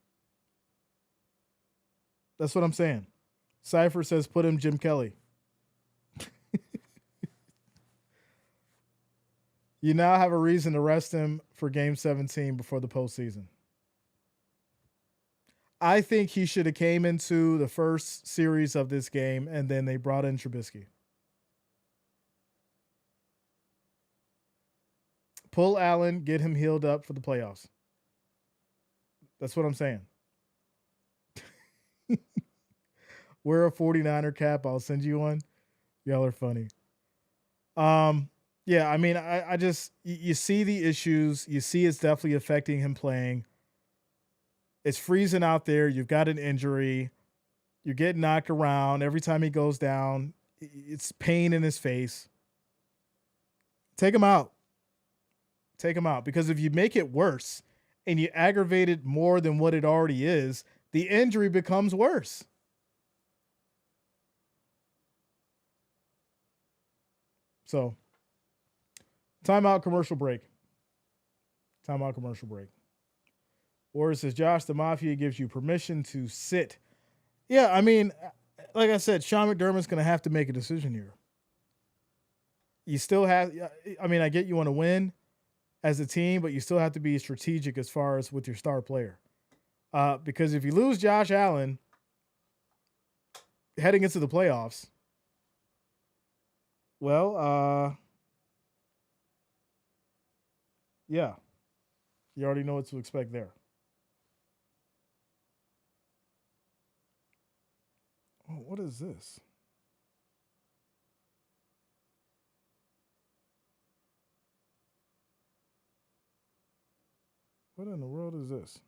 That's what I'm saying. Cypher says put him Jim Kelly. You now have a reason to rest him for game 17 before the postseason. I think he should have came into the first series of this game and then they brought in Trubisky. Pull Allen, get him healed up for the playoffs. That's what I'm saying. Wear a 49er cap. I'll send you one. Y'all are funny. Yeah, I mean, I just, you see the issues. You see it's definitely affecting him playing. It's freezing out there. You've got an injury. You're getting knocked around. Every time he goes down, it's pain in his face. Take him out. Take him out. Because if you make it worse and you aggravate it more than what it already is, the injury becomes worse. So, timeout, commercial break. Timeout, commercial break. Or it says, Josh, the Mafia gives you permission to sit. Yeah, I mean, like I said, Sean McDermott's going to have to make a decision here. You still have, I mean, I get you want to win as a team, but you still have to be strategic as far as with your star player. Because if you lose Josh Allen heading into the playoffs, well, yeah, you already know what to expect there. Oh, what is this? What in the world is this?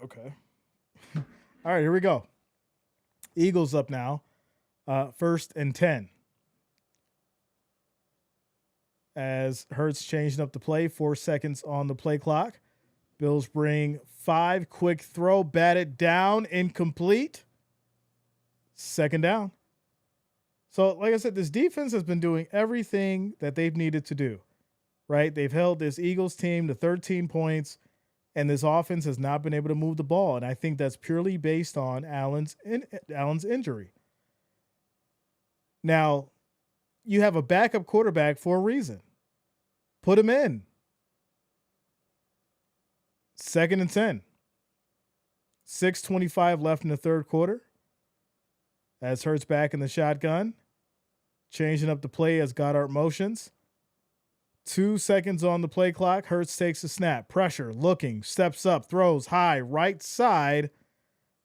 Okay. All right, here we go. Eagles up now. 1st and 10. As Hurts changing up the play, 4 seconds on the play clock. Bills bring 5, quick throw, batted down, incomplete. 2nd down. So, like I said, this defense has been doing everything that they've needed to do, right? They've held this Eagles team to 13 points, and this offense has not been able to move the ball. And I think that's purely based on Allen's injury. Now, you have a backup quarterback for a reason. Put him in. 2nd and 10. 6:25 left in the third quarter. As Hurts back in the shotgun. Changing up the play as Goddard motions. 2 seconds on the play clock. Hurts takes a snap. Pressure. Looking. Steps up. Throws high. Right side.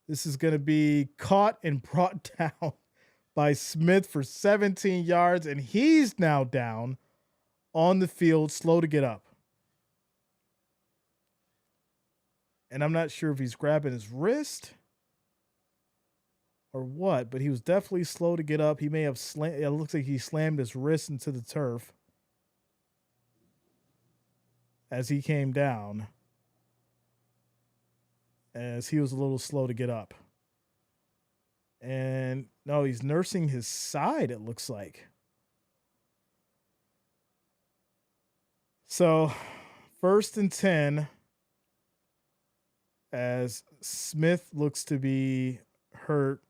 This is going to be caught and brought down by Smith for 17 yards. And he's now down on the field, slow to get up. And I'm not sure if he's grabbing his wrist or what, but he was definitely slow to get up. He may have it looks like he slammed his wrist into the turf as he came down, as he was a little slow to get up. And no, he's nursing his side, it looks like. So 1st and 10 as Smith looks to be hurt,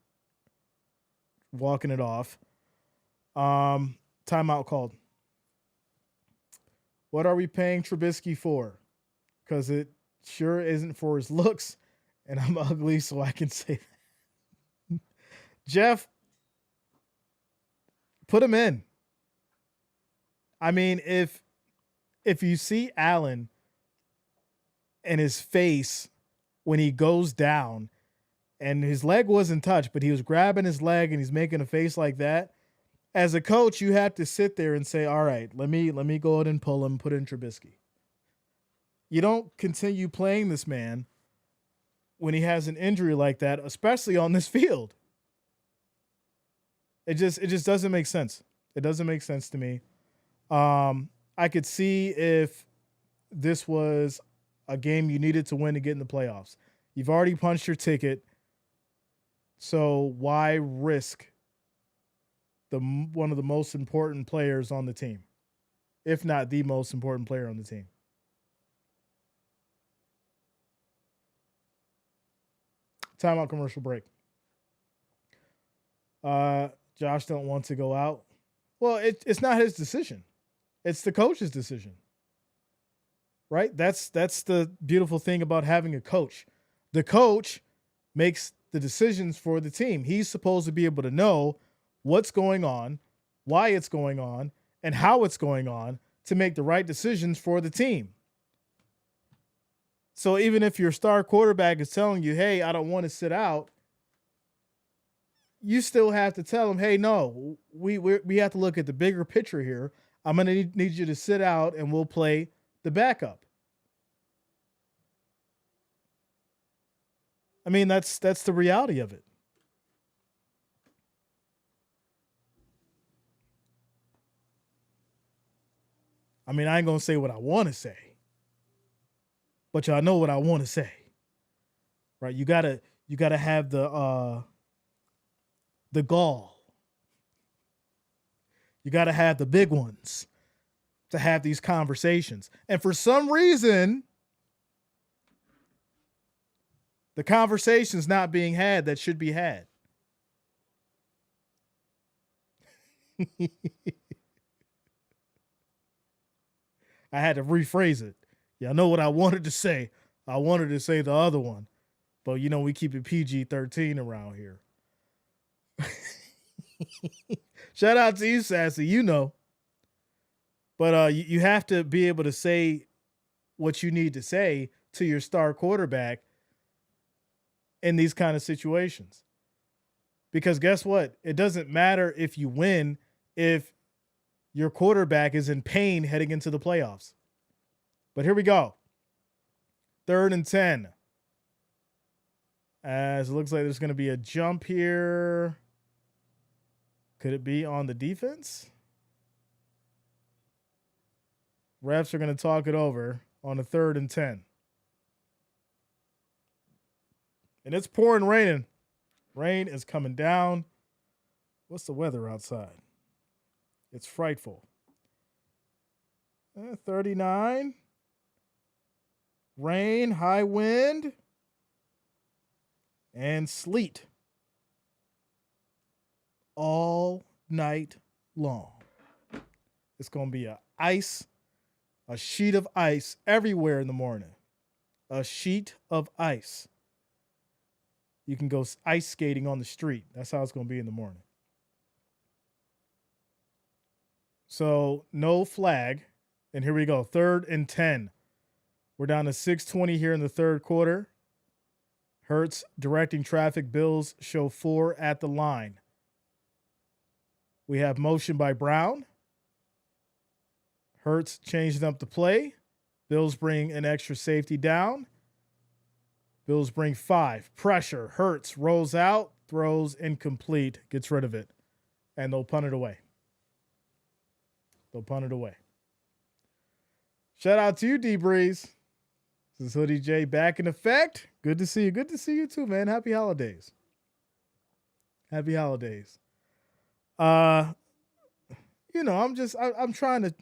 walking it off. Timeout called. What are we paying Trubisky for? Because it sure isn't for his looks, and I'm ugly, so I can say that. Jeff, put him in. I mean, if you see Allen and his face when he goes down, and his leg wasn't touched, but he was grabbing his leg and he's making a face like that. As a coach, you have to sit there and say, all right, let me go ahead and pull him, put in Trubisky. You don't continue playing this man when he has an injury like that, especially on this field. It just doesn't make sense. It doesn't make sense to me. I could see if this was a game you needed to win to get in the playoffs. You've already punched your ticket. So why risk one of the most important players on the team, if not the most important player on the team? Timeout, commercial break. Josh don't want to go out. Well, it's not his decision. It's the coach's decision. Right? That's the beautiful thing about having a coach. The coach makes the decisions for the team. He's supposed to be able to know what's going on, why it's going on, and how it's going on to make the right decisions for the team. So even if your star quarterback is telling you, hey, I don't want to sit out, you still have to tell him, hey, no, we have to look at the bigger picture here. I'm going to need you to sit out and we'll play the backup. I mean, that's the reality of it. I mean, I ain't going to say what I want to say, but y'all know what I want to say. Right? You got to have the gall. You got to have the big ones to have these conversations. And for some reason, the conversation's not being had that should be had. I had to rephrase it. Y'all know what I wanted to say. I wanted to say the other one. But, you know, we keep it PG-13 around here. Shout out to you, Sassy. You know. But you have to be able to say what you need to say to your star quarterback in these kind of situations. Because guess what? It doesn't matter if you win if your quarterback is in pain heading into the playoffs. But here we go. 3rd and 10. As it looks like there's going to be a jump here. Could it be on the defense? Refs are going to talk it over on the 3rd and 10. And it's pouring raining. Rain is coming down. What's the weather outside? It's frightful. 39. Rain, high wind, and sleet all night long. It's going to be a sheet of ice everywhere in the morning. A sheet of ice. You can go ice skating on the street. That's how it's going to be in the morning. So no flag. And here we go. 3rd and 10. We're down to 6:20 here in the third quarter. Hurts directing traffic. Bills show 4 at the line. We have motion by Brown. Hurts changing up the play. Bills bring an extra safety down. Bills bring 5. Pressure. Hurts rolls out, throws incomplete, gets rid of it. And they'll punt it away. Shout out to you, Jreasn. This is Hoodie J back in effect. Good to see you. Good to see you too, man. Happy holidays. I'm trying to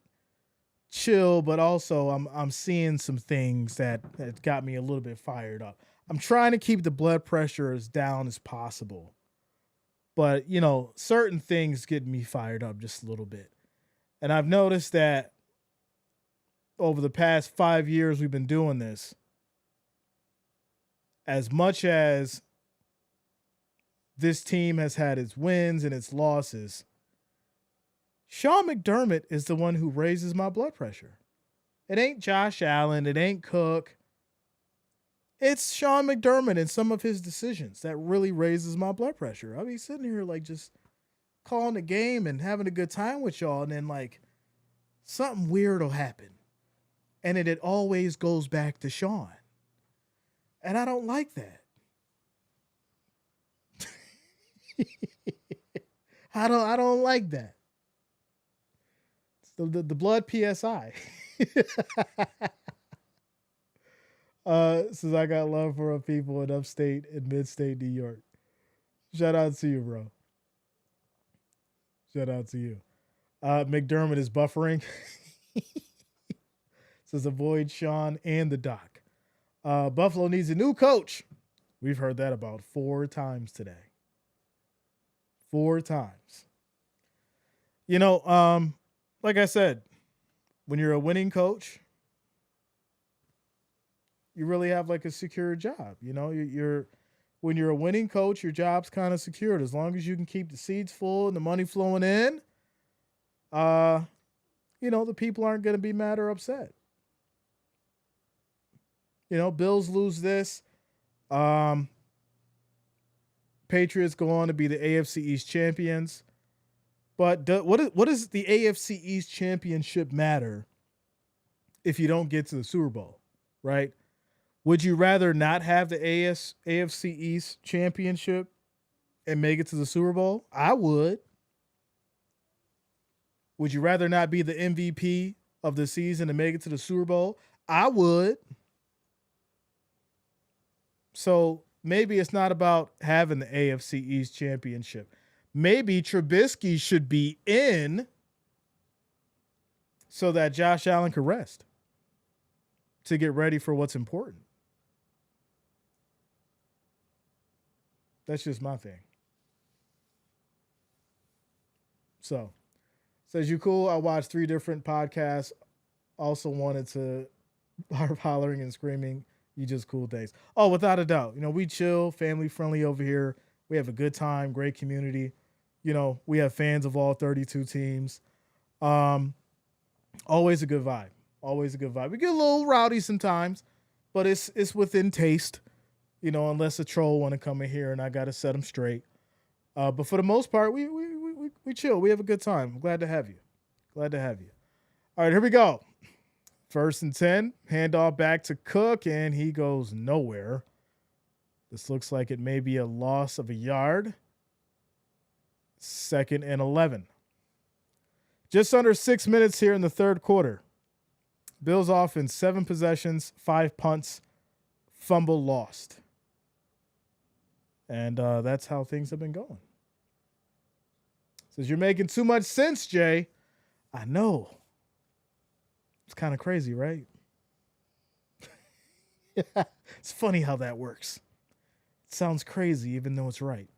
chill, but also I'm seeing some things that got me a little bit fired up. I'm trying to keep the blood pressure as down as possible. But, certain things get me fired up just a little bit. And I've noticed that over the past 5 years we've been doing this, as much as this team has had its wins and its losses, Sean McDermott is the one who raises my blood pressure. It ain't Josh Allen. It ain't Cook. It's Sean McDermott and some of his decisions that really raises my blood pressure. I'll be sitting here just calling the game and having a good time with y'all, and then something weird will happen. And it always goes back to Sean. And I don't like that. I don't like that. It's the blood PSI. Since I got love for people in upstate and mid-state New York. Shout out to you, bro. Shout out to you. McDermott is buffering. Says avoid Sean and the doc. Buffalo needs a new coach. We've heard that about 4 times today. 4 times. Like I said, when you're a winning coach, you really have a secure job. When you're a winning coach, your job's kind of secured. As long as you can keep the seats full and the money flowing in, the people aren't going to be mad or upset. Bills lose this. Patriots go on to be the AFC East champions. But what does the AFC East championship matter if you don't get to the Super Bowl, right? Would you rather not have the AFC East championship and make it to the Super Bowl? I would. Would you rather not be the MVP of the season and make it to the Super Bowl? I would. So maybe it's not about having the AFC East championship. Maybe Trubisky should be in so that Josh Allen could rest to get ready for what's important. That's just my thing. So, says you cool. I watched 3 different podcasts. Also wanted to barf hollering and screaming. You just cool days. Oh, without a doubt. We chill, family friendly over here. We have a good time, great community. We have fans of all 32 teams. Always a good vibe. Always a good vibe. We get a little rowdy sometimes, but it's within taste. Unless a troll want to come in here and I got to set them straight. But for the most part, we chill. We have a good time. I'm glad to have you. All right, here we go. 1st and 10, handoff back to Cook, and he goes nowhere. This looks like it may be a loss of a yard. 2nd and 11. Just under 6 minutes here in the third quarter. Bills offense, 7 possessions, 5 punts, fumble lost. And that's how things have been going. Says, you're making too much sense, Jay. I know. It's kind of crazy, right? It's funny how that works. It sounds crazy, even though it's right.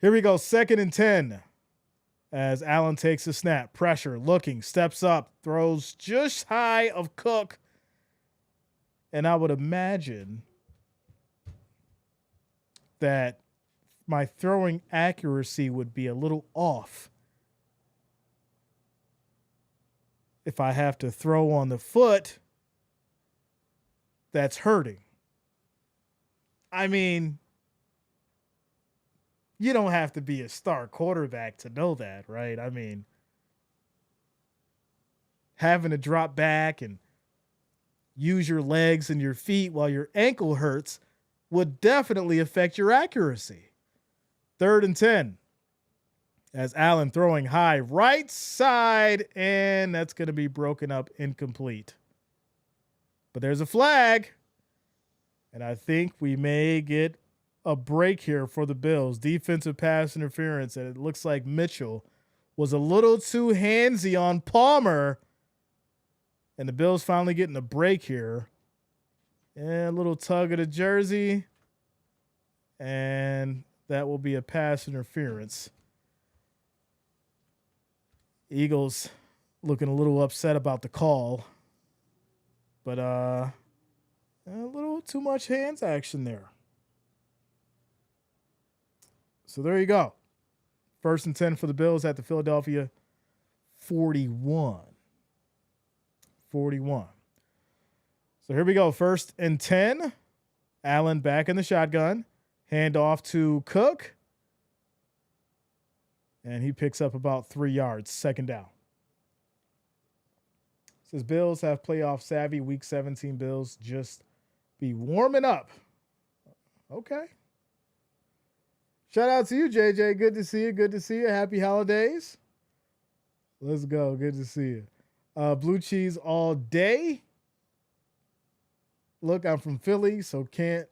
Here we go, 2nd and 10. As Allen takes a snap, pressure, looking, steps up, throws just high of Cook. And I would imagine that my throwing accuracy would be a little off if I have to throw on the foot that's hurting. I mean, you don't have to be a star quarterback to know that, right? I mean, having to drop back and use your legs and your feet while your ankle hurts would definitely affect your accuracy. 3rd and 10. As Allen throwing high right side, and that's going to be broken up incomplete. But there's a flag, and I think we may get a break here for the Bills. Defensive pass interference, and it looks like Mitchell was a little too handsy on Palmer, and the Bills finally getting a break here. And a little tug of the jersey, and that will be a pass interference. Eagles looking a little upset about the call, but a little too much hands action there. So there you go. 1st and 10 for the Bills at the Philadelphia 41. So here we go. 1st and 10. Allen back in the shotgun. Hand off to Cook. And he picks up about 3 yards. 2nd down. Says Bills have playoff savvy. Week 17 Bills just be warming up. Okay. Shout out to you, JJ. Good to see you. Good to see you. Happy holidays. Let's go. Good to see you. Blue cheese all day. Look, I'm from Philly, so can't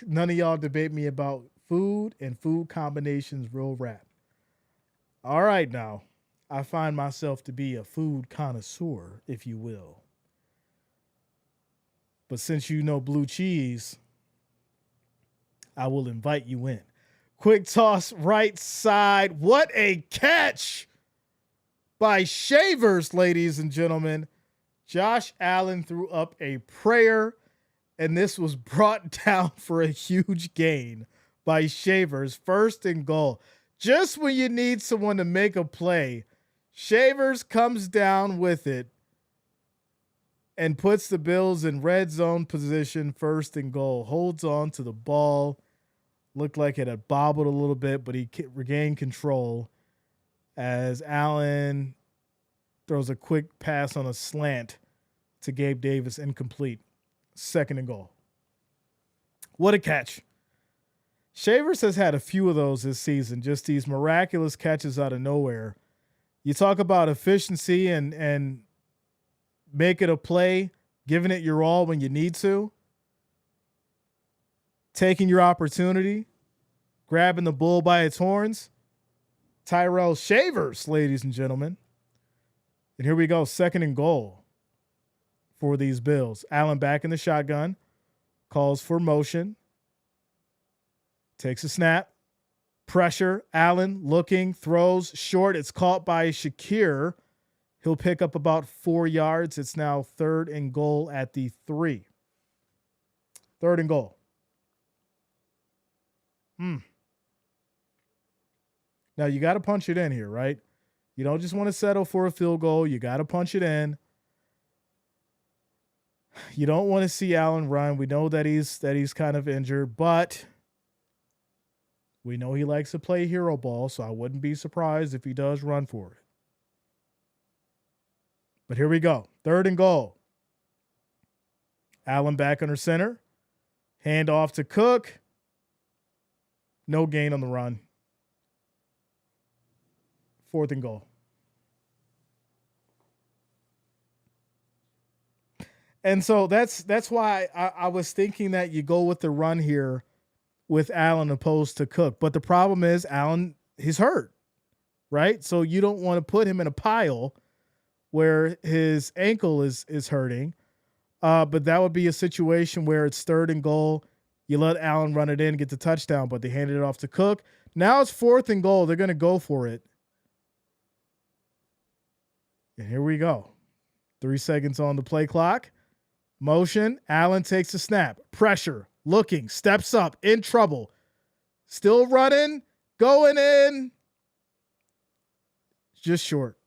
none of y'all debate me about food and food combinations real rap. All right, now. I find myself to be a food connoisseur, if you will. But since you know blue cheese, I will invite you in. Quick toss right side. What a catch by Shavers, ladies and gentlemen. Josh Allen threw up a prayer, and this was brought down for a huge gain by Shavers. 1st and goal. Just when you need someone to make a play, Shavers comes down with it and puts the Bills in red zone position. 1st and goal. Holds on to the ball. Looked like it had bobbled a little bit, but he regained control as Allen throws a quick pass on a slant to Gabe Davis, incomplete. 2nd and goal. What a catch. Shavers has had a few of those this season, just these miraculous catches out of nowhere. You talk about efficiency and make it a play, giving it your all when you need to, taking your opportunity, grabbing the bull by its horns. Tyrell Shavers, ladies and gentlemen. And here we go, 2nd and goal for these Bills. Allen back in the shotgun, calls for motion, takes a snap, pressure. Allen looking, throws short. It's caught by Shakir. He'll pick up about 4 yards. It's now 3rd and goal at the 3. 3rd and goal. Now you got to punch it in here, right? You don't just want to settle for a field goal. You got to punch it in. You don't want to see Allen run. We know that he's kind of injured, but we know he likes to play hero ball, so I wouldn't be surprised if he does run for it. But here we go. 3rd and goal. Allen back under center. Hand off to Cook. No gain on the run. 4th and goal. And so that's why I was thinking that you go with the run here with Allen opposed to Cook. But the problem is Allen, he's hurt, right? So you don't want to put him in a pile where his ankle is hurting. But that would be a situation where it's 3rd and goal. You let Allen run it in, get the touchdown, but they handed it off to Cook. Now it's 4th and goal. They're going to go for it. And here we go. 3 seconds on the play clock. Motion. Allen takes a snap. Pressure. looking, steps up, in trouble. Still running, going in. Just short.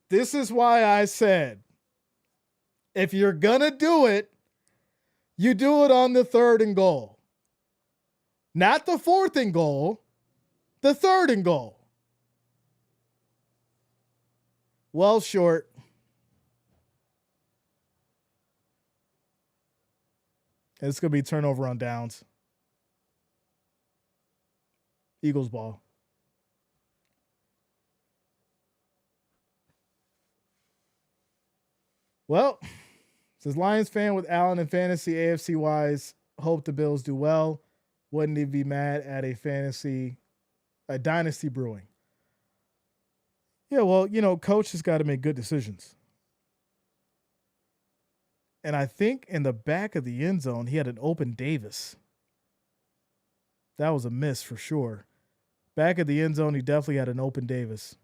This is why I said, if you're going to do it, you do it on the 3rd and goal. Not the 4th and goal, the 3rd and goal. Well short. It's going to be turnover on downs. Eagles ball. Well, says Lions fan with Allen and fantasy AFC wise, hope the Bills do well. Wouldn't he be mad at a dynasty brewing? Yeah, well, coach has got to make good decisions. And I think in the back of the end zone, he had an open Davis. That was a miss for sure. Back of the end zone, he definitely had an open Davis.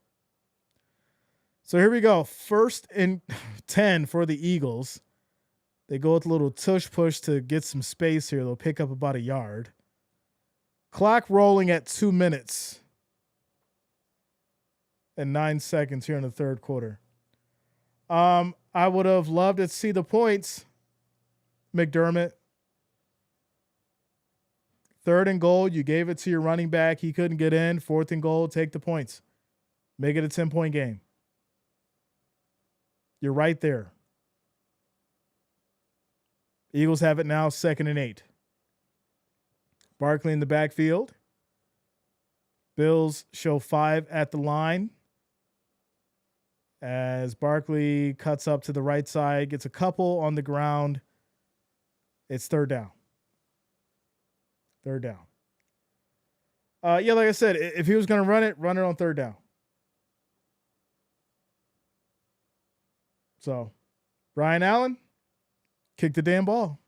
So here we go. 1st and 10 for the Eagles. They go with a little tush push to get some space here. They'll pick up about a yard. Clock rolling at 2 minutes and 9 seconds here in the 3rd quarter. I would have loved to see the points, McDermott. 3rd and goal, you gave it to your running back. He couldn't get in. 4th and goal, take the points. Make it a 10-point game. You're right there. Eagles have it now, 2nd and 8. Barkley in the backfield. Bills show 5 at the line. As Barkley cuts up to the right side, gets a couple on the ground. It's 3rd down. 3rd down. Like I said, if he was going to run it on 3rd down. So, Brian Allen, kick the damn ball.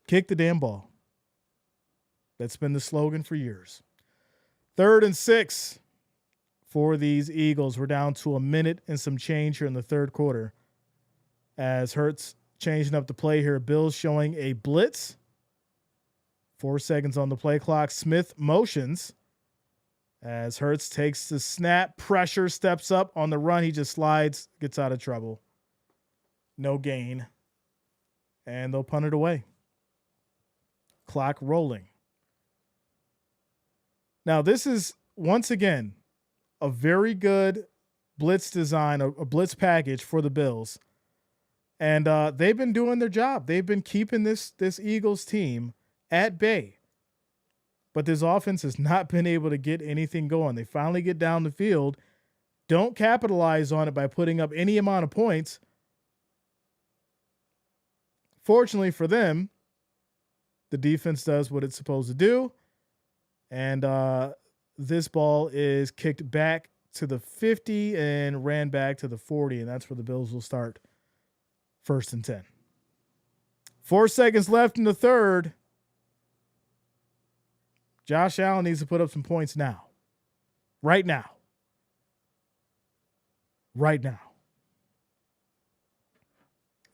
Kick the damn ball. That's been the slogan for years. 3rd and 6 for these Eagles. We're down to a minute and some change here in the 3rd quarter. As Hurts changing up the play here. Bills showing a blitz. 4 seconds on the play clock. Smith motions. As Hurts takes the snap, pressure, steps up on the run. He just slides, gets out of trouble. No gain. And they'll punt it away. Clock rolling. Now, this is, once again, a very good blitz design, a blitz package for the Bills. And they've been doing their job. They've been keeping this Eagles team at bay. But this offense has not been able to get anything going. They finally get down the field, don't capitalize on it by putting up any amount of points. Fortunately for them, the defense does what it's supposed to do. And this ball is kicked back to the 50 and ran back to the 40. And that's where the Bills will start 1st and 10. 4 seconds left in the 3rd. Josh Allen needs to put up some points now. Right now. Right now.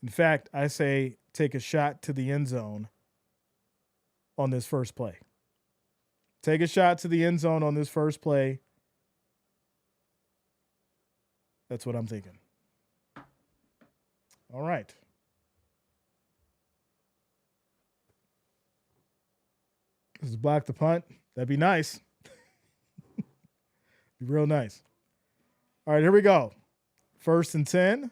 In fact, I say take a shot to the end zone on this first play. Take a shot to the end zone on this first play. That's what I'm thinking. All right. This is block the punt. That'd be nice. Be real nice. All right, here we go. 1st and 10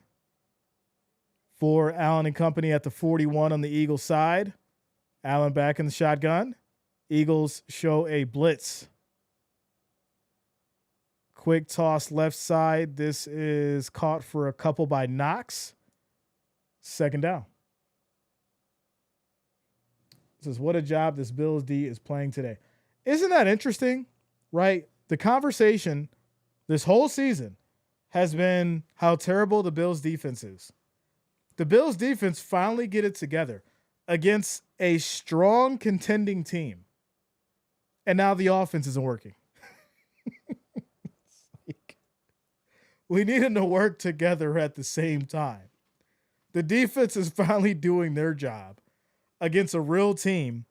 for Allen and company at the 41 on the Eagles side. Allen back in the shotgun. Eagles show a blitz. Quick toss left side. This is caught for a couple by Knox. 2nd down. This is what a job this Bills D is playing today. Isn't that interesting, right? The conversation this whole season has been how terrible the Bills defense is. The Bills defense finally get it together against a strong contending team. And now the offense isn't working. We need them to work together at the same time. The defense is finally doing their job against a real team,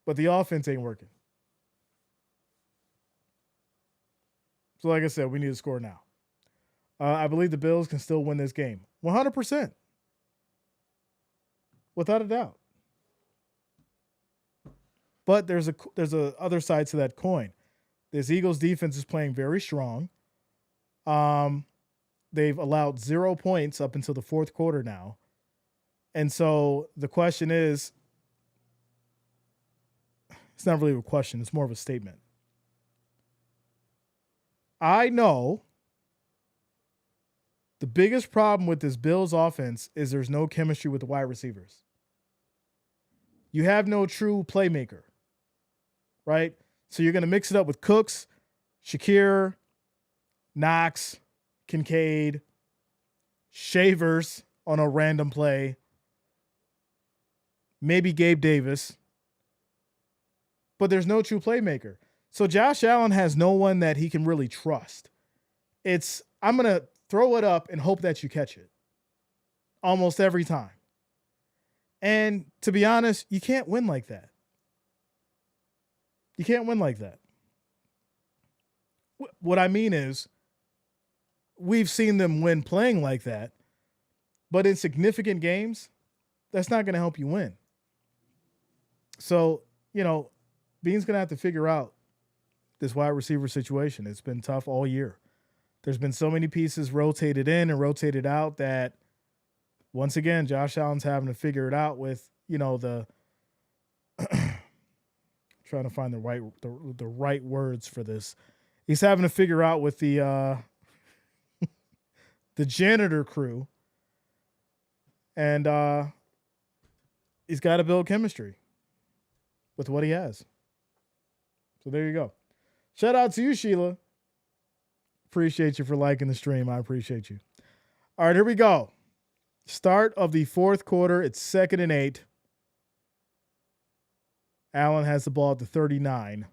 but the offense ain't working. So, like I said, we need to score now. I believe the Bills can still win this game. 100%. Without a doubt. But there's a other side to that coin. This Eagles defense is playing very strong. They've allowed 0 points up until the fourth quarter now. And so the question is, it's not really a question, it's more of a statement. I know the biggest problem with this Bills offense is there's no chemistry with the wide receivers. You have no true playmaker, right? So you're going to mix it up with Cooks, Shakir, Knox, Kincaid, Shavers on a random play, maybe Gabe Davis, but there's no true playmaker. So Josh Allen has no one that he can really trust. I'm going to throw it up and hope that you catch it almost every time. And to be honest, you can't win like that. You can't win like that. What I mean is, we've seen them win playing like that, but in significant games, that's not going to help you win. So, Bean's going to have to figure out this wide receiver situation. It's been tough all year. There's been so many pieces rotated in and rotated out that, once again, Josh Allen's having to figure it out with, the trying to find the right words for this. He's having to figure out with the the janitor crew, and he's got to build chemistry with what he has. So there you go. Shout out to you, Sheila. Appreciate you for liking the stream. I appreciate you. All right, here we go. Start of the fourth quarter. It's 2nd and 8. Allen has the ball at the 39.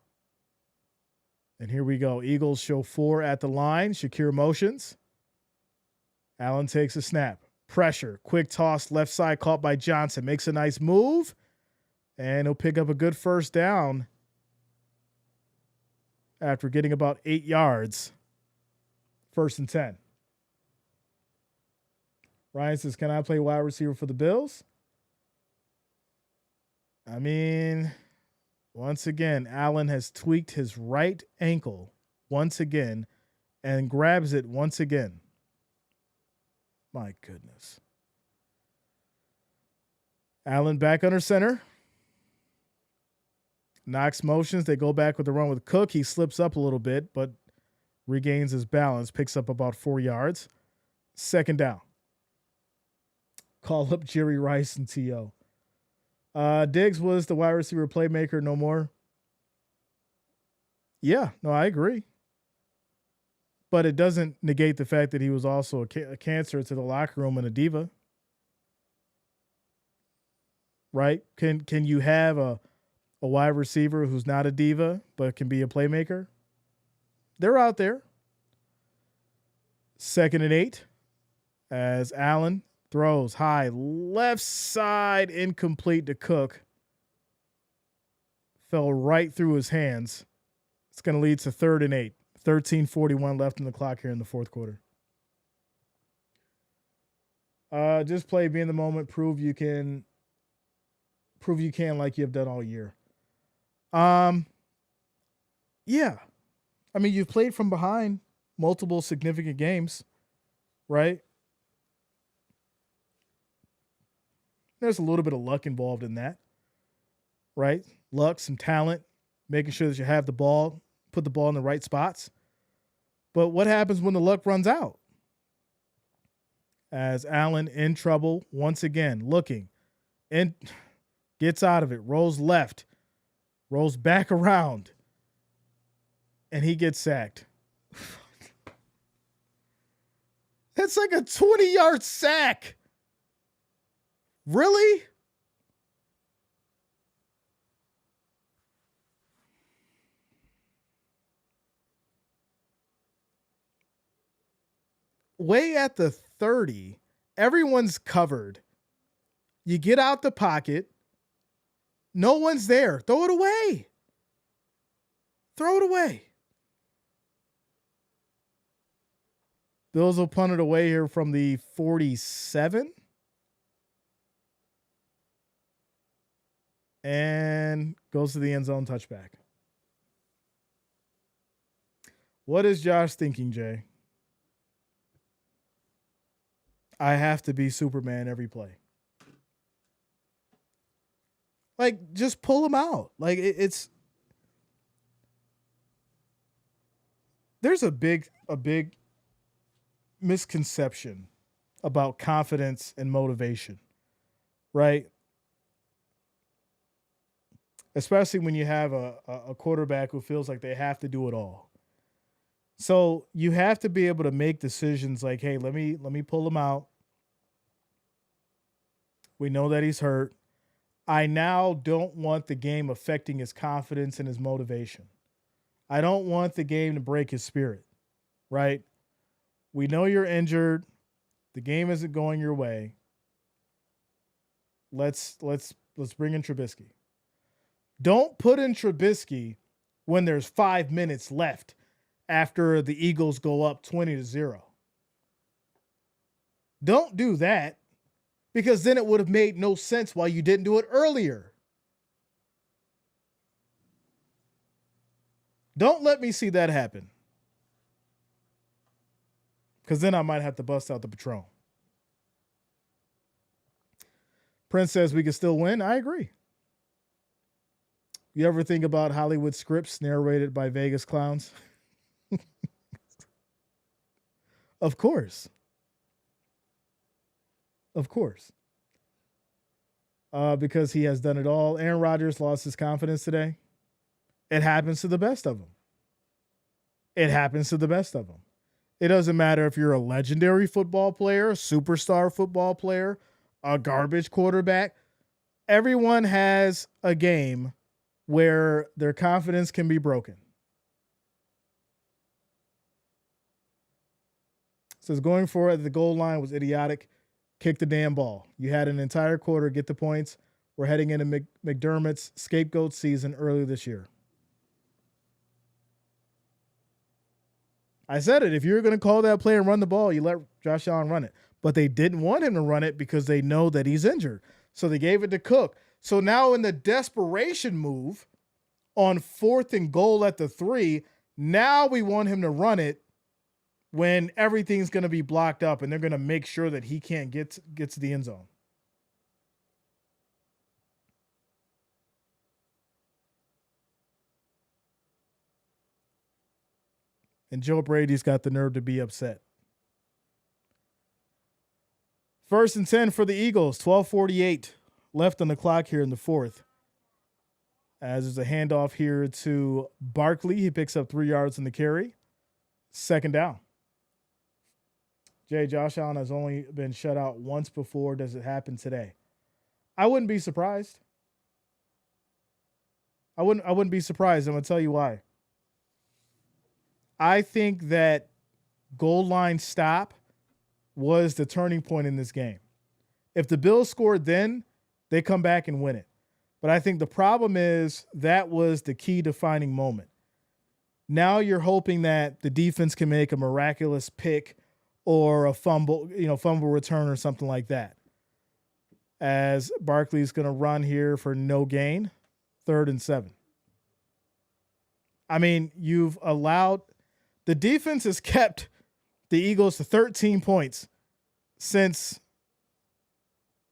And here we go. Eagles show 4 at the line. Shakir motions. Allen takes a snap. Pressure. Quick toss. Left side caught by Johnson. Makes a nice move. And he'll pick up a good first down after getting about 8 yards. 1st and 10. Ryan says, can I play wide receiver for the Bills? I mean, once again, Allen has tweaked his right ankle once again and grabs it once again. My goodness. Allen back under center. Knox motions. They go back with the run with Cook. He slips up a little bit, but regains his balance, picks up about 4 yards. 2nd down. Call up Jerry Rice and T.O. Diggs was the wide receiver playmaker no more. Yeah, no, I agree. But it doesn't negate the fact that he was also a cancer to the locker room and a diva. Right? Can you have a wide receiver who's not a diva but can be a playmaker? They're out there. 2nd and 8 as Allen throws high left side, incomplete to Cook. Fell right through his hands. It's going to lead to 3rd and 8. 13:41 left in the clock here in the fourth quarter. Just play, be in the moment, prove you can like you have done all year. Yeah. I mean, you've played from behind multiple significant games, right? There's a little bit of luck involved in that, right? Luck, some talent, making sure that you have the ball, put the ball in the right spots. But what happens when the luck runs out? As Allen in trouble once again, looking and gets out of it, rolls left, rolls back around, and he gets sacked. That's like a 20-yard sack. Really? way at the 30. Everyone's covered. You get out the pocket. No one's there. Throw it away. Throw it away. Bills will punt it away here from the 47. And goes to the end zone touchback. What is Josh thinking, Jay? I have to be Superman every play. Like, just pull him out. Like, it's there's a big misconception about confidence and motivation, right? Especially when you have a quarterback who feels like they have to do it all. So you have to be able to make decisions like, hey, let me pull him out. We know that he's hurt. I now don't want the game affecting his confidence and his motivation. I don't want the game to break his spirit, right? We know you're injured. The game isn't going your way. Let's bring in Trubisky. Don't put in Trubisky when there's 5 minutes left after the Eagles go up 20-0. Don't do that, because then it would have made no sense why you didn't do it earlier. Don't let me see that happen, because then I might have to bust out the Patron. Prince says we can still win. I agree. You ever think about Hollywood scripts narrated by Vegas clowns? Of course. Of course. Because he has done it all. Aaron Rodgers lost his confidence today. It happens to the best of them. It happens to the best of them. It doesn't matter if you're a legendary football player, a superstar football player, a garbage quarterback. Everyone has a game where their confidence can be broken. Says going for it at the goal line was idiotic. Kick the damn ball. You had an entire quarter, get the points. We're heading into McDermott's scapegoat season early this year. I said it. If you're going to call that play and run the ball, you let Josh Allen run it. But they didn't want him to run it because they know that he's injured. So they gave it to Cook. So now in the desperation move on 4th and goal at the 3, now we want him to run it when everything's going to be blocked up and they're going to make sure that he can't get to the end zone. And Joe Brady's got the nerve to be upset. 1st and 10 for the Eagles. 12:48 left on the clock here in the 4th. As there's a handoff here to Barkley. He picks up 3 yards in the carry. 2nd down. Jay, Josh Allen has only been shut out once before. Does it happen today? I wouldn't be surprised. I wouldn't be surprised. I'm going to tell you why. I think that goal line stop was the turning point in this game. If the Bills scored then, they come back and win it. But I think the problem is that was the key defining moment. Now you're hoping that the defense can make a miraculous pick or a fumble return or something like that. As Barkley's going to run here for no gain, 3rd and 7. I mean, you've allowed the defense has kept the Eagles to 13 points since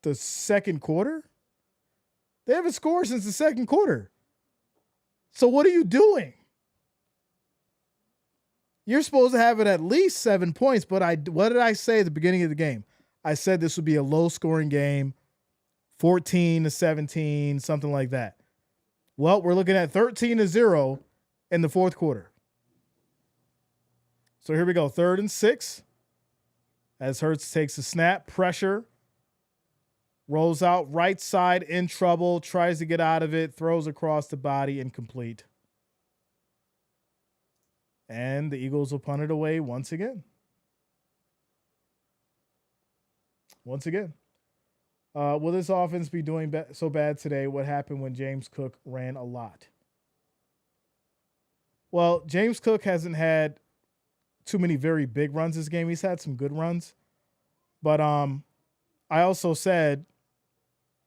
the 2nd quarter. They haven't scored since the 2nd quarter. So what are you doing? You're supposed to have it at least 7 points, but what did I say at the beginning of the game? I said this would be a low-scoring game, 14-17, something like that. Well, we're looking at 13-0 in the 4th quarter. So here we go, 3rd and 6. As Hurts takes a snap, pressure, rolls out right side, in trouble, tries to get out of it, throws across the body, incomplete. And the Eagles will punt it away once again. once again. Will this offense be doing so bad today? What happened when James Cook ran a lot? Well, James Cook hasn't had too many very big runs this game. He's had some good runs. But I also said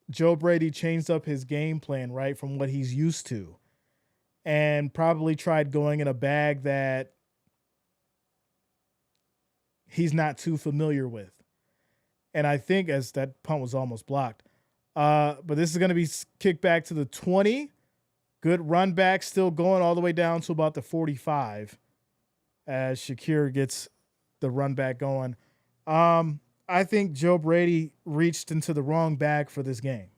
Joe Brady changed up his game plan, right, from what he's used to, and probably tried going in a bag that he's not too familiar with. And I think as that punt was almost blocked. But this is going to be kicked back to the 20. Good run back, still going all the way down to about the 45 as Shakir gets the run back going. I think Joe Brady reached into the wrong bag for this game.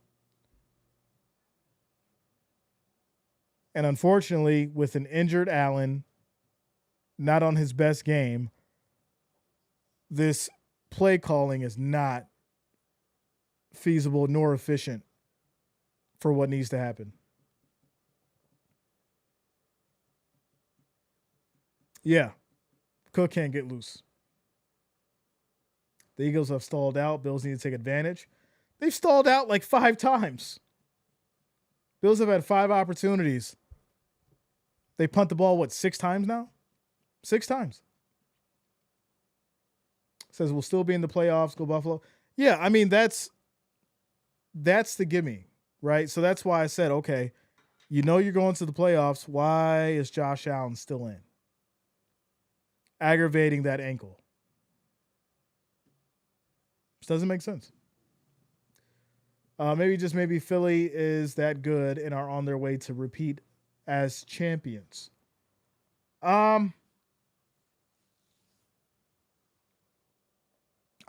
And unfortunately, with an injured Allen, not on his best game, this play calling is not feasible nor efficient for what needs to happen. Yeah, Cook can't get loose. The Eagles have stalled out. Bills need to take advantage. They've stalled out like 5 times. Bills have had 5 opportunities. They punt the ball, 6 times now? 6 times. Says we'll still be in the playoffs. Go Buffalo. Yeah, I mean, that's the gimme, right? So that's why I said, okay, you're going to the playoffs. Why is Josh Allen still in? Aggravating that ankle. This doesn't make sense. Maybe Philly is that good and are on their way to repeat as champions. I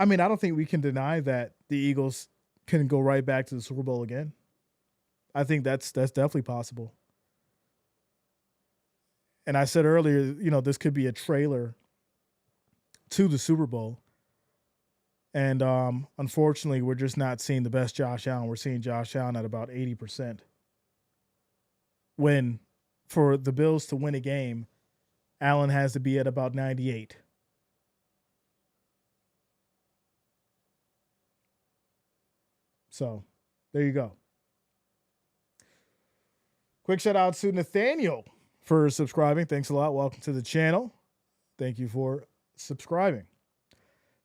mean, I don't think we can deny that the Eagles can go right back to the Super Bowl again. I think that's definitely possible. And I said earlier, this could be a trailer to the Super Bowl. And unfortunately, we're just not seeing the best Josh Allen. We're seeing Josh Allen at about 80%. When for the Bills to win a game, Allen has to be at about 98. So there you go. Quick shout out to Nathaniel for subscribing. Thanks a lot. Welcome to the channel. Thank you for subscribing.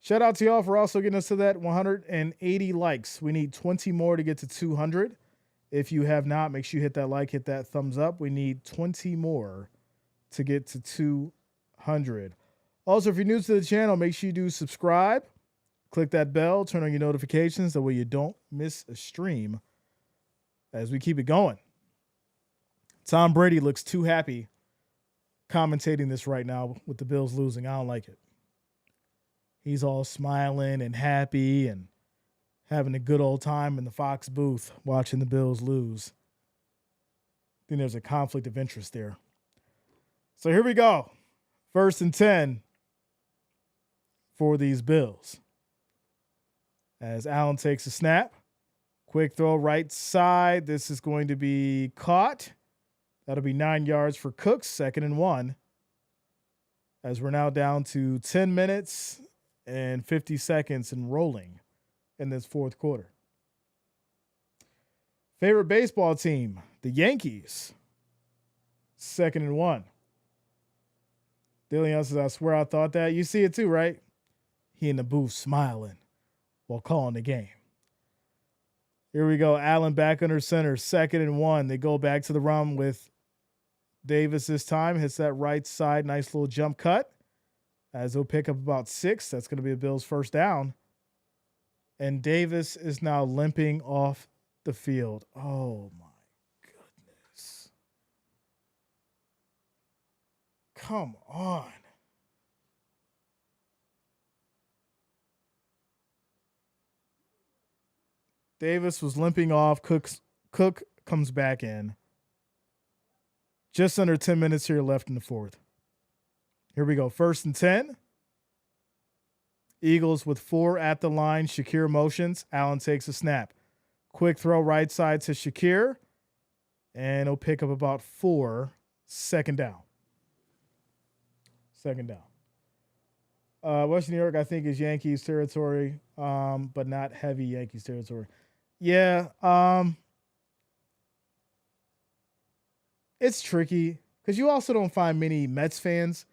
Shout out to y'all for also getting us to that 180 likes. We need 20 more to get to 200. If you have not, make sure you hit that like, hit that thumbs up. We need 20 more to get to 200. Also, if you're new to the channel, make sure you do subscribe. Click that bell, turn on your notifications. That way you don't miss a stream as we keep it going. Tom Brady looks too happy commentating this right now with the Bills losing. I don't like it. He's all smiling and happy and having a good old time in the Fox booth watching the Bills lose. I think there's a conflict of interest there. So here we go. 1st and 10 for these Bills. As Allen takes a snap. Quick throw right side. This is going to be caught. That'll be 9 yards for Cooks, 2nd and 1. As we're now down to 10 minutes and 50 seconds and rolling in this 4th quarter. Favorite baseball team, the Yankees. 2nd and 1. Dillian says, I swear I thought that. You see it too, right? He in the booth smiling while calling the game. Here we go. Allen back under center, 2nd and 1. They go back to the run with Davis this time. Hits that right side. Nice little jump cut. As they'll pick up about 6. That's going to be a Bills 1st down. And Davis is now limping off the field. Oh, my goodness. Come on. Davis was limping off. Cook comes back in. Just under 10 minutes here left in the 4th. Here we go. 1st and 10. Eagles with 4 at the line. Shakir motions. Allen takes a snap. Quick throw right side to Shakir. And he'll pick up about 4. 2nd down. 2nd Western New York, I think, is Yankees territory, but not heavy Yankees territory. Yeah, it's tricky because you also don't find many Mets fans.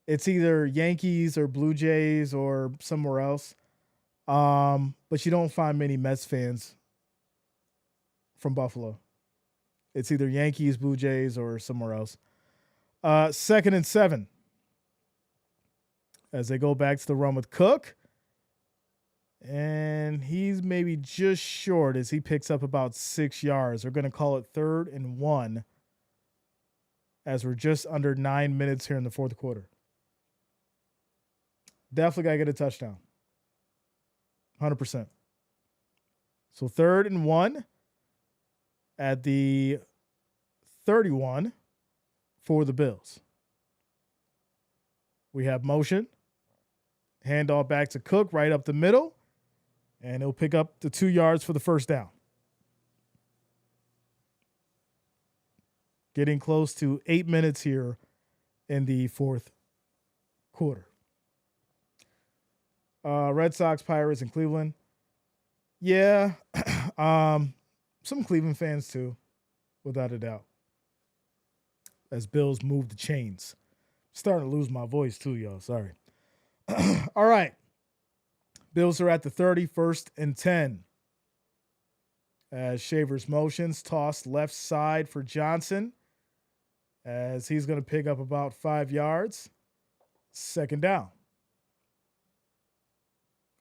It's either Yankees or Blue Jays or somewhere else. But you don't find many Mets fans from Buffalo. It's either Yankees, Blue Jays, or somewhere else. 2nd and 7. As they go back to the run with Cook. And he's maybe just short as he picks up about 6 yards. We're going to call it 3rd and 1 as we're just under 9 minutes here in the fourth quarter. Definitely got to get a touchdown. 100%. So 3rd and 1 at the 31 for the Bills. We have motion. Handoff back to Cook right up the middle. And he'll pick up the 2 yards for the first down. Getting close to 8 minutes here in the fourth quarter. Red Sox, Pirates, and Cleveland. Yeah. Some Cleveland fans too, without a doubt. As Bills move the chains. Starting to lose my voice too, y'all. Sorry. All right. Bills are at the 30, 1st and 10. As Shavers motions, toss left side for Johnson. As he's going to pick up about 5 yards. 2nd down.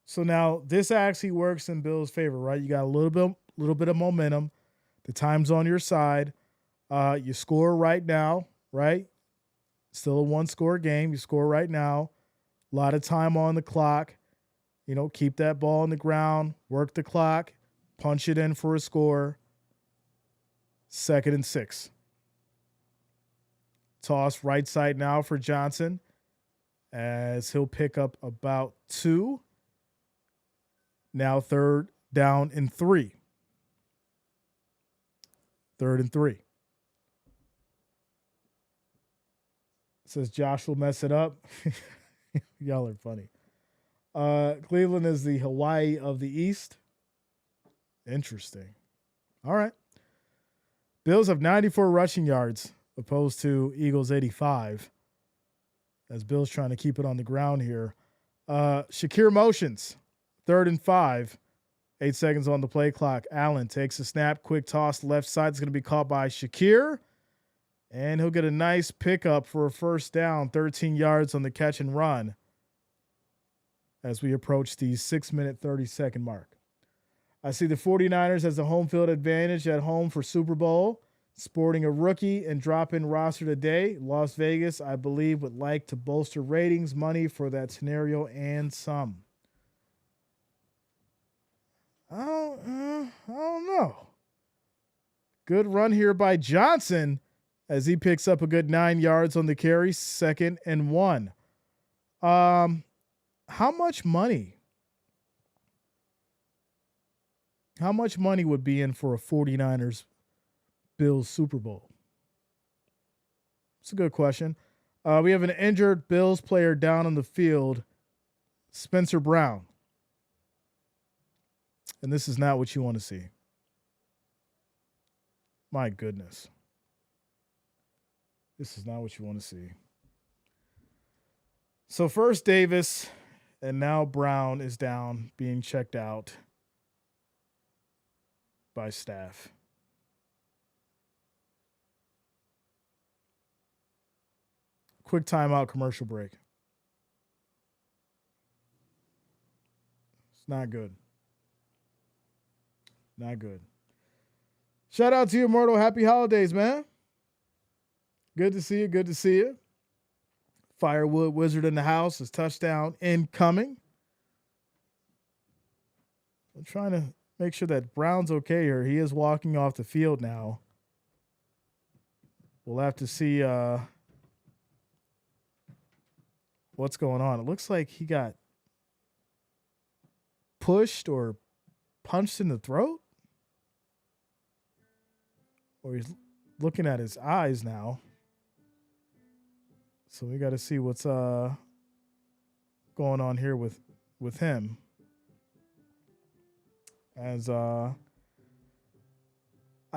So now this actually works in Bills' favor, right? You got a little bit of momentum. The time's on your side. You score right now, right? Still a 1-score game. You score right now. A lot of time on the clock. You know, keep that ball on the ground, work the clock, punch it in for a score. 2nd and 6. Toss right side now for Johnson as he'll pick up about 2. Now 3rd down and 3. 3rd and 3. Says Josh will mess it up. Y'all are funny. Cleveland is the Hawaii of the East. Interesting. All right. Bills have 94 rushing yards opposed to Eagles 85. As Bills trying to keep it on the ground here. Shakir motions. 3rd and 5. 8 seconds on the play clock. Allen takes a snap. Quick toss left side. It's going to be caught by Shakir. And he'll get a nice pickup for a first down. 13 yards on the catch and run. As we approach the 6-minute, 30-second mark. I see the 49ers as the home field advantage at home for Super Bowl, sporting a rookie and drop-in roster today. Las Vegas, I believe, would like to bolster ratings, money for that scenario, and some. I don't know. Good run here by Johnson as he picks up a good 9 yards on the carry, 2nd and 1. How much money? How much money would be in for a 49ers Bills Super Bowl? It's a good question. We have an injured Bills player down on the field, Spencer Brown. And this is not what you want to see. My goodness. This is not what you want to see. So first Davis, and now Brown is down, being checked out by staff. Quick timeout, commercial break. It's not good. Not good. Shout out to you, Myrtle. Happy holidays, man. Good to see you. Good to see you. Firewood Wizard in the house. Is touchdown incoming. I'm trying to make sure that Brown's okay here. He is walking off the field now. We'll have to see what's going on. It looks like he got pushed or punched in the throat. Or he's looking at his eyes now. So we got to see what's going going on here with him. As I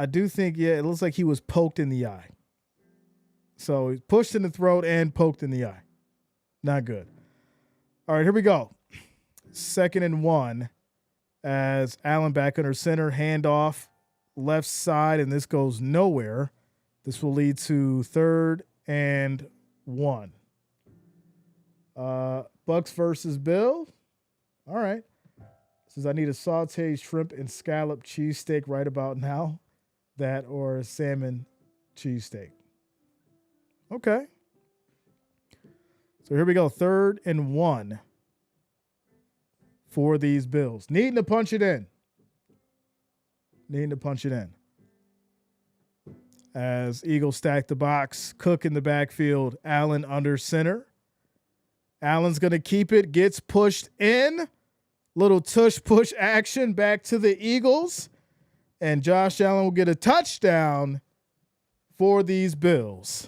do think, yeah, it looks like he was poked in the eye. So he's pushed in the throat and poked in the eye. Not good. All right, here we go. 2nd and 1 as Allen back under center, handoff left side, and this goes nowhere. This will lead to 3rd and 1. Bucks versus Bill. All right. Says I need a sauteed shrimp and scallop cheesesteak right about now. That or a salmon cheesesteak. Okay. So here we go. 3rd and 1 for these Bills. Needing to punch it in. As Eagles stack the box. Cook in the backfield. Allen under center. Allen's going to keep it. Gets pushed in. Little tush push action back to the Eagles. And Josh Allen will get a touchdown for these Bills.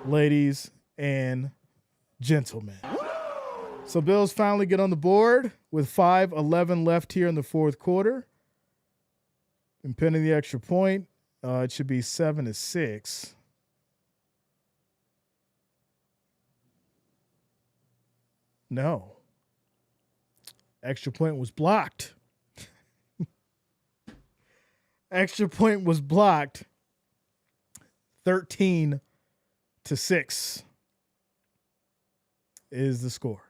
Ladies and gentlemen. So Bills finally get on the board with 5:11 left here in the 4th quarter. And pending the extra point, it should be 7-6. No. Extra point was blocked. Extra point was blocked. 13-6 is the score.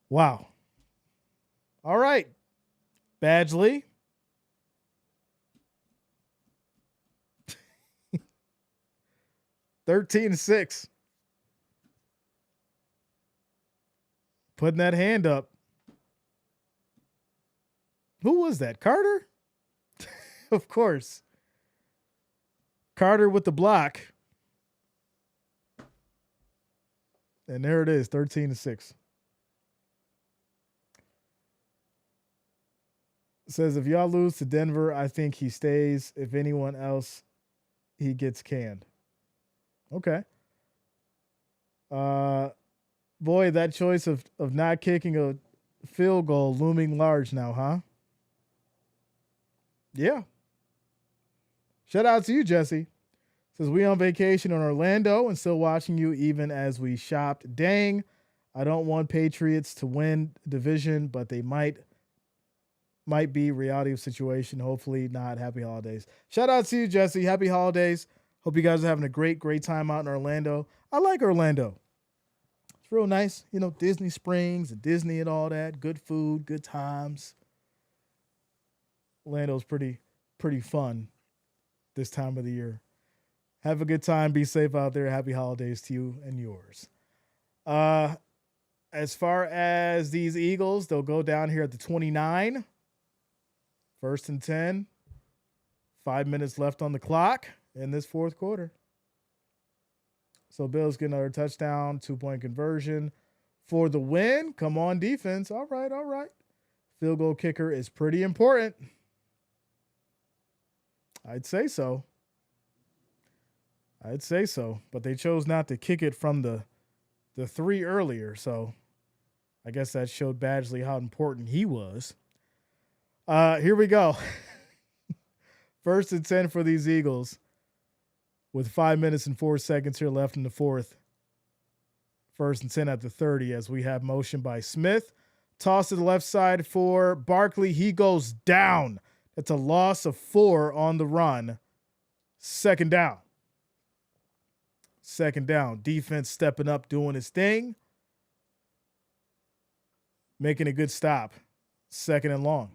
Wow. All right. Badgley. (13-6). Putting that hand up. Who was that? Carter? Of course. Carter with the block. And there it is, 13-6. It says, if y'all lose to Denver, I think he stays. If anyone else, he gets canned. Okay. Boy, that choice of not kicking a field goal looming large now, huh? Yeah. Shout out to you, Jesse. Says, we on vacation in Orlando and still watching you even as we shopped. Dang, I don't want Patriots to win division, but they might be reality of situation. Hopefully not. Happy holidays. Shout out to you, Jesse. Happy holidays. Hope you guys are having a great time out in Orlando. I like Orlando. It's real nice. You know, Disney Springs and Disney and all that. Good food, good times. Orlando's pretty fun this time of the year. Have a good time. Be safe out there. Happy holidays to you and yours. As far as these Eagles, they'll go down here at the 29. 1st and 10. 5 minutes left on the clock in this 4th quarter. So Bills get another touchdown, 2-point conversion for the win. Come on, defense. All right. Field goal kicker is pretty important. I'd say so. But they chose not to kick it from the 3 earlier. So I guess that showed Badgley how important he was. Here we go. 1st and 10 for these Eagles with 5 minutes and 4 seconds here left in the 4th. 1st and 10 at the 30 as we have motion by Smith. Toss to the left side for Barkley. He goes down. That's a loss of 4 on the run. 2nd down. Defense stepping up, doing his thing. Making a good stop. 2nd and long.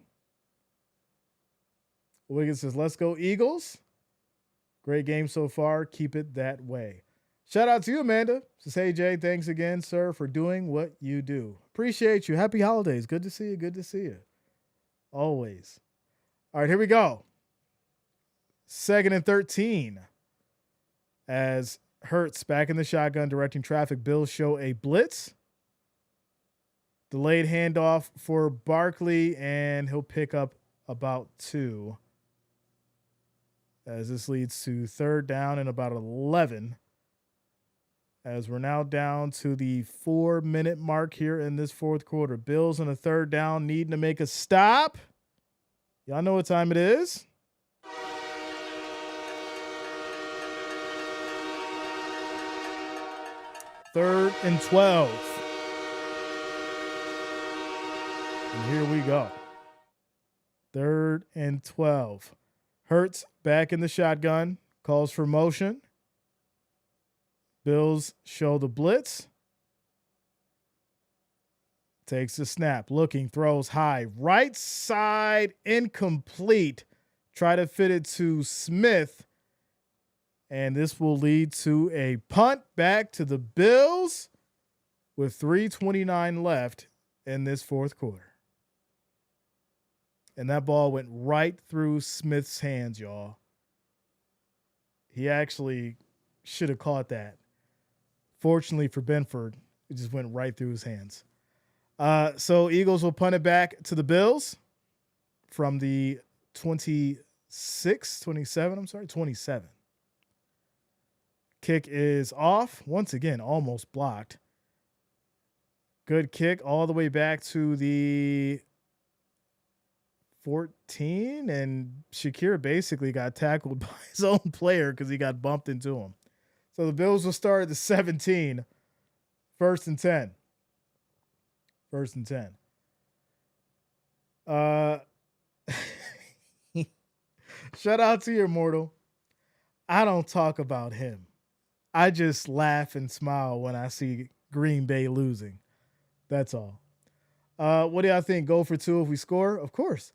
Wiggins says, let's go Eagles. Great game so far. Keep it that way. Shout out to you, Amanda. Says, hey, Jay, thanks again, sir, for doing what you do. Appreciate you. Happy holidays. Good to see you. Always. All right, here we go. 2nd and 13. As Hurts back in the shotgun directing traffic. Bills show a blitz. Delayed handoff for Barkley, and he'll pick up about 2. As this leads to 3rd down and about 11. as we're now down to the 4-minute mark here in this fourth quarter. Bills on a third down, needing to make a stop. Y'all know what time it is. Third and 12. And here we go. Third and 12. Hurts back in the shotgun, calls for motion. Bills show the blitz. Takes the snap, looking, throws high. Right side, incomplete. Try to fit it to Smith. And this will lead to a punt back to the Bills with 3:29 left in this fourth quarter. And that ball went right through Smith's hands, y'all. He actually should have caught that. Fortunately for Benford, it just went right through his hands. So Eagles will punt it back to the Bills from the 27. Kick is off. Once again, almost blocked. Good kick all the way back to the 14. And Shakir basically got tackled by his own player because he got bumped into him. So the Bills will start at the 17. First and 10. First and 10. Shout out to your mortal. I don't talk about him. I just laugh and smile when I see Green Bay losing. That's all. What do y'all think? Go for two if we score? Of course.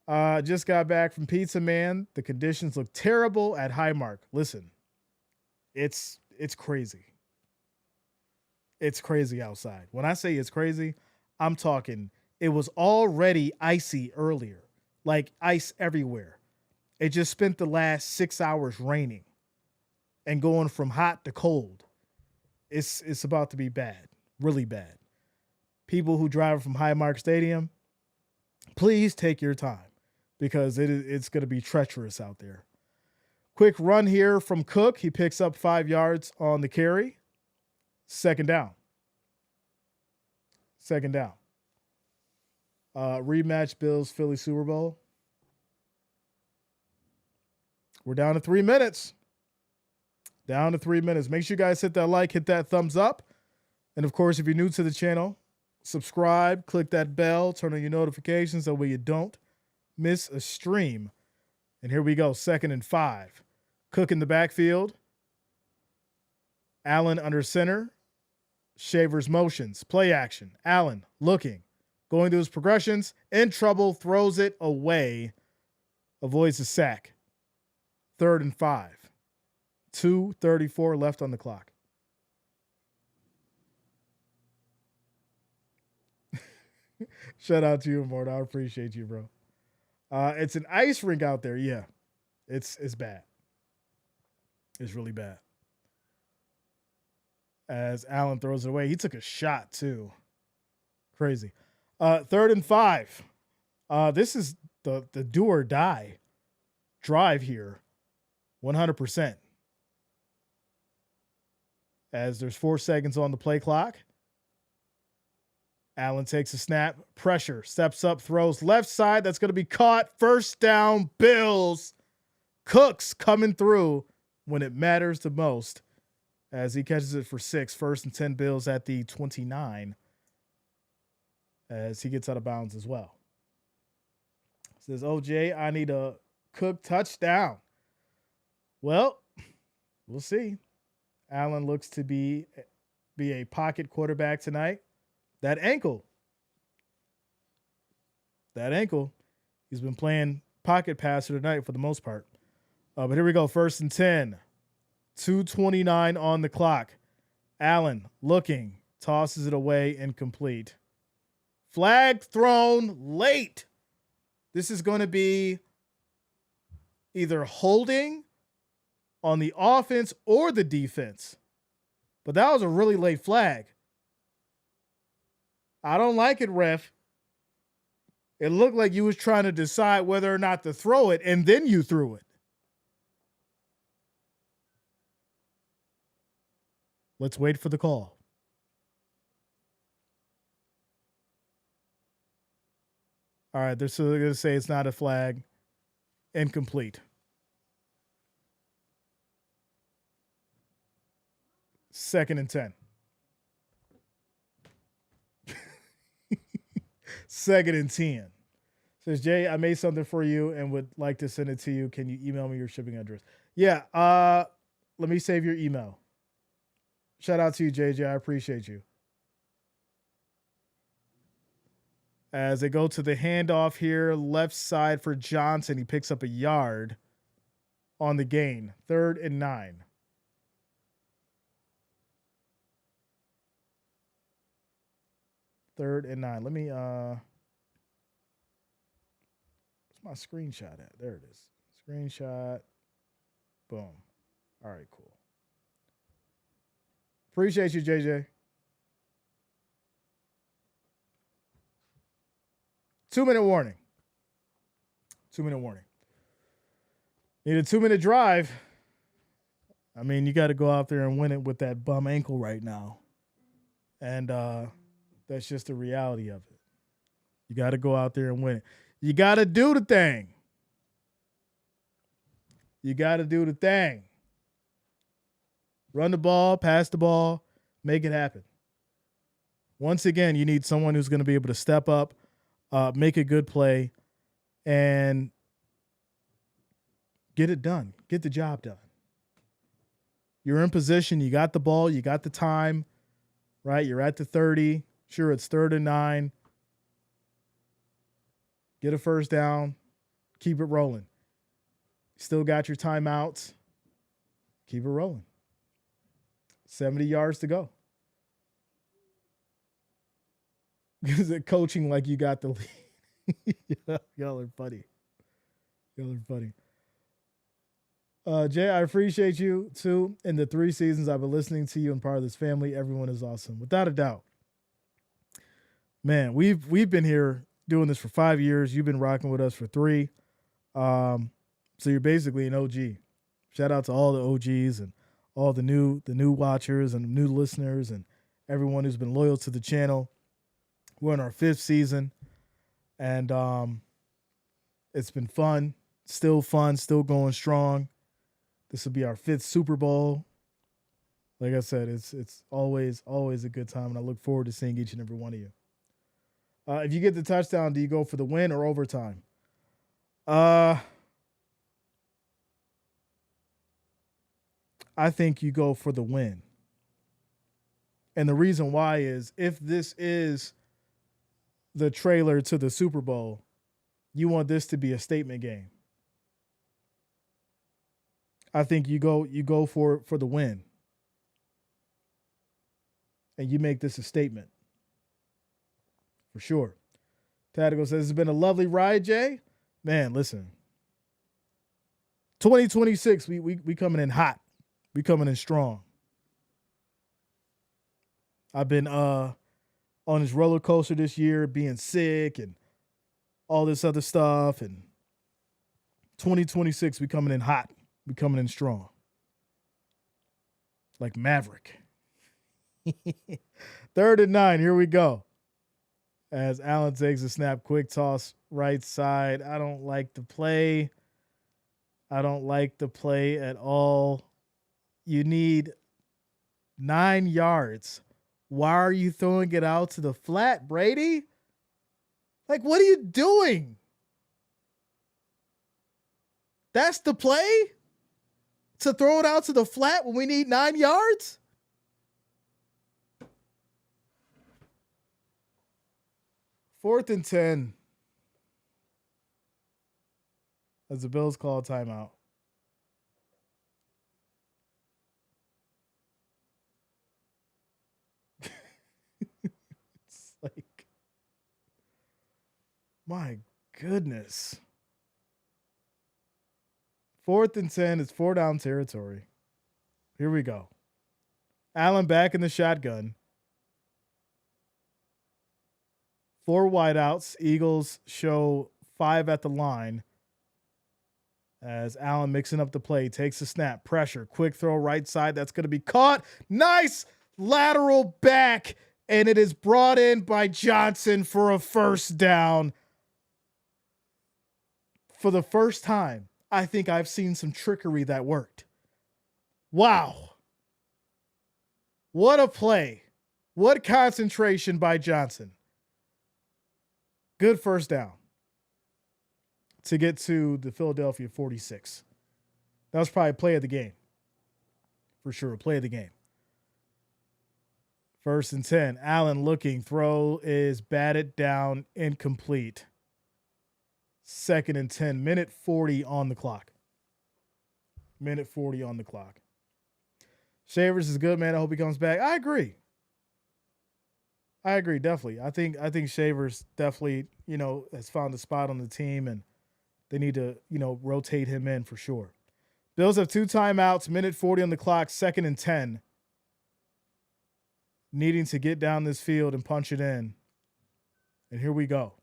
Just got back from Pizza Man. The conditions look terrible at Highmark. Listen, it's crazy. It's crazy outside. When I say it's crazy, I'm talking it was already icy earlier, like ice everywhere. It just spent the last 6 hours raining and going from hot to cold. It's about to be bad, really bad. People who drive from Highmark Stadium, please take your time because it's going to be treacherous out there. Quick run here from Cook. He picks up 5 yards on the carry. Second down. Rematch Bills Philly Super Bowl. We're down to 3 minutes. Make sure you guys hit that like, hit that thumbs up. And of course, if you're new to the channel, subscribe, click that bell, turn on your notifications. That way you don't miss a stream. And here we go. 2nd and 5. Cook in the backfield. Allen under center. Shavers motions. Play action. Allen looking. Going through his progressions. In trouble. Throws it away. Avoids the sack. 3rd and 5. 2:34 left on the clock. Shout out to you, Immortal. I appreciate you, bro. It's an ice rink out there. Yeah, it's bad. It's really bad. As Allen throws it away, he took a shot too. Crazy. 3rd and 5. This is the do or die drive here. 100%. As there's 4 seconds on the play clock. Allen takes a snap. Pressure. Steps up. Throws left side. That's going to be caught. First down. Bills. Cooks coming through when it matters the most. As he catches it for 6. 1st and 10 Bills at the 29. As he gets out of bounds as well. Says, OJ, I need a Cook touchdown. Well, we'll see. Allen looks to be a pocket quarterback tonight. That ankle. He's been playing pocket passer tonight for the most part. But here we go. 1st and 10. 2:29 on the clock. Allen looking. Tosses it away. Incomplete. Flag thrown late. This is going to be either holding on the offense or the defense. But that was a really late flag. I don't like it, ref. It looked like you was trying to decide whether or not to throw it, and then you threw it. Let's wait for the call. All right, they're still going to say it's not a flag. Incomplete. Second and 10. Second and 10. Says, Jay, I made something for you and would like to send it to you. Can you email me your shipping address? Yeah. Let me save your email. Shout out to you, JJ. I appreciate you. As they go to the handoff here, left side for Johnson. He picks up a yard on the gain. 3rd and 9. Third and 9. Let me where's my screenshot at? There it is. Screenshot. Boom. All right, cool. Appreciate you, JJ. 2-minute warning. 2-minute warning. Need a 2-minute drive. I mean, you got to go out there and win it with that bum ankle right now. And that's just the reality of it. You got to go out there and win it. You got to do the thing. You got to do the thing. Run the ball, pass the ball, make it happen. Once again, you need someone who's going to be able to step up, make a good play, and get it done. Get the job done. You're in position. You got the ball. You got the time, right? You're at the 30. Sure, it's 3rd and 9. Get a first down. Keep it rolling. Still got your timeouts. Keep it rolling. 70 yards to go. Is it coaching like you got the lead? Y'all are funny. Y'all are funny. Jay, I appreciate you too. In the 3 seasons I've been listening to you and part of this family, everyone is awesome. Without a doubt. Man, we've been here doing this for 5 years. You've been rocking with us for 3. So you're basically an OG. Shout out to all the OGs and all the new watchers and new listeners and everyone who's been loyal to the channel. We're in our 5th season, and it's been fun, still going strong. This will be our 5th Super Bowl. Like I said, it's always a good time, and I look forward to seeing each and every one of you. If you get the touchdown, do you go for the win or overtime? I think you go for the win. And the reason why is if this is the trailer to the Super Bowl, you want this to be a statement game. I think you go for the win. And you make this a statement. For sure. Tactical says, it's been a lovely ride, Jay. Man, listen. 2026, we coming in hot. We coming in strong. I've been on this roller coaster this year, being sick and all this other stuff. And 2026, we coming in hot. We coming in strong. Like Maverick. 3rd and 9, here we go. As Allen takes a snap, quick toss, right side. I don't like the play. I don't like the play at all. You need 9 yards. Why are you throwing it out to the flat, Brady? Like, what are you doing? That's the play? To throw it out to the flat when we need 9 yards? Fourth and 10. As the Bills call a timeout. It's like, my goodness. 4th and 10. It's 4-down territory. Here we go. Allen back in the shotgun. 4 wideouts. Eagles show 5 at the line. As Allen mixing up the play, takes the snap, pressure, quick throw right side. That's going to be caught. Nice lateral back, and it is brought in by Johnson for a first down. For the first time, I think I've seen some trickery that worked. Wow. What a play. What concentration by Johnson. Good first down to get to the Philadelphia 46. That was probably play of the game. For sure, play of the game. 1st and 10. Allen looking. Throw is batted down, incomplete. 2nd and 10. Minute 40 on the clock. Minute 40 on the clock. Shavers is good, man. I hope he comes back. I agree, definitely. I think Shavers definitely, has found a spot on the team, and they need to, rotate him in for sure. Bills have 2 timeouts, minute 40 on the clock, 2nd and 10. Needing to get down this field and punch it in. And here we go.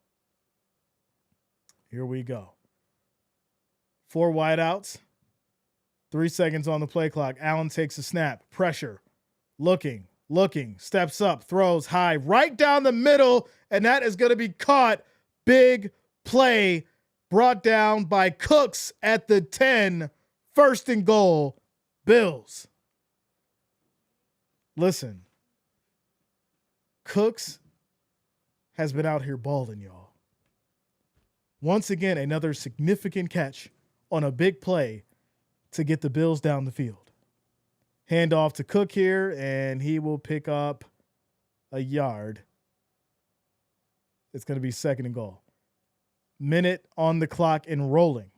4 wideouts. 3 seconds on the play clock. Allen takes a snap. Pressure. Looking. Steps up. Throws high. Right down the middle. And that is going to be caught. Big play. Brought down by Cooks at the 10. 1st and goal. Bills. Listen. Cooks has been out here balling, y'all. Once again, another significant catch on a big play to get the Bills down the field. Hand off to Cook here, and he will pick up a yard. It's going to be 2nd and goal. Minute on the clock and rolling.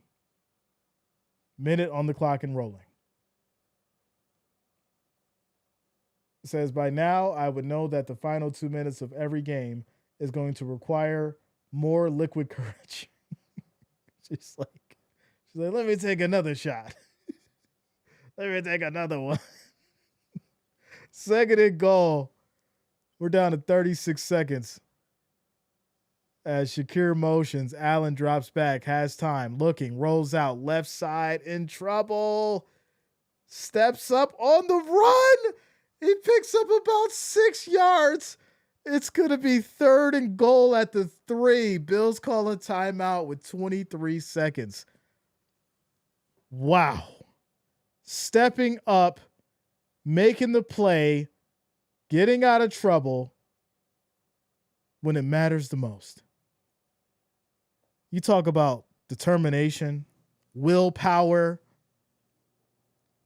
It says, by now, I would know that the final 2 minutes of every game is going to require more liquid courage. She's like, let me take another shot. Let me take another one. 2nd and goal. We're down to 36 seconds. As Shakir motions, Allen drops back, has time, looking, rolls out, left side, in trouble. Steps up on the run. He picks up about 6 yards. It's going to be 3rd and goal at the 3. Bills call a timeout with 23 seconds. Wow. Stepping up, making the play, getting out of trouble when it matters the most. You talk about determination, willpower.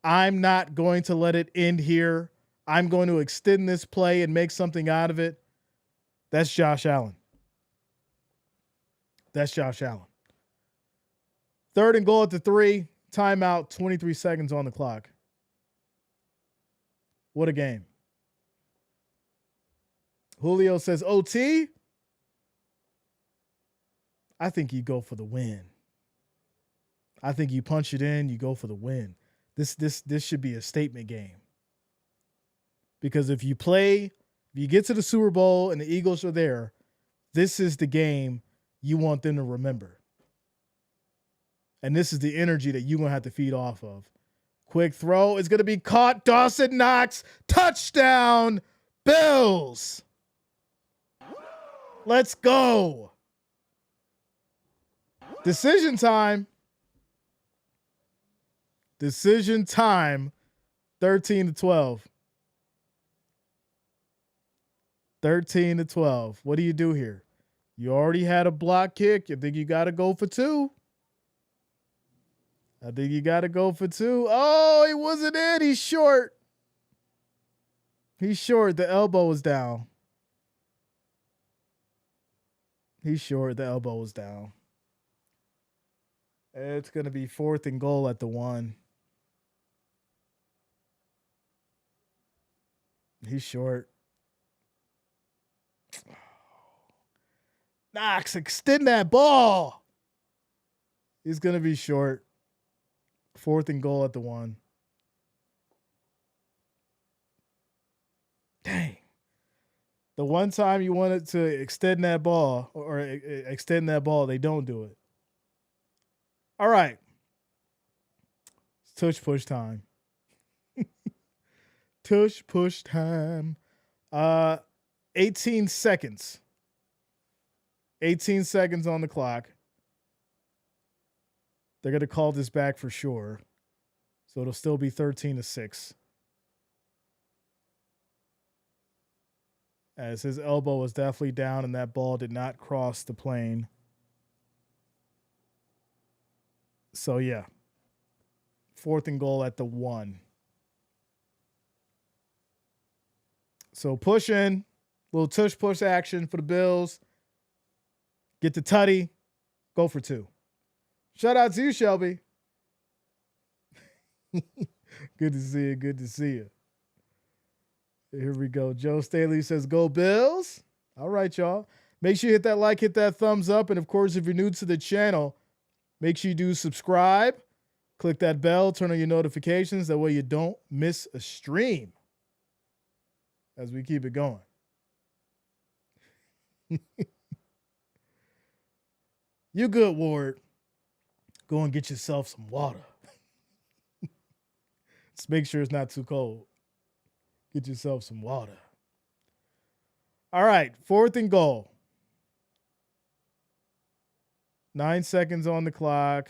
I'm not going to let it end here. I'm going to extend this play and make something out of it. That's Josh Allen. 3rd and goal at the 3. Timeout, 23 seconds on the clock. What a game. Julio says, OT? I think you go for the win. I think you punch it in, you go for the win. This should be a statement game. Because if you get to the Super Bowl and the Eagles are there, this is the game you want them to remember. And this is the energy that you're going to have to feed off of. Quick throw is going to be caught. Dawson Knox, touchdown, Bills. Let's go. Decision time. 13-12. 13-12. What do you do here? You already had a block kick. You think you got to go for 2? I think you got to go for 2. Oh, he wasn't in. He's short. The elbow was down. The elbow was down. It's going to be 4th and goal at the 1. He's short. Knox, extend that ball. He's going to be short. 4th and goal at the 1. Dang. The one time you wanted to extend that ball or extend that ball, they don't do it. All right. tush push time. Tush push time. 18 seconds. 18 seconds on the clock. They're going to call this back for sure. So it'll still be 13-6. As his elbow was definitely down and that ball did not cross the plane. So, yeah. 4th and goal at the 1. So push in. Little tush push action for the Bills. Get the tutty. Go for 2. Shout out to you, Shelby. Good to see you. Good to see you. Here we go. Joe Staley says, go Bills. All right, y'all. Make sure you hit that like, hit that thumbs up. And, of course, if you're new to the channel, make sure you do subscribe. Click that bell. Turn on your notifications. That way you don't miss a stream as we keep it going. You good, Ward. Go and get yourself some water. Just make sure it's not too cold. Get yourself some water. All right, 4th and goal. 9 seconds on the clock.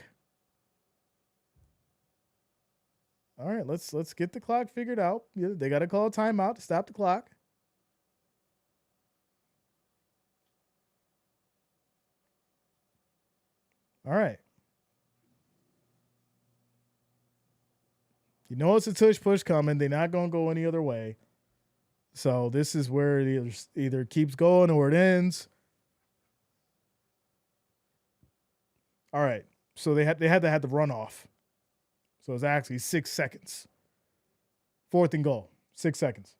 All right, let's get the clock figured out. Yeah, they got to call a timeout to stop the clock. All right. You know it's a tush push coming. They're not going to go any other way. So this is where it either keeps going or it ends. All right. So they had to have the runoff. So it's actually 6 seconds. 4th and goal. 6 seconds.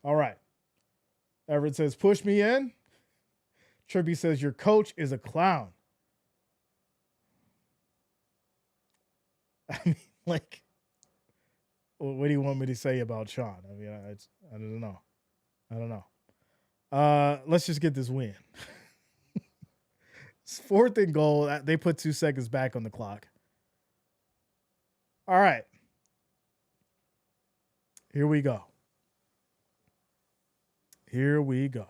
All right. Everett says, push me in. Trippy says, your coach is a clown. I mean, like, what do you want me to say about Sean? I mean, I don't know. I don't know. Let's just get this win. It's 4th and goal. They put 2 seconds back on the clock. All right. Here we go. Here we go.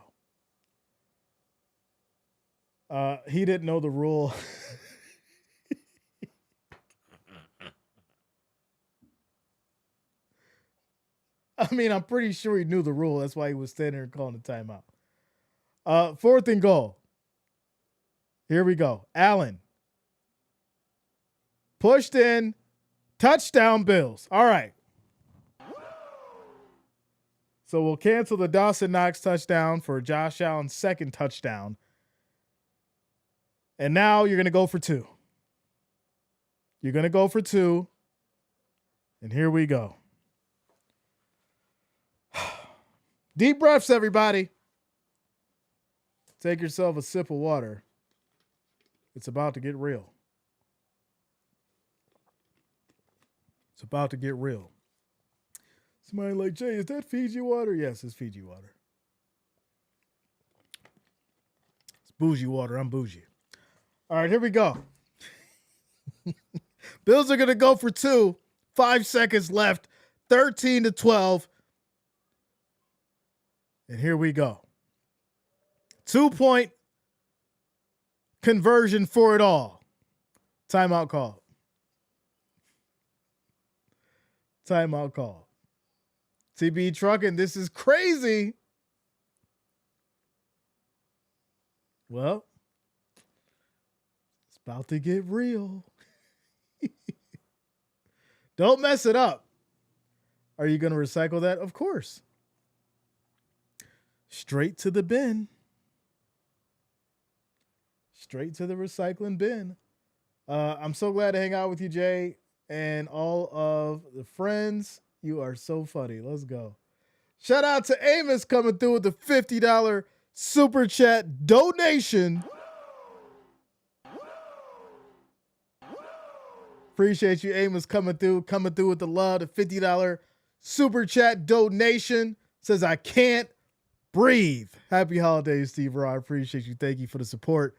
He didn't know the rule. I mean, I'm pretty sure he knew the rule. That's why he was standing there calling the timeout. 4th and goal. Here we go. Allen. Pushed in. Touchdown, Bills. All right. So we'll cancel the Dawson Knox touchdown for Josh Allen's 2nd touchdown. And now you're going to go for 2. You're going to go for 2. And here we go. Deep breaths, everybody. Take yourself a sip of water. It's about to get real. It's about to get real. Somebody like, Jay, is that Fiji water? Yes, it's Fiji water. It's bougie water. I'm bougie. All right, here we go. Bills are going to go for 2. 5 seconds left. 13-12. And here we go. 2-point conversion for it all. Timeout call. Timeout call. TB Trucking, this is crazy. Well, it's about to get real. Don't mess it up. Are you going to recycle that? Of course. Straight to the bin. Straight to the recycling bin. I'm so glad to hang out with you, Jay, and all of the friends. You are so funny. Let's go. Shout out to Amos coming through with the $50 super chat donation. Appreciate you, Amos, coming through with the love, the $50 super chat donation. Says, I can't breathe. Happy holidays, Steve Raw. I appreciate you. Thank you for the support.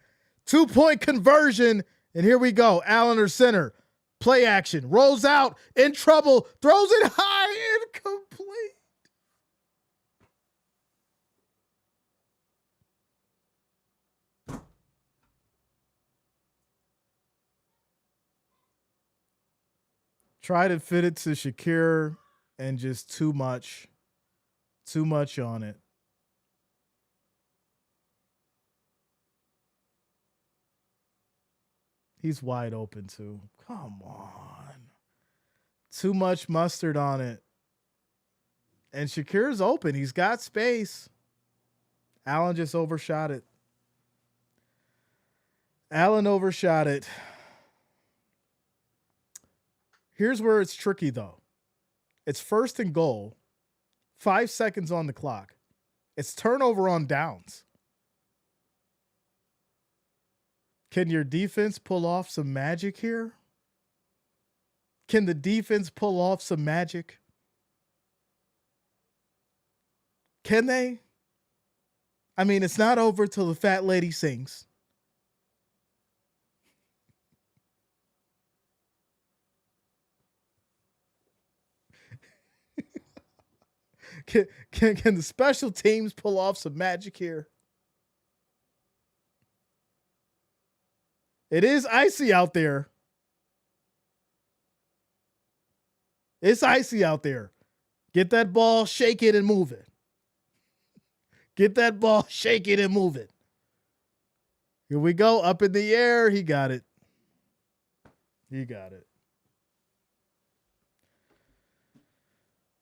2-point conversion. And here we go. Allen or center. Play action. Rolls out. In trouble. Throws it high. Incomplete. Try to fit it to Shakir and just too much. Too much on it. He's wide open too. Come on. Too much mustard on it. And Shakir's open. He's got space. Allen just overshot it. Allen overshot it. Here's where it's tricky, though. It's 1st and goal. 5 seconds on the clock. It's turnover on downs. Can your defense pull off some magic here? Can the defense pull off some magic? Can they? I mean, it's not over till the fat lady sings. Can the special teams pull off some magic here? It is icy out there. It's icy out there. Get that ball, shake it, and move it. Get that ball, shake it, and move it. Here we go. Up in the air. He got it. He got it.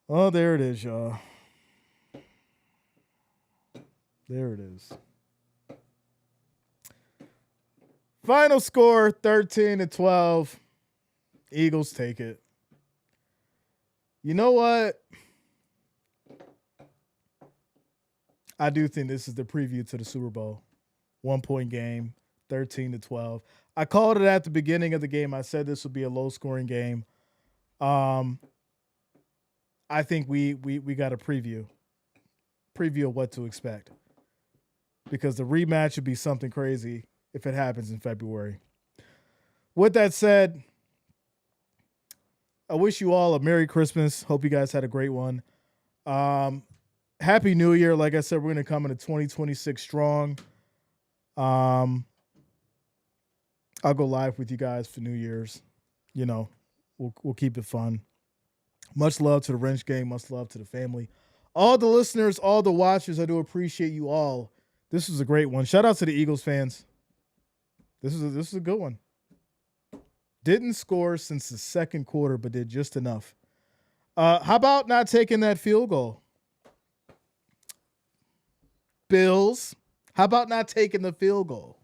Oh, there it is, y'all. There it is. Final score, 13-12. Eagles take it. You know what? I do think this is the preview to the Super Bowl. 1-point game, 13-12. I called it at the beginning of the game. I said this would be a low-scoring game. I think we got a preview of what to expect, because the rematch would be something crazy if it happens in February. With that said, I wish you all a Merry Christmas. Hope you guys had a great one. Happy New Year. Like I said, we're going to come into 2026 strong. I'll go live with you guys for New Year's. You know, we'll keep it fun. Much love to the Wrench Gang. Much love to the family. All the listeners, all the watchers, I do appreciate you all. This was a great one. Shout out to the Eagles fans. This is a good one. Didn't score since the second quarter, but did just enough. How about not taking that field goal? Bills, how about not taking the field goal?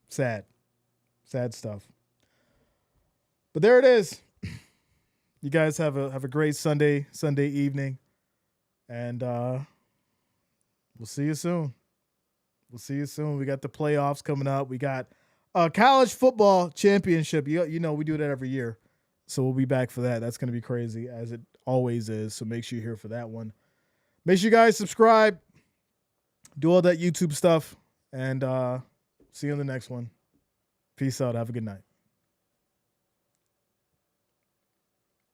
Sad stuff. But there it is. You guys have a great Sunday evening, and we'll see you soon. We got the playoffs coming up. We got a college football championship. You know we do that every year, so we'll be back for that. That's going to be crazy, as it always is. So make sure you're here for that one. Make sure you guys subscribe, do all that YouTube stuff, and see you on the next one. Peace out. Have a good night.